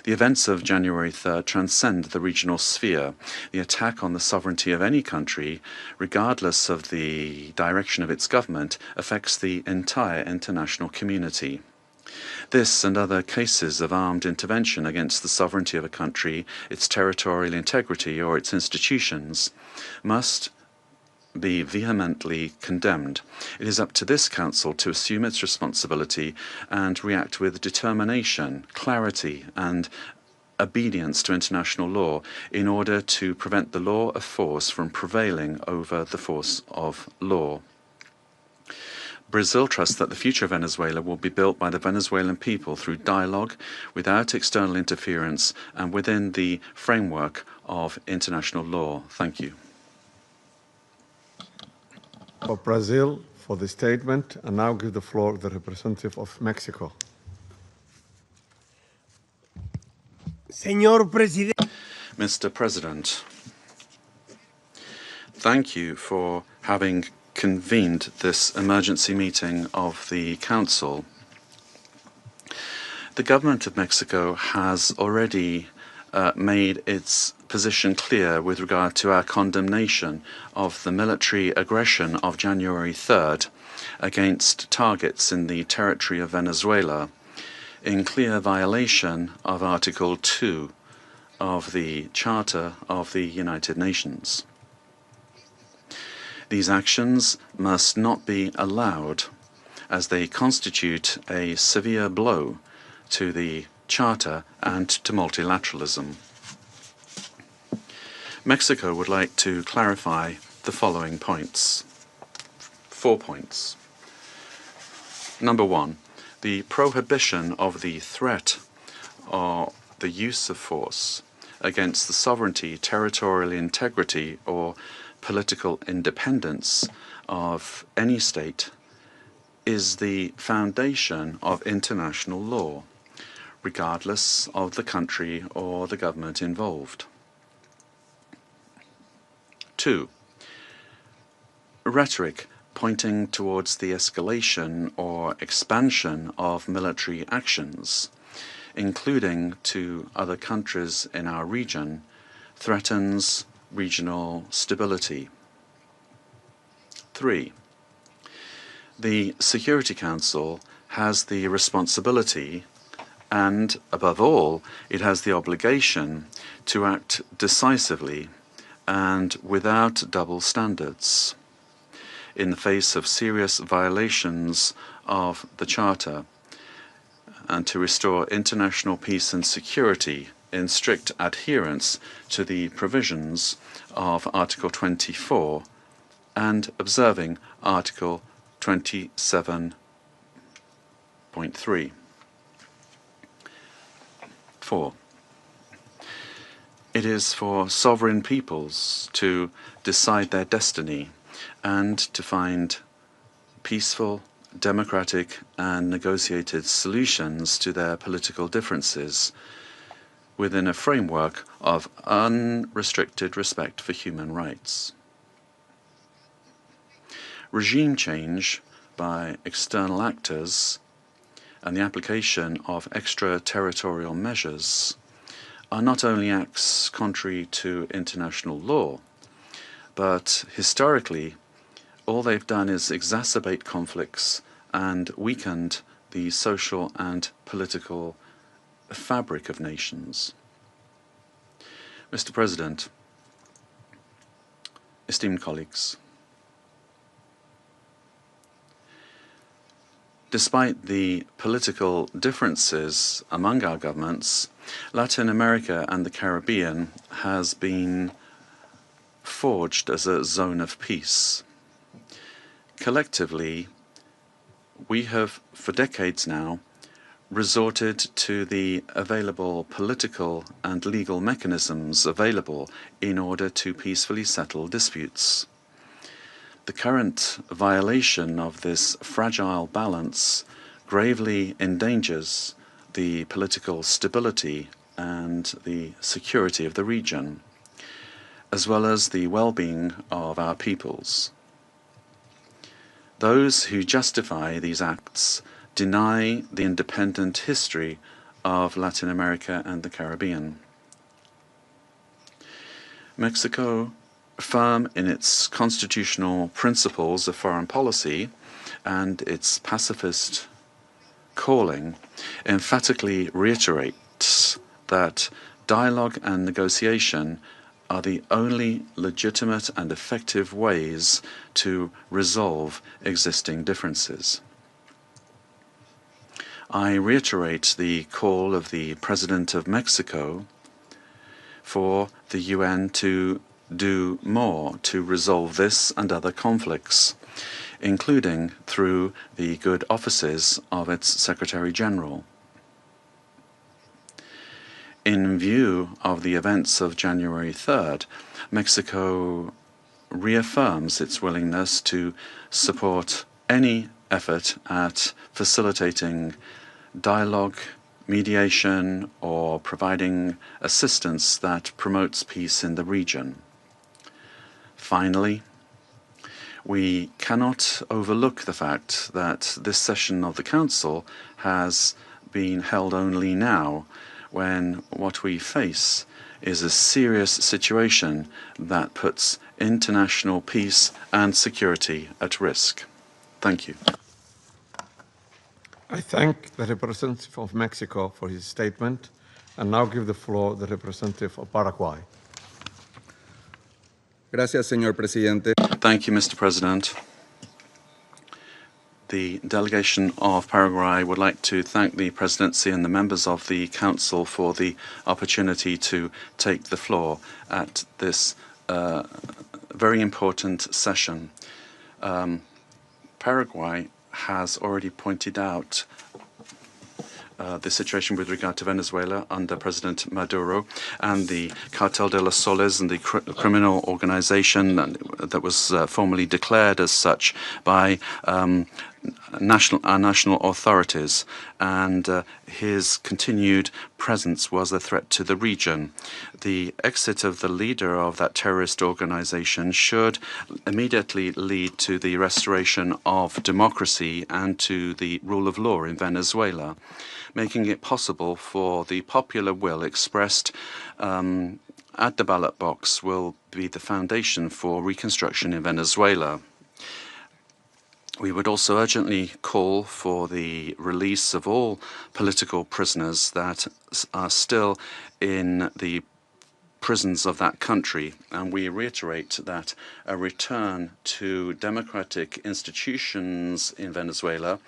The events of January 3rd transcend the regional sphere. The attack on the sovereignty of any country, regardless of the direction of its government, affects the entire international community. This and other cases of armed intervention against the sovereignty of a country, its territorial integrity, or its institutions must be vehemently condemned. It is up to this Council to assume its responsibility and react with determination, clarity, and obedience to international law in order to prevent the law of force from prevailing over the force of law. Brazil trusts that the future of Venezuela will be built by the Venezuelan people through dialogue, without external interference, and within the framework of international law. Thank you. For Brazil for the statement, and now give the floor to the representative of Mexico. Mr. President, thank you for having convened this emergency meeting of the Council. The government of Mexico has already made its position clear with regard to our condemnation of the military aggression of January 3rd against targets in the territory of Venezuela, in clear violation of Article 2 of the Charter of the United Nations. These actions must not be allowed, as they constitute a severe blow to the Charter and to multilateralism. Mexico would like to clarify the following points. 4 points. Number 1, the prohibition of the threat or the use of force against the sovereignty, territorial integrity, or political independence of any state is the foundation of international law, regardless of the country or the government involved. 2, rhetoric pointing towards the escalation or expansion of military actions, including to other countries in our region, threatens regional stability. 3. The Security Council has the responsibility and, above all, it has the obligation to act decisively and without double standards in the face of serious violations of the Charter, and to restore international peace and security in strict adherence to the provisions of Article 24 and observing Article 27.3. 4. It is for sovereign peoples to decide their destiny and to find peaceful, democratic, and negotiated solutions to their political differences within a framework of unrestricted respect for human rights. Regime change by external actors and the application of extraterritorial measures are not only acts contrary to international law, but historically, all they've done is exacerbate conflicts and weakened the social and political fabric of nations. Mr. President, esteemed colleagues, despite the political differences among our governments, Latin America and the Caribbean has been forged as a zone of peace. Collectively, we have, for decades now, resorted to the available political and legal mechanisms available in order to peacefully settle disputes. The current violation of this fragile balance gravely endangers the political stability and the security of the region, as well as the well-being of our peoples. Those who justify these acts deny the independent history of Latin America and the Caribbean. Mexico, firm in its constitutional principles of foreign policy and its pacifist calling, emphatically reiterates that dialogue and negotiation are the only legitimate and effective ways to resolve existing differences. I reiterate the call of the President of Mexico for the UN to do more to resolve this and other conflicts, including through the good offices of its Secretary General. In view of the events of January 3rd, Mexico reaffirms its willingness to support any effort at facilitating dialogue, mediation, or providing assistance that promotes peace in the region. Finally, we cannot overlook the fact that this session of the Council has been held only now, when what we face is a serious situation that puts international peace and security at risk. Thank you. I thank the representative of Mexico for his statement and now give the floor to the representative of Paraguay. Gracias, señor presidente. Thank you, Mr. President. The delegation of Paraguay would like to thank the presidency and the members of the council for the opportunity to take the floor at this very important session. Paraguay has already pointed out the situation with regard to Venezuela under President Maduro and the Cartel de los Soles and the criminal organization that was formally declared as such by our national authorities, and his continued presence was a threat to the region. The exit of the leader of that terrorist organization should immediately lead to the restoration of democracy and to the rule of law in Venezuela, making it possible for the popular will expressed at the ballot box will be the foundation for reconstruction in Venezuela. We would also urgently call for the release of all political prisoners that are still in the prisons of that country, and we reiterate that a return to democratic institutions in Venezuela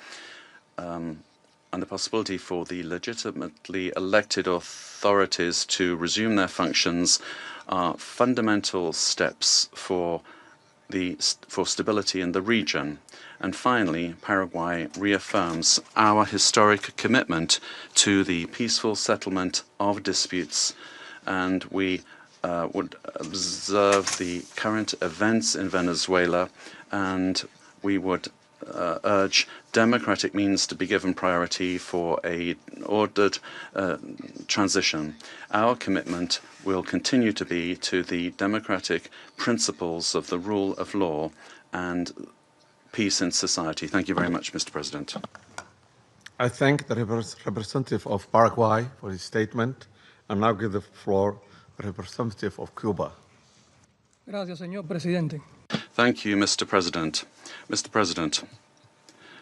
and the possibility for the legitimately elected authorities to resume their functions are fundamental steps for stability in the region. And finally, Paraguay reaffirms our historic commitment to the peaceful settlement of disputes, and we would observe the current events in Venezuela, and we would urge democratic means to be given priority for an ordered transition. Our commitment will continue to be to the democratic principles of the rule of law and peace in society. Thank you very much, Mr. President. I thank the representative of Paraguay for his statement, and now give the floor to the representative of Cuba. Gracias, señor presidente. Thank you, Mr. President. Mr. President,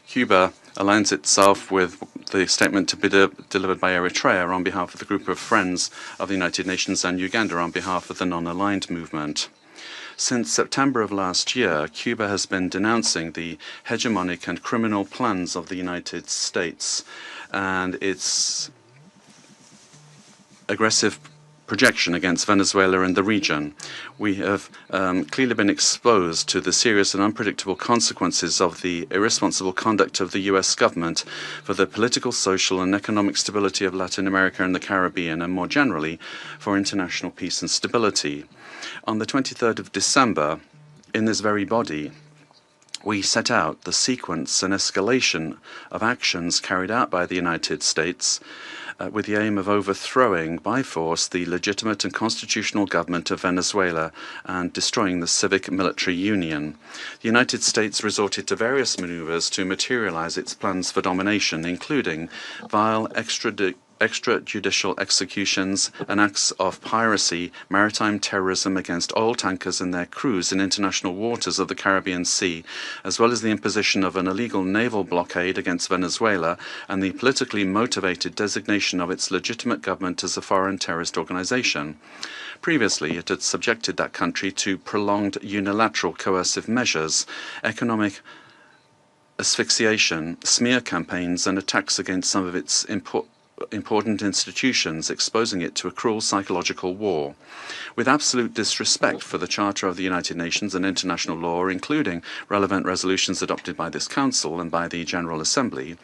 Cuba aligns itself with the statement to be delivered by Eritrea on behalf of the group of friends of the United Nations and Uganda on behalf of the non-aligned movement. Since September of last year, Cuba has been denouncing the hegemonic and criminal plans of the United States and its aggressive projection against Venezuela and the region. We have clearly been exposed to the serious and unpredictable consequences of the irresponsible conduct of the U.S. government for the political, social, and economic stability of Latin America and the Caribbean, and more generally, for international peace and stability. On the 23rd of December, in this very body, we set out the sequence and escalation of actions carried out by the United States with the aim of overthrowing by force the legitimate and constitutional government of Venezuela and destroying the civic military union. The United States resorted to various maneuvers to materialize its plans for domination, including vile extrajudicial executions and acts of piracy, maritime terrorism against oil tankers and their crews in international waters of the Caribbean Sea, as well as the imposition of an illegal naval blockade against Venezuela and the politically motivated designation of its legitimate government as a foreign terrorist organization. Previously, it had subjected that country to prolonged unilateral coercive measures, economic asphyxiation, smear campaigns, and attacks against some of its important institutions, exposing it to a cruel psychological war. With absolute disrespect for the Charter of the United Nations and international law, including relevant resolutions adopted by this Council and by the General Assembly,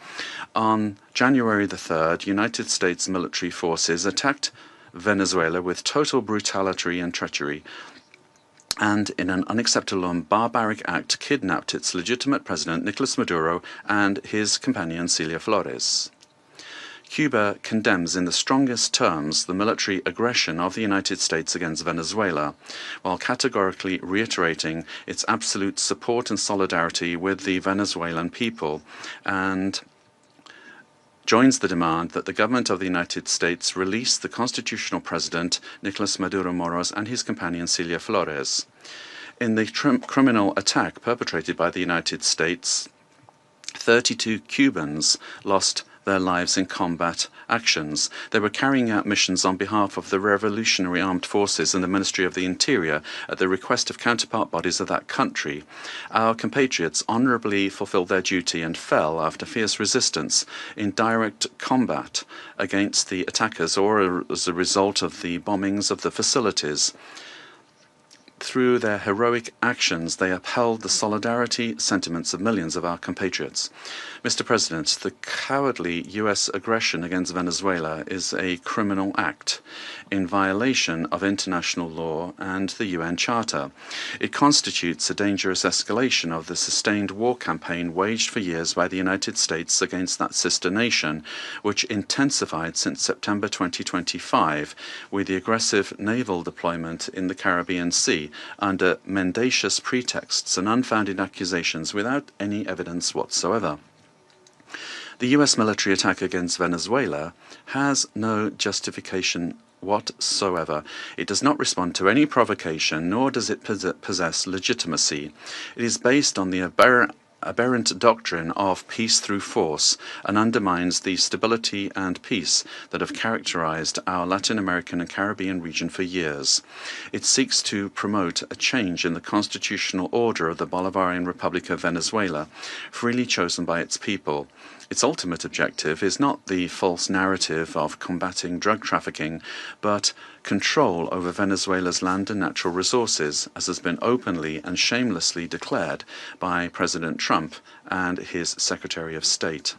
on January the 3rd, United States military forces attacked Venezuela with total brutality and treachery, and in an unacceptable and barbaric act kidnapped its legitimate president, Nicolas Maduro, and his companion, Celia Flores. Cuba condemns in the strongest terms the military aggression of the United States against Venezuela, while categorically reiterating its absolute support and solidarity with the Venezuelan people, and joins the demand that the government of the United States release the constitutional president, Nicolas Maduro Moros, and his companion, Celia Flores. In the criminal attack perpetrated by the United States, 32 Cubans lost their lives in combat actions. They were carrying out missions on behalf of the Revolutionary Armed Forces and the Ministry of the Interior at the request of counterpart bodies of that country. Our compatriots honorably fulfilled their duty and fell after fierce resistance in direct combat against the attackers or as a result of the bombings of the facilities. Through their heroic actions, they upheld the solidarity sentiments of millions of our compatriots. Mr. President, the cowardly U.S. aggression against Venezuela is a criminal act in violation of international law and the UN Charter. It constitutes a dangerous escalation of the sustained war campaign waged for years by the United States against that sister nation, which intensified since September 2025 with the aggressive naval deployment in the Caribbean Sea under mendacious pretexts and unfounded accusations without any evidence whatsoever. The U.S. military attack against Venezuela has no justification whatsoever. It does not respond to any provocation, nor does it possess legitimacy. It is based on the aberrant doctrine of peace through force and undermines the stability and peace that have characterized our Latin American and Caribbean region for years. It seeks to promote a change in the constitutional order of the Bolivarian Republic of Venezuela, freely chosen by its people. Its ultimate objective is not the false narrative of combating drug trafficking, but control over Venezuela's land and natural resources, as has been openly and shamelessly declared by President Trump and his Secretary of State.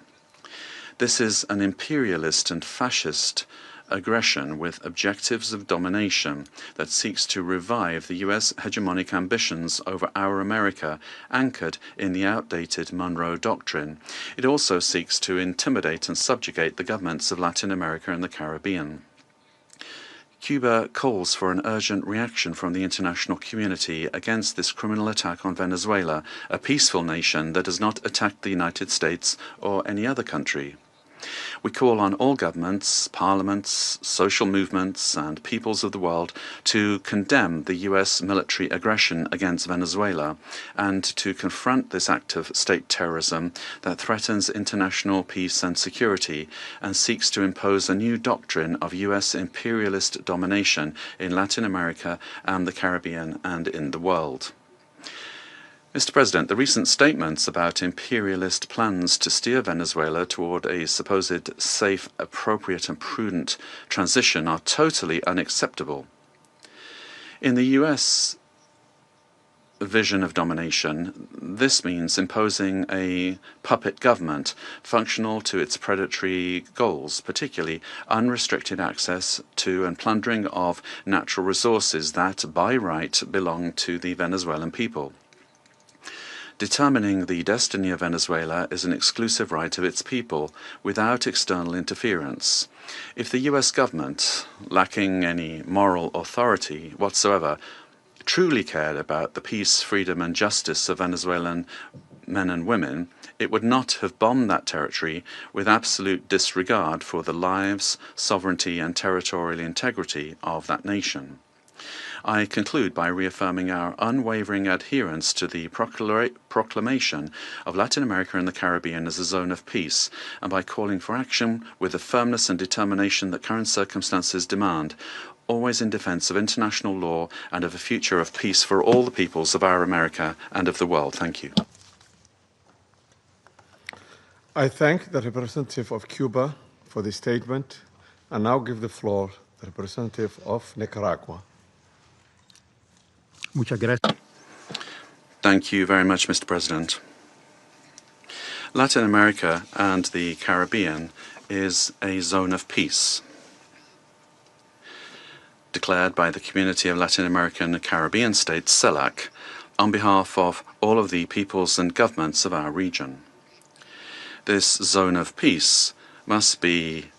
This is an imperialist and fascist aggression with objectives of domination that seeks to revive the U.S. hegemonic ambitions over our America, anchored in the outdated Monroe Doctrine. It also seeks to intimidate and subjugate the governments of Latin America and the Caribbean. Cuba calls for an urgent reaction from the international community against this criminal attack on Venezuela, a peaceful nation that has not attacked the United States or any other country. We call on all governments, parliaments, social movements, and peoples of the world to condemn the U.S. military aggression against Venezuela and to confront this act of state terrorism that threatens international peace and security and seeks to impose a new doctrine of U.S. imperialist domination in Latin America and the Caribbean and in the world. Mr. President, the recent statements about imperialist plans to steer Venezuela toward a supposed safe, appropriate, and prudent transition are totally unacceptable. In the U.S. vision of domination, this means imposing a puppet government functional to its predatory goals, particularly unrestricted access to and plundering of natural resources that, by right, belong to the Venezuelan people. Determining the destiny of Venezuela is an exclusive right of its people, without external interference. If the U.S. government, lacking any moral authority whatsoever, truly cared about the peace, freedom, and justice of Venezuelan men and women, it would not have bombed that territory with absolute disregard for the lives, sovereignty, and territorial integrity of that nation. I conclude by reaffirming our unwavering adherence to the proclamation of Latin America and the Caribbean as a zone of peace, and by calling for action with the firmness and determination that current circumstances demand, always in defense of international law and of a future of peace for all the peoples of our America and of the world. Thank you. I thank the representative of Cuba for the statement and now give the floor to the representative of Nicaragua. Muchas gracias. Thank you very much, Mr. President. Latin America and the Caribbean is a zone of peace, declared by the Community of Latin American and Caribbean States, CELAC, on behalf of all of the peoples and governments of our region. This zone of peace must be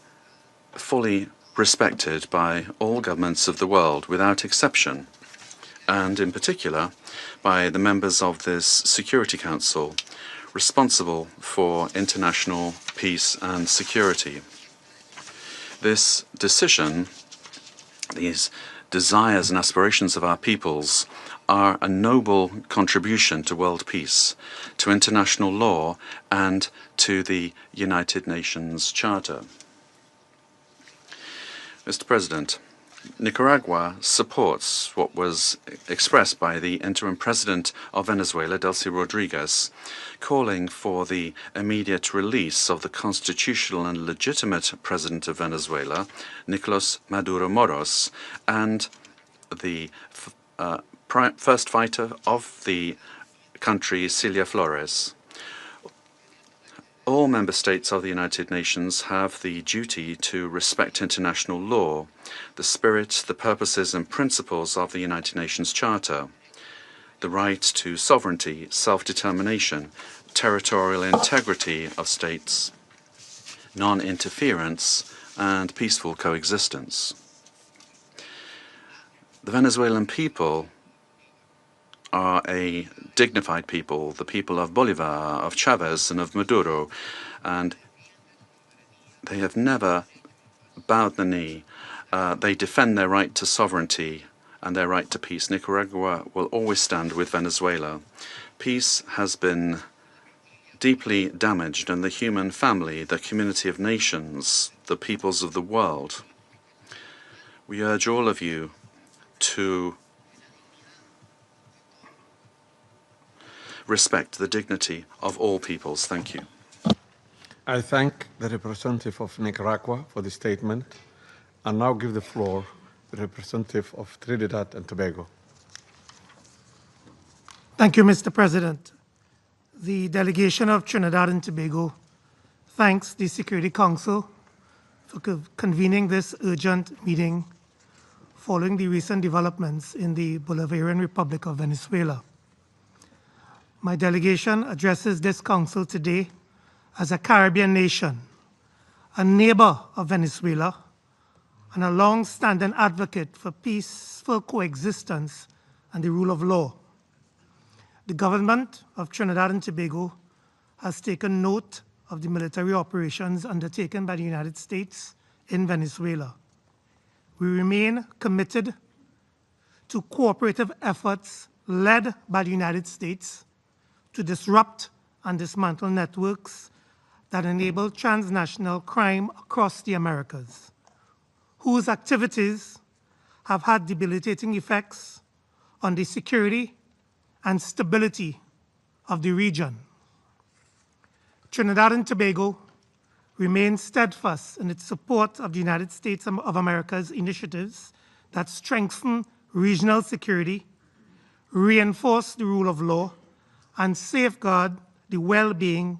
fully respected by all governments of the world without exception, and in particular by the members of this Security Council responsible for international peace and security. This decision, these desires and aspirations of our peoples, are a noble contribution to world peace, to international law, and to the United Nations Charter. Mr. President, Nicaragua supports what was expressed by the interim president of Venezuela, Delcy Rodriguez, calling for the immediate release of the constitutional and legitimate president of Venezuela, Nicolas Maduro Moros, and the first fighter of the country, Celia Flores. All member states of the United Nations have the duty to respect international law, the spirit, the purposes and principles of the United Nations Charter, the right to sovereignty, self-determination, territorial integrity of states, non-interference, and peaceful coexistence. The Venezuelan people are a dignified people, the people of Bolivar, of Chavez, and of Maduro, and they have never bowed the knee. They defend their right to sovereignty and their right to peace. Nicaragua will always stand with Venezuela. Peace has been deeply damaged, and the human family, the community of nations, the peoples of the world. We urge all of you to respect the dignity of all peoples. Thank you. I thank the representative of Nicaragua for the statement, and now give the floor to the representative of Trinidad and Tobago. Thank you, Mr. President. The delegation of Trinidad and Tobago thanks the Security Council for convening this urgent meeting following the recent developments in the Bolivarian Republic of Venezuela. My delegation addresses this council today as a Caribbean nation, a neighbor of Venezuela, and a long-standing advocate for peaceful coexistence and the rule of law. The government of Trinidad and Tobago has taken note of the military operations undertaken by the United States in Venezuela. We remain committed to cooperative efforts led by the United States to disrupt and dismantle networks that enable transnational crime across the Americas, whose activities have had debilitating effects on the security and stability of the region. Trinidad and Tobago remains steadfast in its support of the United States of America's initiatives that strengthen regional security, reinforce the rule of law, and safeguard the well-being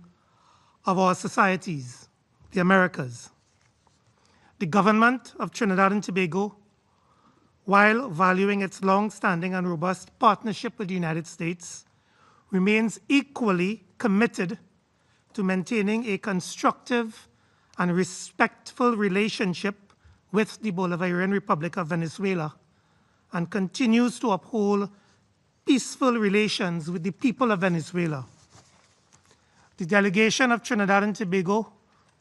of our societies, the Americas. The government of Trinidad and Tobago, while valuing its long-standing and robust partnership with the United States, remains equally committed to maintaining a constructive and respectful relationship with the Bolivarian Republic of Venezuela, and continues to uphold peaceful relations with the people of Venezuela. The delegation of Trinidad and Tobago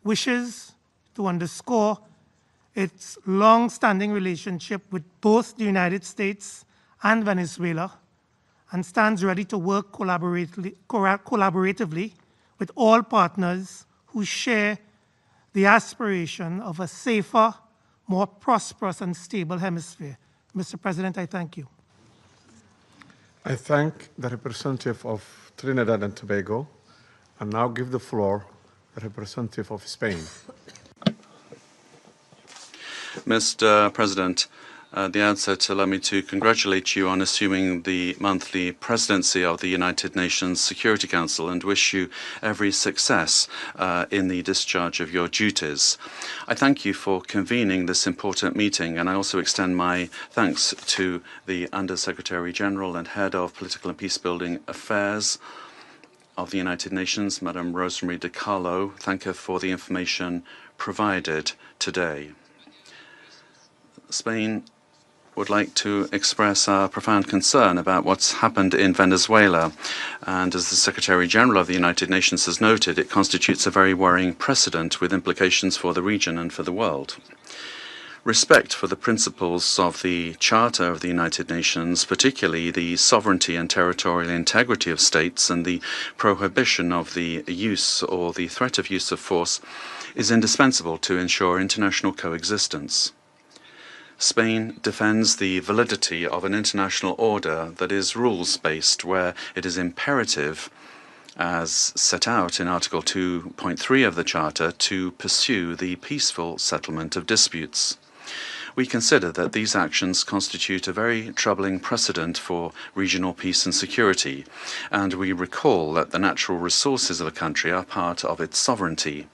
wishes to underscore its long-standing relationship with both the United States and Venezuela, and stands ready to work collaboratively with all partners who share the aspiration of a safer, more prosperous and stable hemisphere. Mr. President, I thank you. I thank the representative of Trinidad and Tobago, and now give the floor to the representative of Spain. Mr. President, at the outset, allow me to congratulate you on assuming the monthly presidency of the United Nations Security Council and wish you every success in the discharge of your duties. I thank you for convening this important meeting, and I also extend my thanks to the Under-Secretary General and Head of Political and Peacebuilding Affairs of the United Nations, Madam Rosemary DiCarlo. Thank her for the information provided today. Spain would like to express our profound concern about what's happened in Venezuela. And as the Secretary General of the United Nations has noted, it constitutes a very worrying precedent with implications for the region and for the world. Respect for the principles of the Charter of the United Nations, particularly the sovereignty and territorial integrity of states and the prohibition of the use or the threat of use of force, is indispensable to ensure international coexistence. Spain defends the validity of an international order that is rules-based, where it is imperative, as set out in Article 2.3 of the Charter, to pursue the peaceful settlement of disputes. We consider that these actions constitute a very troubling precedent for regional peace and security, and we recall that the natural resources of a country are part of its sovereignty.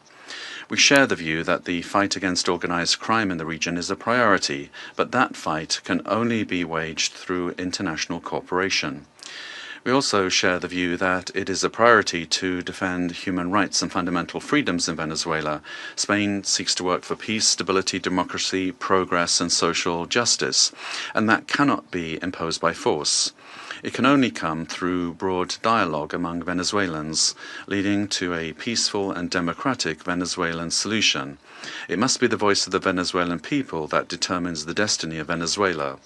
We share the view that the fight against organized crime in the region is a priority, but that fight can only be waged through international cooperation. We also share the view that it is a priority to defend human rights and fundamental freedoms in Venezuela. Spain seeks to work for peace, stability, democracy, progress, and social justice, and that cannot be imposed by force. It can only come through broad dialogue among Venezuelans, leading to a peaceful and democratic Venezuelan solution. It must be the voice of the Venezuelan people that determines the destiny of Venezuela.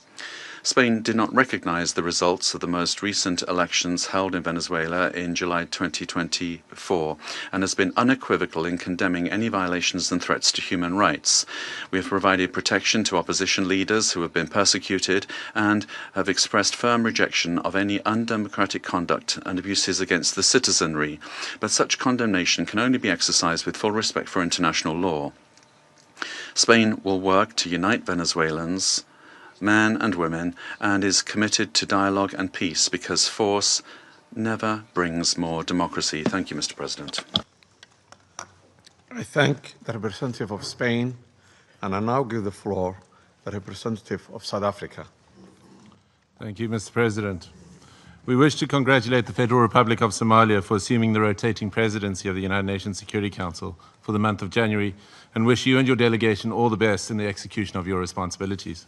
Spain did not recognize the results of the most recent elections held in Venezuela in July 2024 and has been unequivocal in condemning any violations and threats to human rights. We have provided protection to opposition leaders who have been persecuted and have expressed firm rejection of any undemocratic conduct and abuses against the citizenry, but such condemnation can only be exercised with full respect for international law. Spain will work to unite Venezuelans, men and women, and is committed to dialogue and peace because force never brings more democracy. Thank you, Mr. President. I thank the representative of Spain, and I now give the floor to the representative of South Africa. Thank you, Mr. President. We wish to congratulate the Federal Republic of Somalia for assuming the rotating presidency of the United Nations Security Council for the month of January, and wish you and your delegation all the best in the execution of your responsibilities.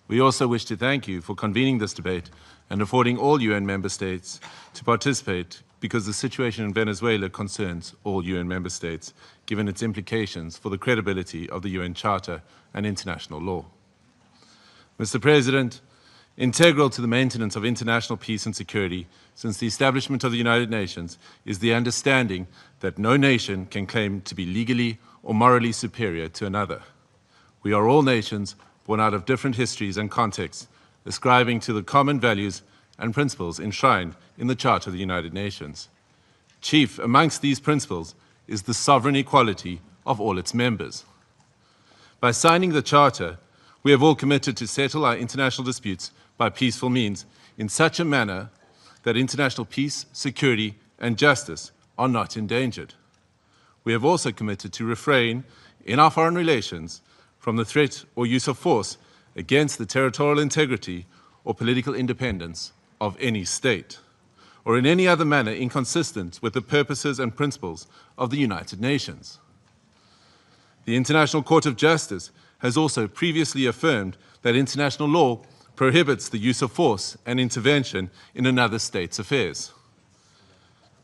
We also wish to thank you for convening this debate and affording all UN member states to participate because the situation in Venezuela concerns all UN member states, given its implications for the credibility of the UN Charter and international law. Mr. President, integral to the maintenance of international peace and security since the establishment of the United Nations is the understanding that no nation can claim to be legally or morally superior to another. We are all nations born out of different histories and contexts, ascribing to the common values and principles enshrined in the Charter of the United Nations. Chief amongst these principles is the sovereign equality of all its members. By signing the Charter, we have all committed to settle our international disputes by peaceful means in such a manner that international peace, security, and justice are not endangered. We have also committed to refrain in our foreign relations from the threat or use of force against the territorial integrity or political independence of any state, or in any other manner inconsistent with the purposes and principles of the United Nations. The International Court of Justice has also previously affirmed that international law prohibits the use of force and intervention in another state's affairs.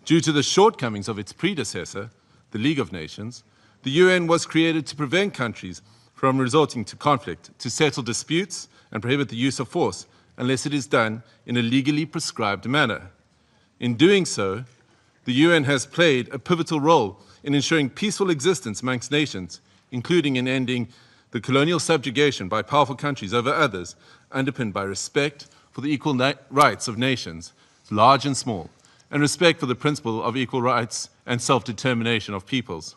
Due to the shortcomings of its predecessor, the League of Nations, the UN was created to prevent countries from resorting to conflict, to settle disputes and prohibit the use of force unless it is done in a legally prescribed manner. In doing so, the UN has played a pivotal role in ensuring peaceful existence amongst nations, including in ending the colonial subjugation by powerful countries over others, underpinned by respect for the equal rights of nations, large and small, and respect for the principle of equal rights and self-determination of peoples.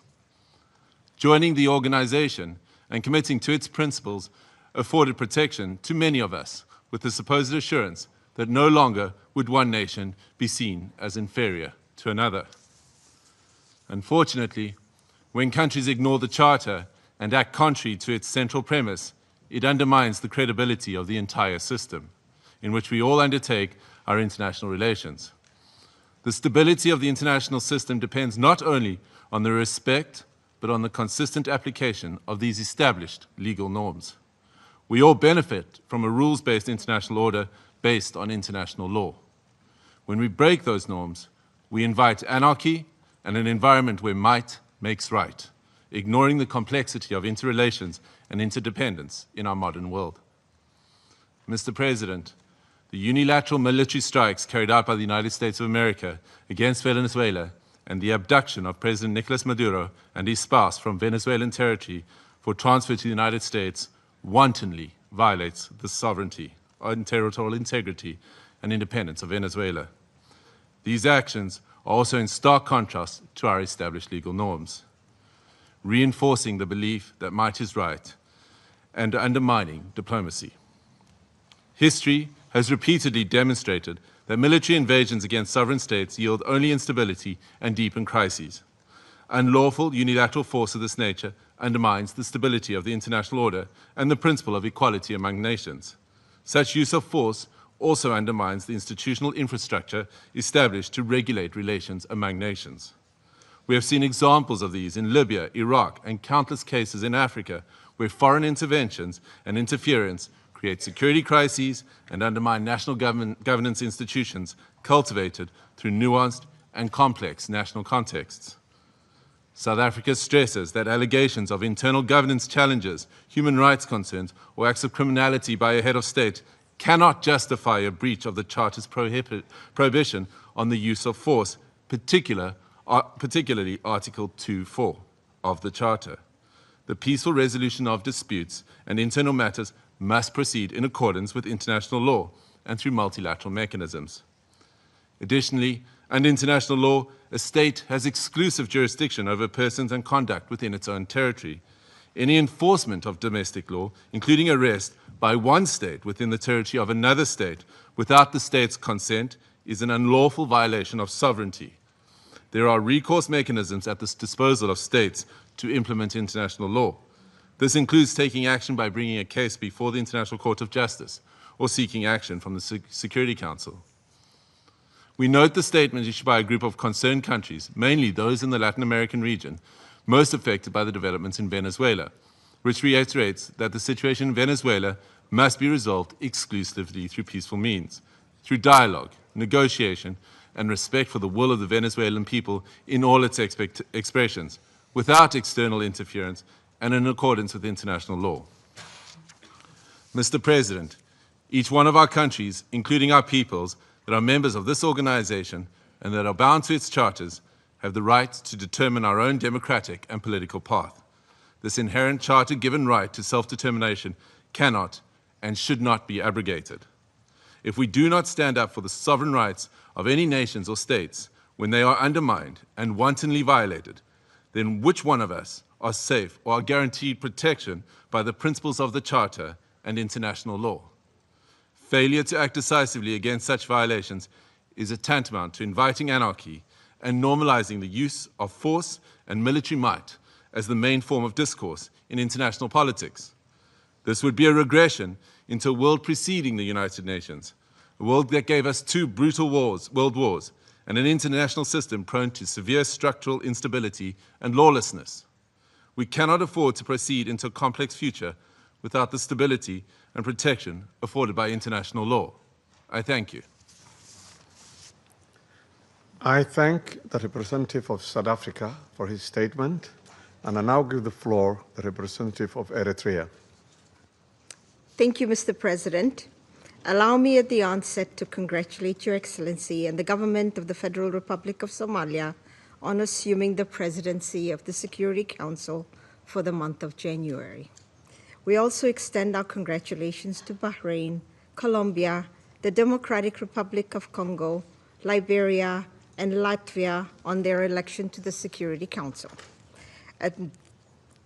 Joining the organization and committing to its principles afforded protection to many of us with the supposed assurance that no longer would one nation be seen as inferior to another. Unfortunately, when countries ignore the Charter and act contrary to its central premise, it undermines the credibility of the entire system in which we all undertake our international relations. The stability of the international system depends not only on the respect but on the consistent application of these established legal norms. We all benefit from a rules-based international order based on international law. When we break those norms, we invite anarchy and an environment where might makes right, ignoring the complexity of interrelations and interdependence in our modern world. Mr. President, the unilateral military strikes carried out by the United States of America against Venezuela and the abduction of President Nicolas Maduro and his spouse from Venezuelan territory for transfer to the United States wantonly violates the sovereignty and territorial integrity and independence of Venezuela. These actions are also in stark contrast to our established legal norms, reinforcing the belief that might is right and undermining diplomacy. History has repeatedly demonstrated that military invasions against sovereign states yield only instability and deepen crises. Unlawful unilateral force of this nature undermines the stability of the international order and the principle of equality among nations. Such use of force also undermines the institutional infrastructure established to regulate relations among nations. We have seen examples of these in Libya, Iraq, and countless cases in Africa where foreign interventions and interference create security crises and undermine national governance institutions cultivated through nuanced and complex national contexts. South Africa stresses that allegations of internal governance challenges, human rights concerns, or acts of criminality by a head of state cannot justify a breach of the Charter's prohibition on the use of force, particularly Article 2.4 of the Charter. The peaceful resolution of disputes and internal matters must proceed in accordance with international law and through multilateral mechanisms. Additionally, under international law, a state has exclusive jurisdiction over persons and conduct within its own territory. Any enforcement of domestic law, including arrest by one state within the territory of another state without the state's consent, is an unlawful violation of sovereignty. There are recourse mechanisms at the disposal of states to implement international law. This includes taking action by bringing a case before the International Court of Justice or seeking action from the Security Council. We note the statement issued by a group of concerned countries, mainly those in the Latin American region, most affected by the developments in Venezuela, which reiterates that the situation in Venezuela must be resolved exclusively through peaceful means, through dialogue, negotiation, and respect for the will of the Venezuelan people in all its expressions, without external interference and in accordance with international law. Mr. President, each one of our countries, including our peoples, that are members of this organization and that are bound to its charters, have the right to determine our own democratic and political path. This inherent charter-given right to self-determination cannot and should not be abrogated. If we do not stand up for the sovereign rights of any nations or states when they are undermined and wantonly violated, then which one of us are safe or are guaranteed protection by the principles of the Charter and international law? Failure to act decisively against such violations is a tantamount to inviting anarchy and normalizing the use of force and military might as the main form of discourse in international politics. This would be a regression into a world preceding the United Nations, a world that gave us two brutal world wars, and an international system prone to severe structural instability and lawlessness. We cannot afford to proceed into a complex future without the stability and protection afforded by international law. I thank you. I thank the representative of South Africa for his statement, and I now give the floor to the representative of Eritrea. Thank you, Mr. President. Allow me at the onset to congratulate Your Excellency and the government of the Federal Republic of Somalia on assuming the presidency of the Security Council for the month of January. We also extend our congratulations to Bahrain, Colombia, the Democratic Republic of Congo, Liberia, and Latvia on their election to the Security Council.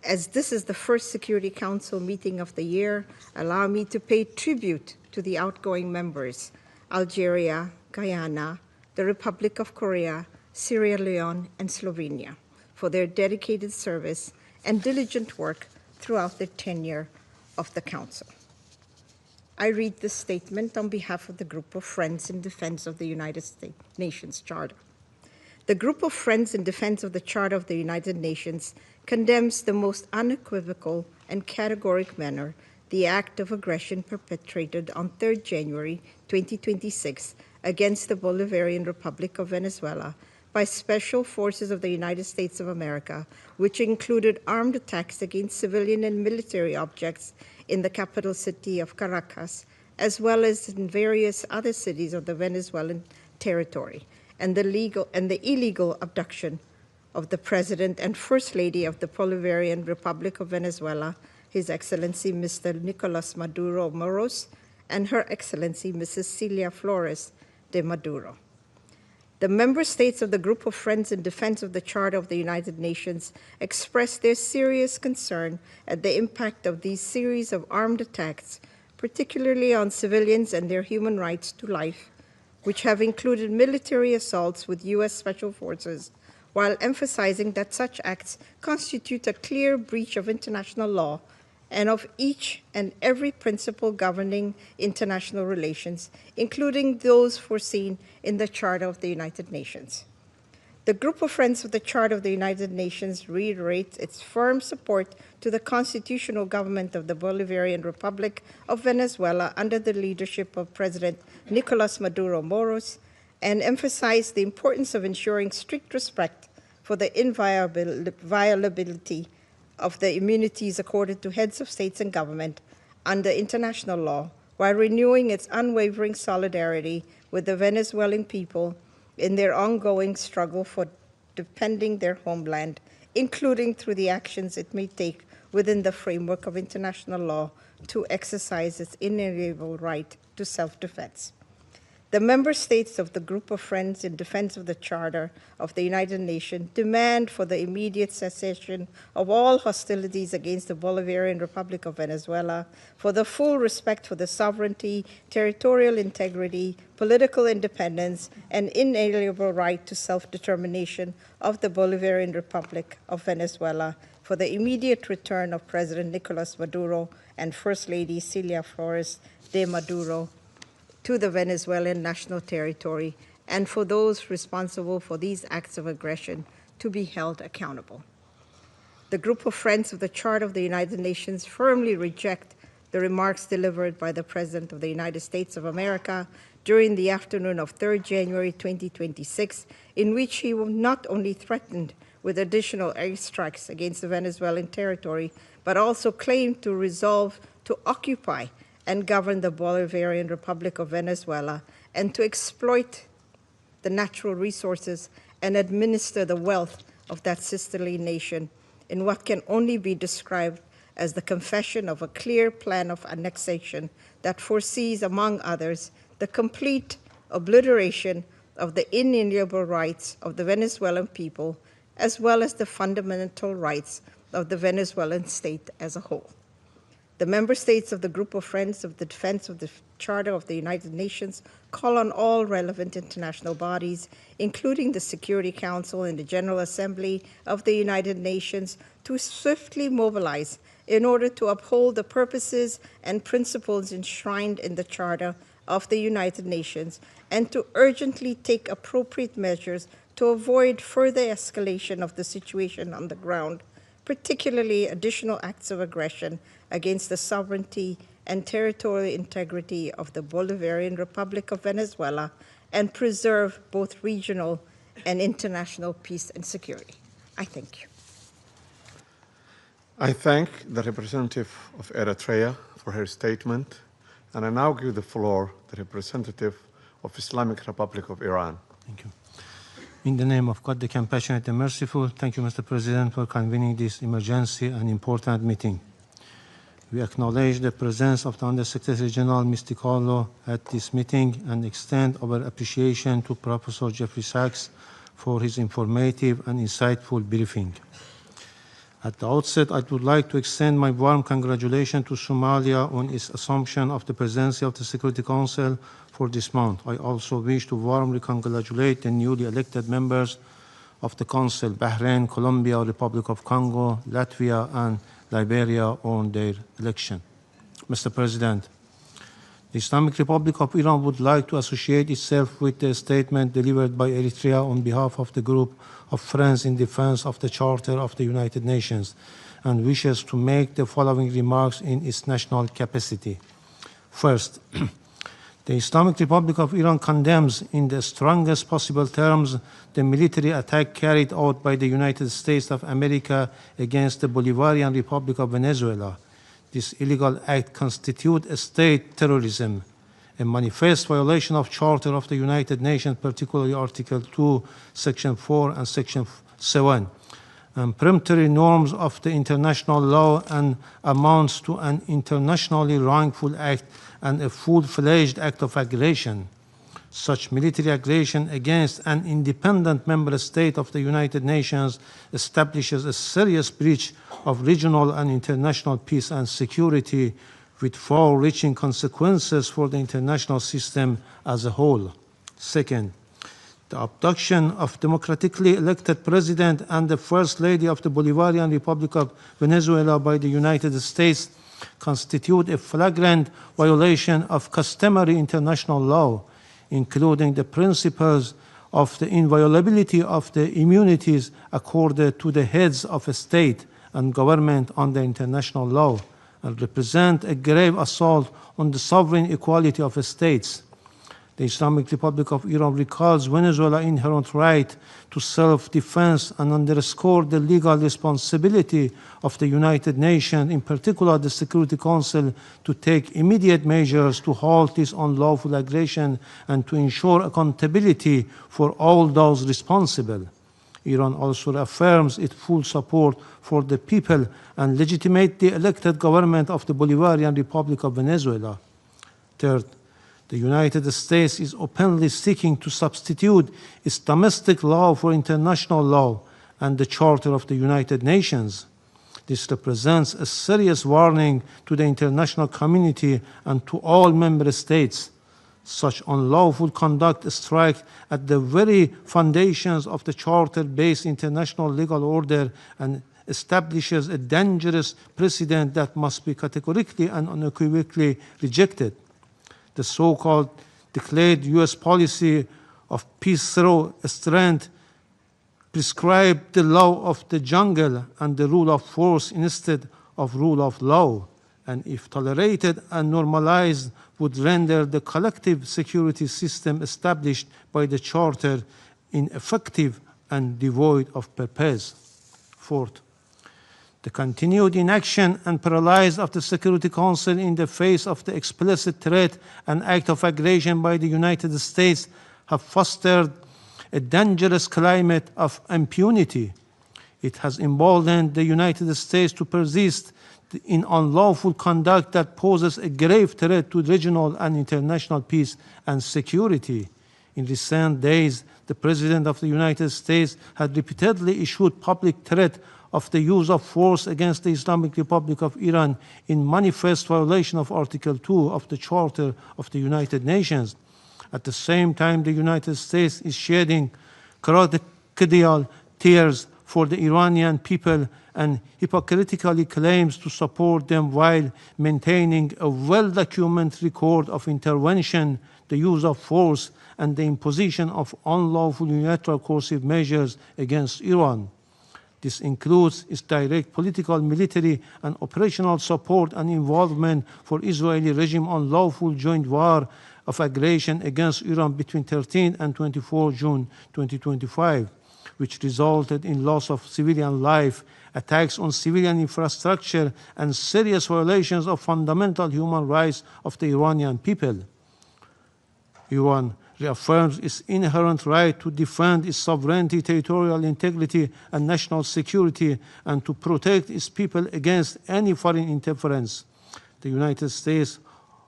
As this is the first Security Council meeting of the year, allow me to pay tribute to the outgoing members, Algeria, Guyana, the Republic of Korea, Sierra Leone, and Slovenia, for their dedicated service and diligent work throughout their tenure of the Council. I read this statement on behalf of the Group of Friends in Defense of the United Nations Charter. The Group of Friends in Defense of the Charter of the United Nations condemns the most unequivocal and categoric manner the act of aggression perpetrated on 3rd January 2026 against the Bolivarian Republic of Venezuela by special forces of the United States of America, which included armed attacks against civilian and military objects in the capital city of Caracas, as well as in various other cities of the Venezuelan territory, and the illegal abduction of the President and First Lady of the Bolivarian Republic of Venezuela, His Excellency Mr. Nicolas Maduro Moros, and Her Excellency Mrs. Celia Flores de Maduro. The member states of the Group of Friends in Defense of the Charter of the United Nations expressed their serious concern at the impact of these series of armed attacks, particularly on civilians and their human rights to life, which have included military assaults with U.S. Special Forces, while emphasizing that such acts constitute a clear breach of international law and of each and every principle governing international relations, including those foreseen in the Charter of the United Nations. The Group of Friends of the Charter of the United Nations reiterates its firm support to the constitutional government of the Bolivarian Republic of Venezuela under the leadership of President Nicolas Maduro Moros, and emphasizes the importance of ensuring strict respect for the inviolability of the immunities accorded to heads of states and government under international law, while renewing its unwavering solidarity with the Venezuelan people in their ongoing struggle for defending their homeland, including through the actions it may take within the framework of international law to exercise its inalienable right to self-defense. The member states of the Group of Friends in Defense of the Charter of the United Nations demand for the immediate cessation of all hostilities against the Bolivarian Republic of Venezuela, for the full respect for the sovereignty, territorial integrity, political independence, and inalienable right to self-determination of the Bolivarian Republic of Venezuela, for the immediate return of President Nicolas Maduro and First Lady Celia Flores de Maduro to the Venezuelan national territory, and for those responsible for these acts of aggression to be held accountable. The Group of Friends of the Charter of the United Nations firmly reject the remarks delivered by the President of the United States of America during the afternoon of 3rd January 2026, in which he not only threatened with additional airstrikes against the Venezuelan territory, but also claimed to resolve to occupy and govern the Bolivarian Republic of Venezuela, and to exploit the natural resources and administer the wealth of that sisterly nation in what can only be described as the confession of a clear plan of annexation that foresees, among others, the complete obliteration of the inalienable rights of the Venezuelan people, as well as the fundamental rights of the Venezuelan state as a whole. The member states of the Group of Friends of the Defense of the Charter of the United Nations call on all relevant international bodies, including the Security Council and the General Assembly of the United Nations, to swiftly mobilize in order to uphold the purposes and principles enshrined in the Charter of the United Nations, and to urgently take appropriate measures to avoid further escalation of the situation on the ground, particularly additional acts of aggression against the sovereignty and territorial integrity of the Bolivarian Republic of Venezuela, and preserve both regional and international peace and security. I thank you. I thank the representative of Eritrea for her statement, and I now give the floor to the representative of Islamic Republic of Iran. Thank you. In the name of God, the compassionate and merciful, thank you, Mr. President, for convening this emergency and important meeting. We acknowledge the presence of the Undersecretary General, Mr. Carlo, at this meeting and extend our appreciation to Professor Jeffrey Sachs for his informative and insightful briefing. At the outset, I would like to extend my warm congratulations to Somalia on its assumption of the presidency of the Security Council for this month. I also wish to warmly congratulate the newly elected members of the Council, Bahrain, Colombia, Republic of Congo, Latvia, and Liberia on their election. Mr. President, the Islamic Republic of Iran would like to associate itself with the statement delivered by Eritrea on behalf of the Group of Friends in Defense of the Charter of the United Nations, and wishes to make the following remarks in its national capacity. First, the Islamic Republic of Iran condemns in the strongest possible terms the military attack carried out by the United States of America against the Bolivarian Republic of Venezuela. This illegal act constitutes state terrorism, a manifest violation of Charter of the United Nations, particularly Article 2, Section 4 and Section 7, and peremptory norms of the international law, and amounts to an internationally wrongful act and a full-fledged act of aggression. Such military aggression against an independent member state of the United Nations establishes a serious breach of regional and international peace and security with far-reaching consequences for the international system as a whole. Second, the abduction of democratically elected president and the First Lady of the Bolivarian Republic of Venezuela by the United States constitute a flagrant violation of customary international law, including the principles of the inviolability of the immunities accorded to the heads of a state and government under international law, and represent a grave assault on the sovereign equality of states. The Islamic Republic of Iran recalls Venezuela's inherent right to self-defense and underscored the legal responsibility of the United Nations, in particular the Security Council, to take immediate measures to halt this unlawful aggression and to ensure accountability for all those responsible. Iran also affirms its full support for the people and legitimate the elected government of the Bolivarian Republic of Venezuela. Third, the United States is openly seeking to substitute its domestic law for international law and the Charter of the United Nations. This represents a serious warning to the international community and to all member states. Such unlawful conduct strikes at the very foundations of the Charter-based international legal order and establishes a dangerous precedent that must be categorically and unequivocally rejected. The so-called declared U.S. policy of peace through strength prescribed the law of the jungle and the rule of force instead of rule of law, and if tolerated and normalized, would render the collective security system established by the Charter ineffective and devoid of purpose. Fourth, the continued inaction and paralysis of the Security Council in the face of the explicit threat and act of aggression by the United States have fostered a dangerous climate of impunity. It has emboldened the United States to persist in unlawful conduct that poses a grave threat to regional and international peace and security. In recent days, the President of the United States had repeatedly issued public threat of the use of force against the Islamic Republic of Iran in manifest violation of Article 2 of the Charter of the United Nations. At the same time, the United States is shedding crocodile tears for the Iranian people and hypocritically claims to support them while maintaining a well-documented record of intervention, the use of force, and the imposition of unlawful unilateral coercive measures against Iran. This includes its direct political, military, and operational support and involvement for Israeli regime unlawful joint war of aggression against Iran between 13 and 24 June 2025, which resulted in loss of civilian life, attacks on civilian infrastructure, and serious violations of fundamental human rights of the Iranian people. Iran reaffirms its inherent right to defend its sovereignty, territorial integrity, and national security, and to protect its people against any foreign interference. The United States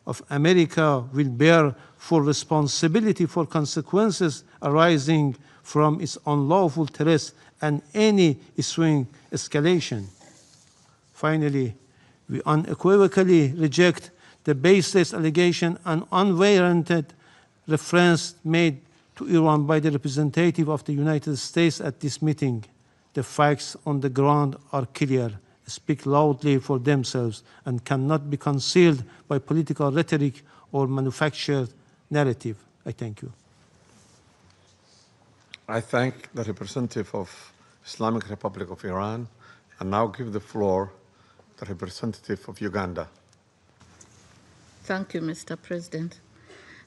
of America will bear full responsibility for consequences arising from its unlawful threats and any ensuing escalation. Finally, we unequivocally reject the baseless allegation and unwarranted reference made to Iran by the representative of the United States at this meeting. The facts on the ground are clear, speak loudly for themselves, and cannot be concealed by political rhetoric or manufactured narrative. I thank you. I thank the representative of Islamic Republic of Iran and now give the floor to the representative of Uganda. Thank you, Mr. President.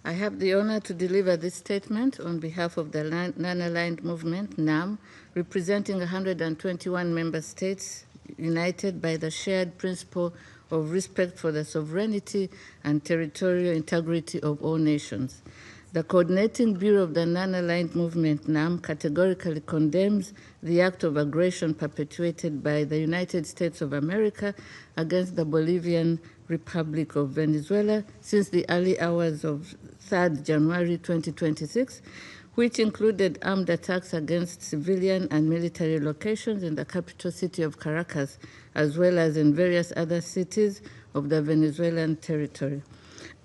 I have the honor to deliver this statement on behalf of the Non-Aligned Movement, NAM, representing 121 member states united by the shared principle of respect for the sovereignty and territorial integrity of all nations. The Coordinating Bureau of the Non-Aligned Movement, NAM, categorically condemns the act of aggression perpetuated by the United States of America against the Bolivian Republic of Venezuela since the early hours of 3rd January 2026, which included armed attacks against civilian and military locations in the capital city of Caracas, as well as in various other cities of the Venezuelan territory.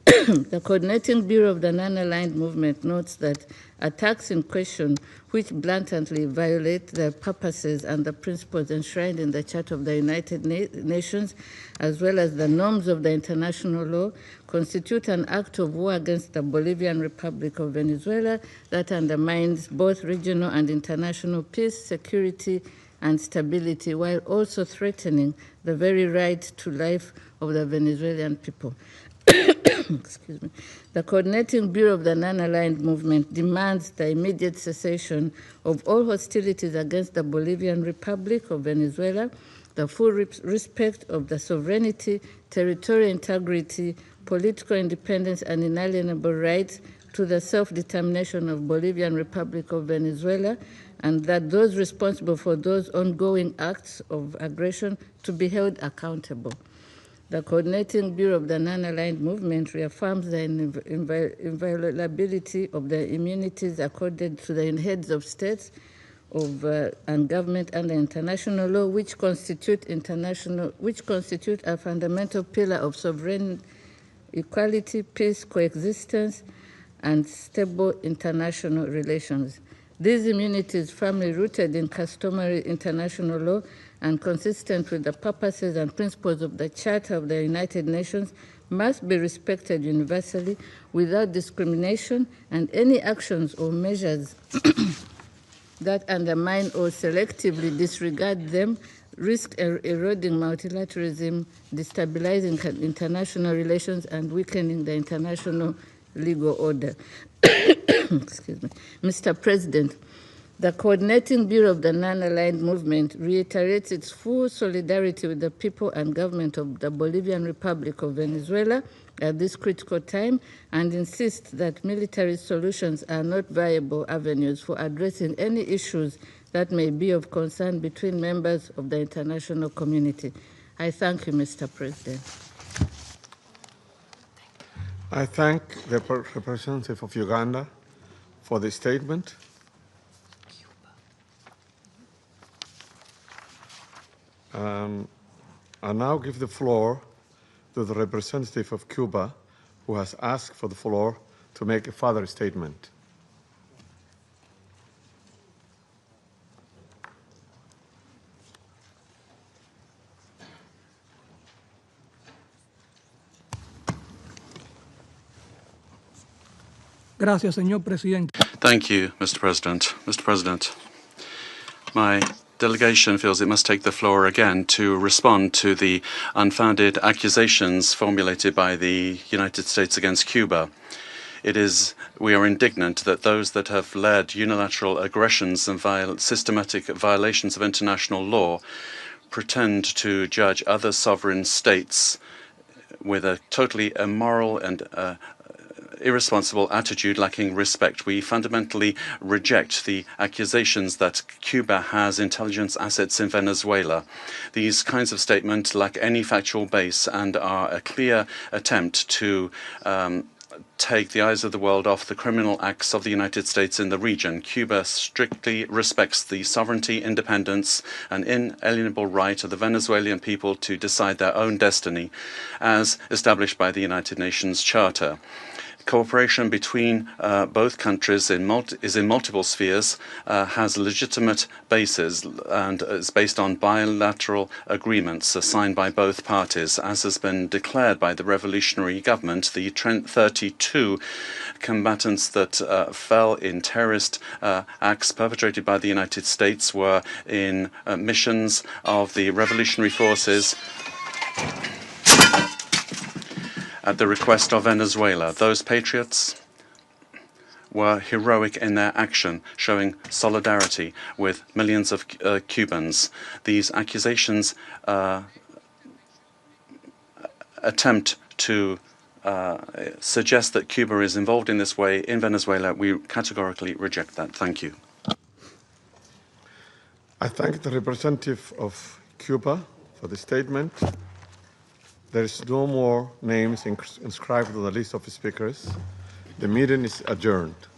The Coordinating Bureau of the Non-Aligned Movement notes that attacks in question, which blatantly violate the purposes and the principles enshrined in the Charter of the United Nations, as well as the norms of the international law, constitute an act of war against the Bolivian Republic of Venezuela that undermines both regional and international peace, security, and stability, while also threatening the very right to life of the Venezuelan people. Excuse me. The Coordinating Bureau of the Non-Aligned Movement demands the immediate cessation of all hostilities against the Bolivian Republic of Venezuela, the full respect of the sovereignty, territorial integrity, political independence, and inalienable rights to the self-determination of Bolivian Republic of Venezuela, and that those responsible for those ongoing acts of aggression to be held accountable. The Coordinating Bureau of the Non-Aligned Movement reaffirms the inviolability of the immunities accorded to the heads of states and government under international law, which constitute a fundamental pillar of sovereign equality, peace, coexistence, and stable international relations. These immunities, firmly rooted in customary international law and consistent with the purposes and principles of the Charter of the United Nations, must be respected universally without discrimination, and any actions or measures that undermine or selectively disregard them risk eroding multilateralism, destabilizing international relations, and weakening the international legal order. Excuse me. Mr. President, the Coordinating Bureau of the Non-Aligned Movement reiterates its full solidarity with the people and government of the Bolivian Republic of Venezuela at this critical time, and insists that military solutions are not viable avenues for addressing any issues that may be of concern between members of the international community. I thank you, Mr. President. I thank the representative of Uganda for the statement. I now give the floor to the representative of Cuba, who has asked for the floor to make a further statement. Gracias, señor presidente. Thank you, Mr. President. Mr. President, my delegation feels it must take the floor again to respond to the unfounded accusations formulated by the United States against Cuba. We are indignant that those that have led unilateral aggressions and systematic violations of international law pretend to judge other sovereign states with a totally immoral and irresponsible attitude lacking respect. We fundamentally reject the accusations that Cuba has intelligence assets in Venezuela. These kinds of statements lack any factual base and are a clear attempt to take the eyes of the world off the criminal acts of the United States in the region. Cuba strictly respects the sovereignty, independence, and inalienable right of the Venezuelan people to decide their own destiny, as established by the United Nations Charter. Cooperation between both countries is in multiple spheres, has legitimate bases, and is based on bilateral agreements signed by both parties. As has been declared by the revolutionary government, the 32 combatants that fell in terrorist acts perpetrated by the United States were in missions of the revolutionary forces at the request of Venezuela. Those patriots were heroic in their action, showing solidarity with millions of Cubans. These accusations attempt to suggest that Cuba is involved in this way in Venezuela. We categorically reject that. Thank you. I thank the representative of Cuba for the statement. There is no more names inscribed on the list of speakers. The meeting is adjourned.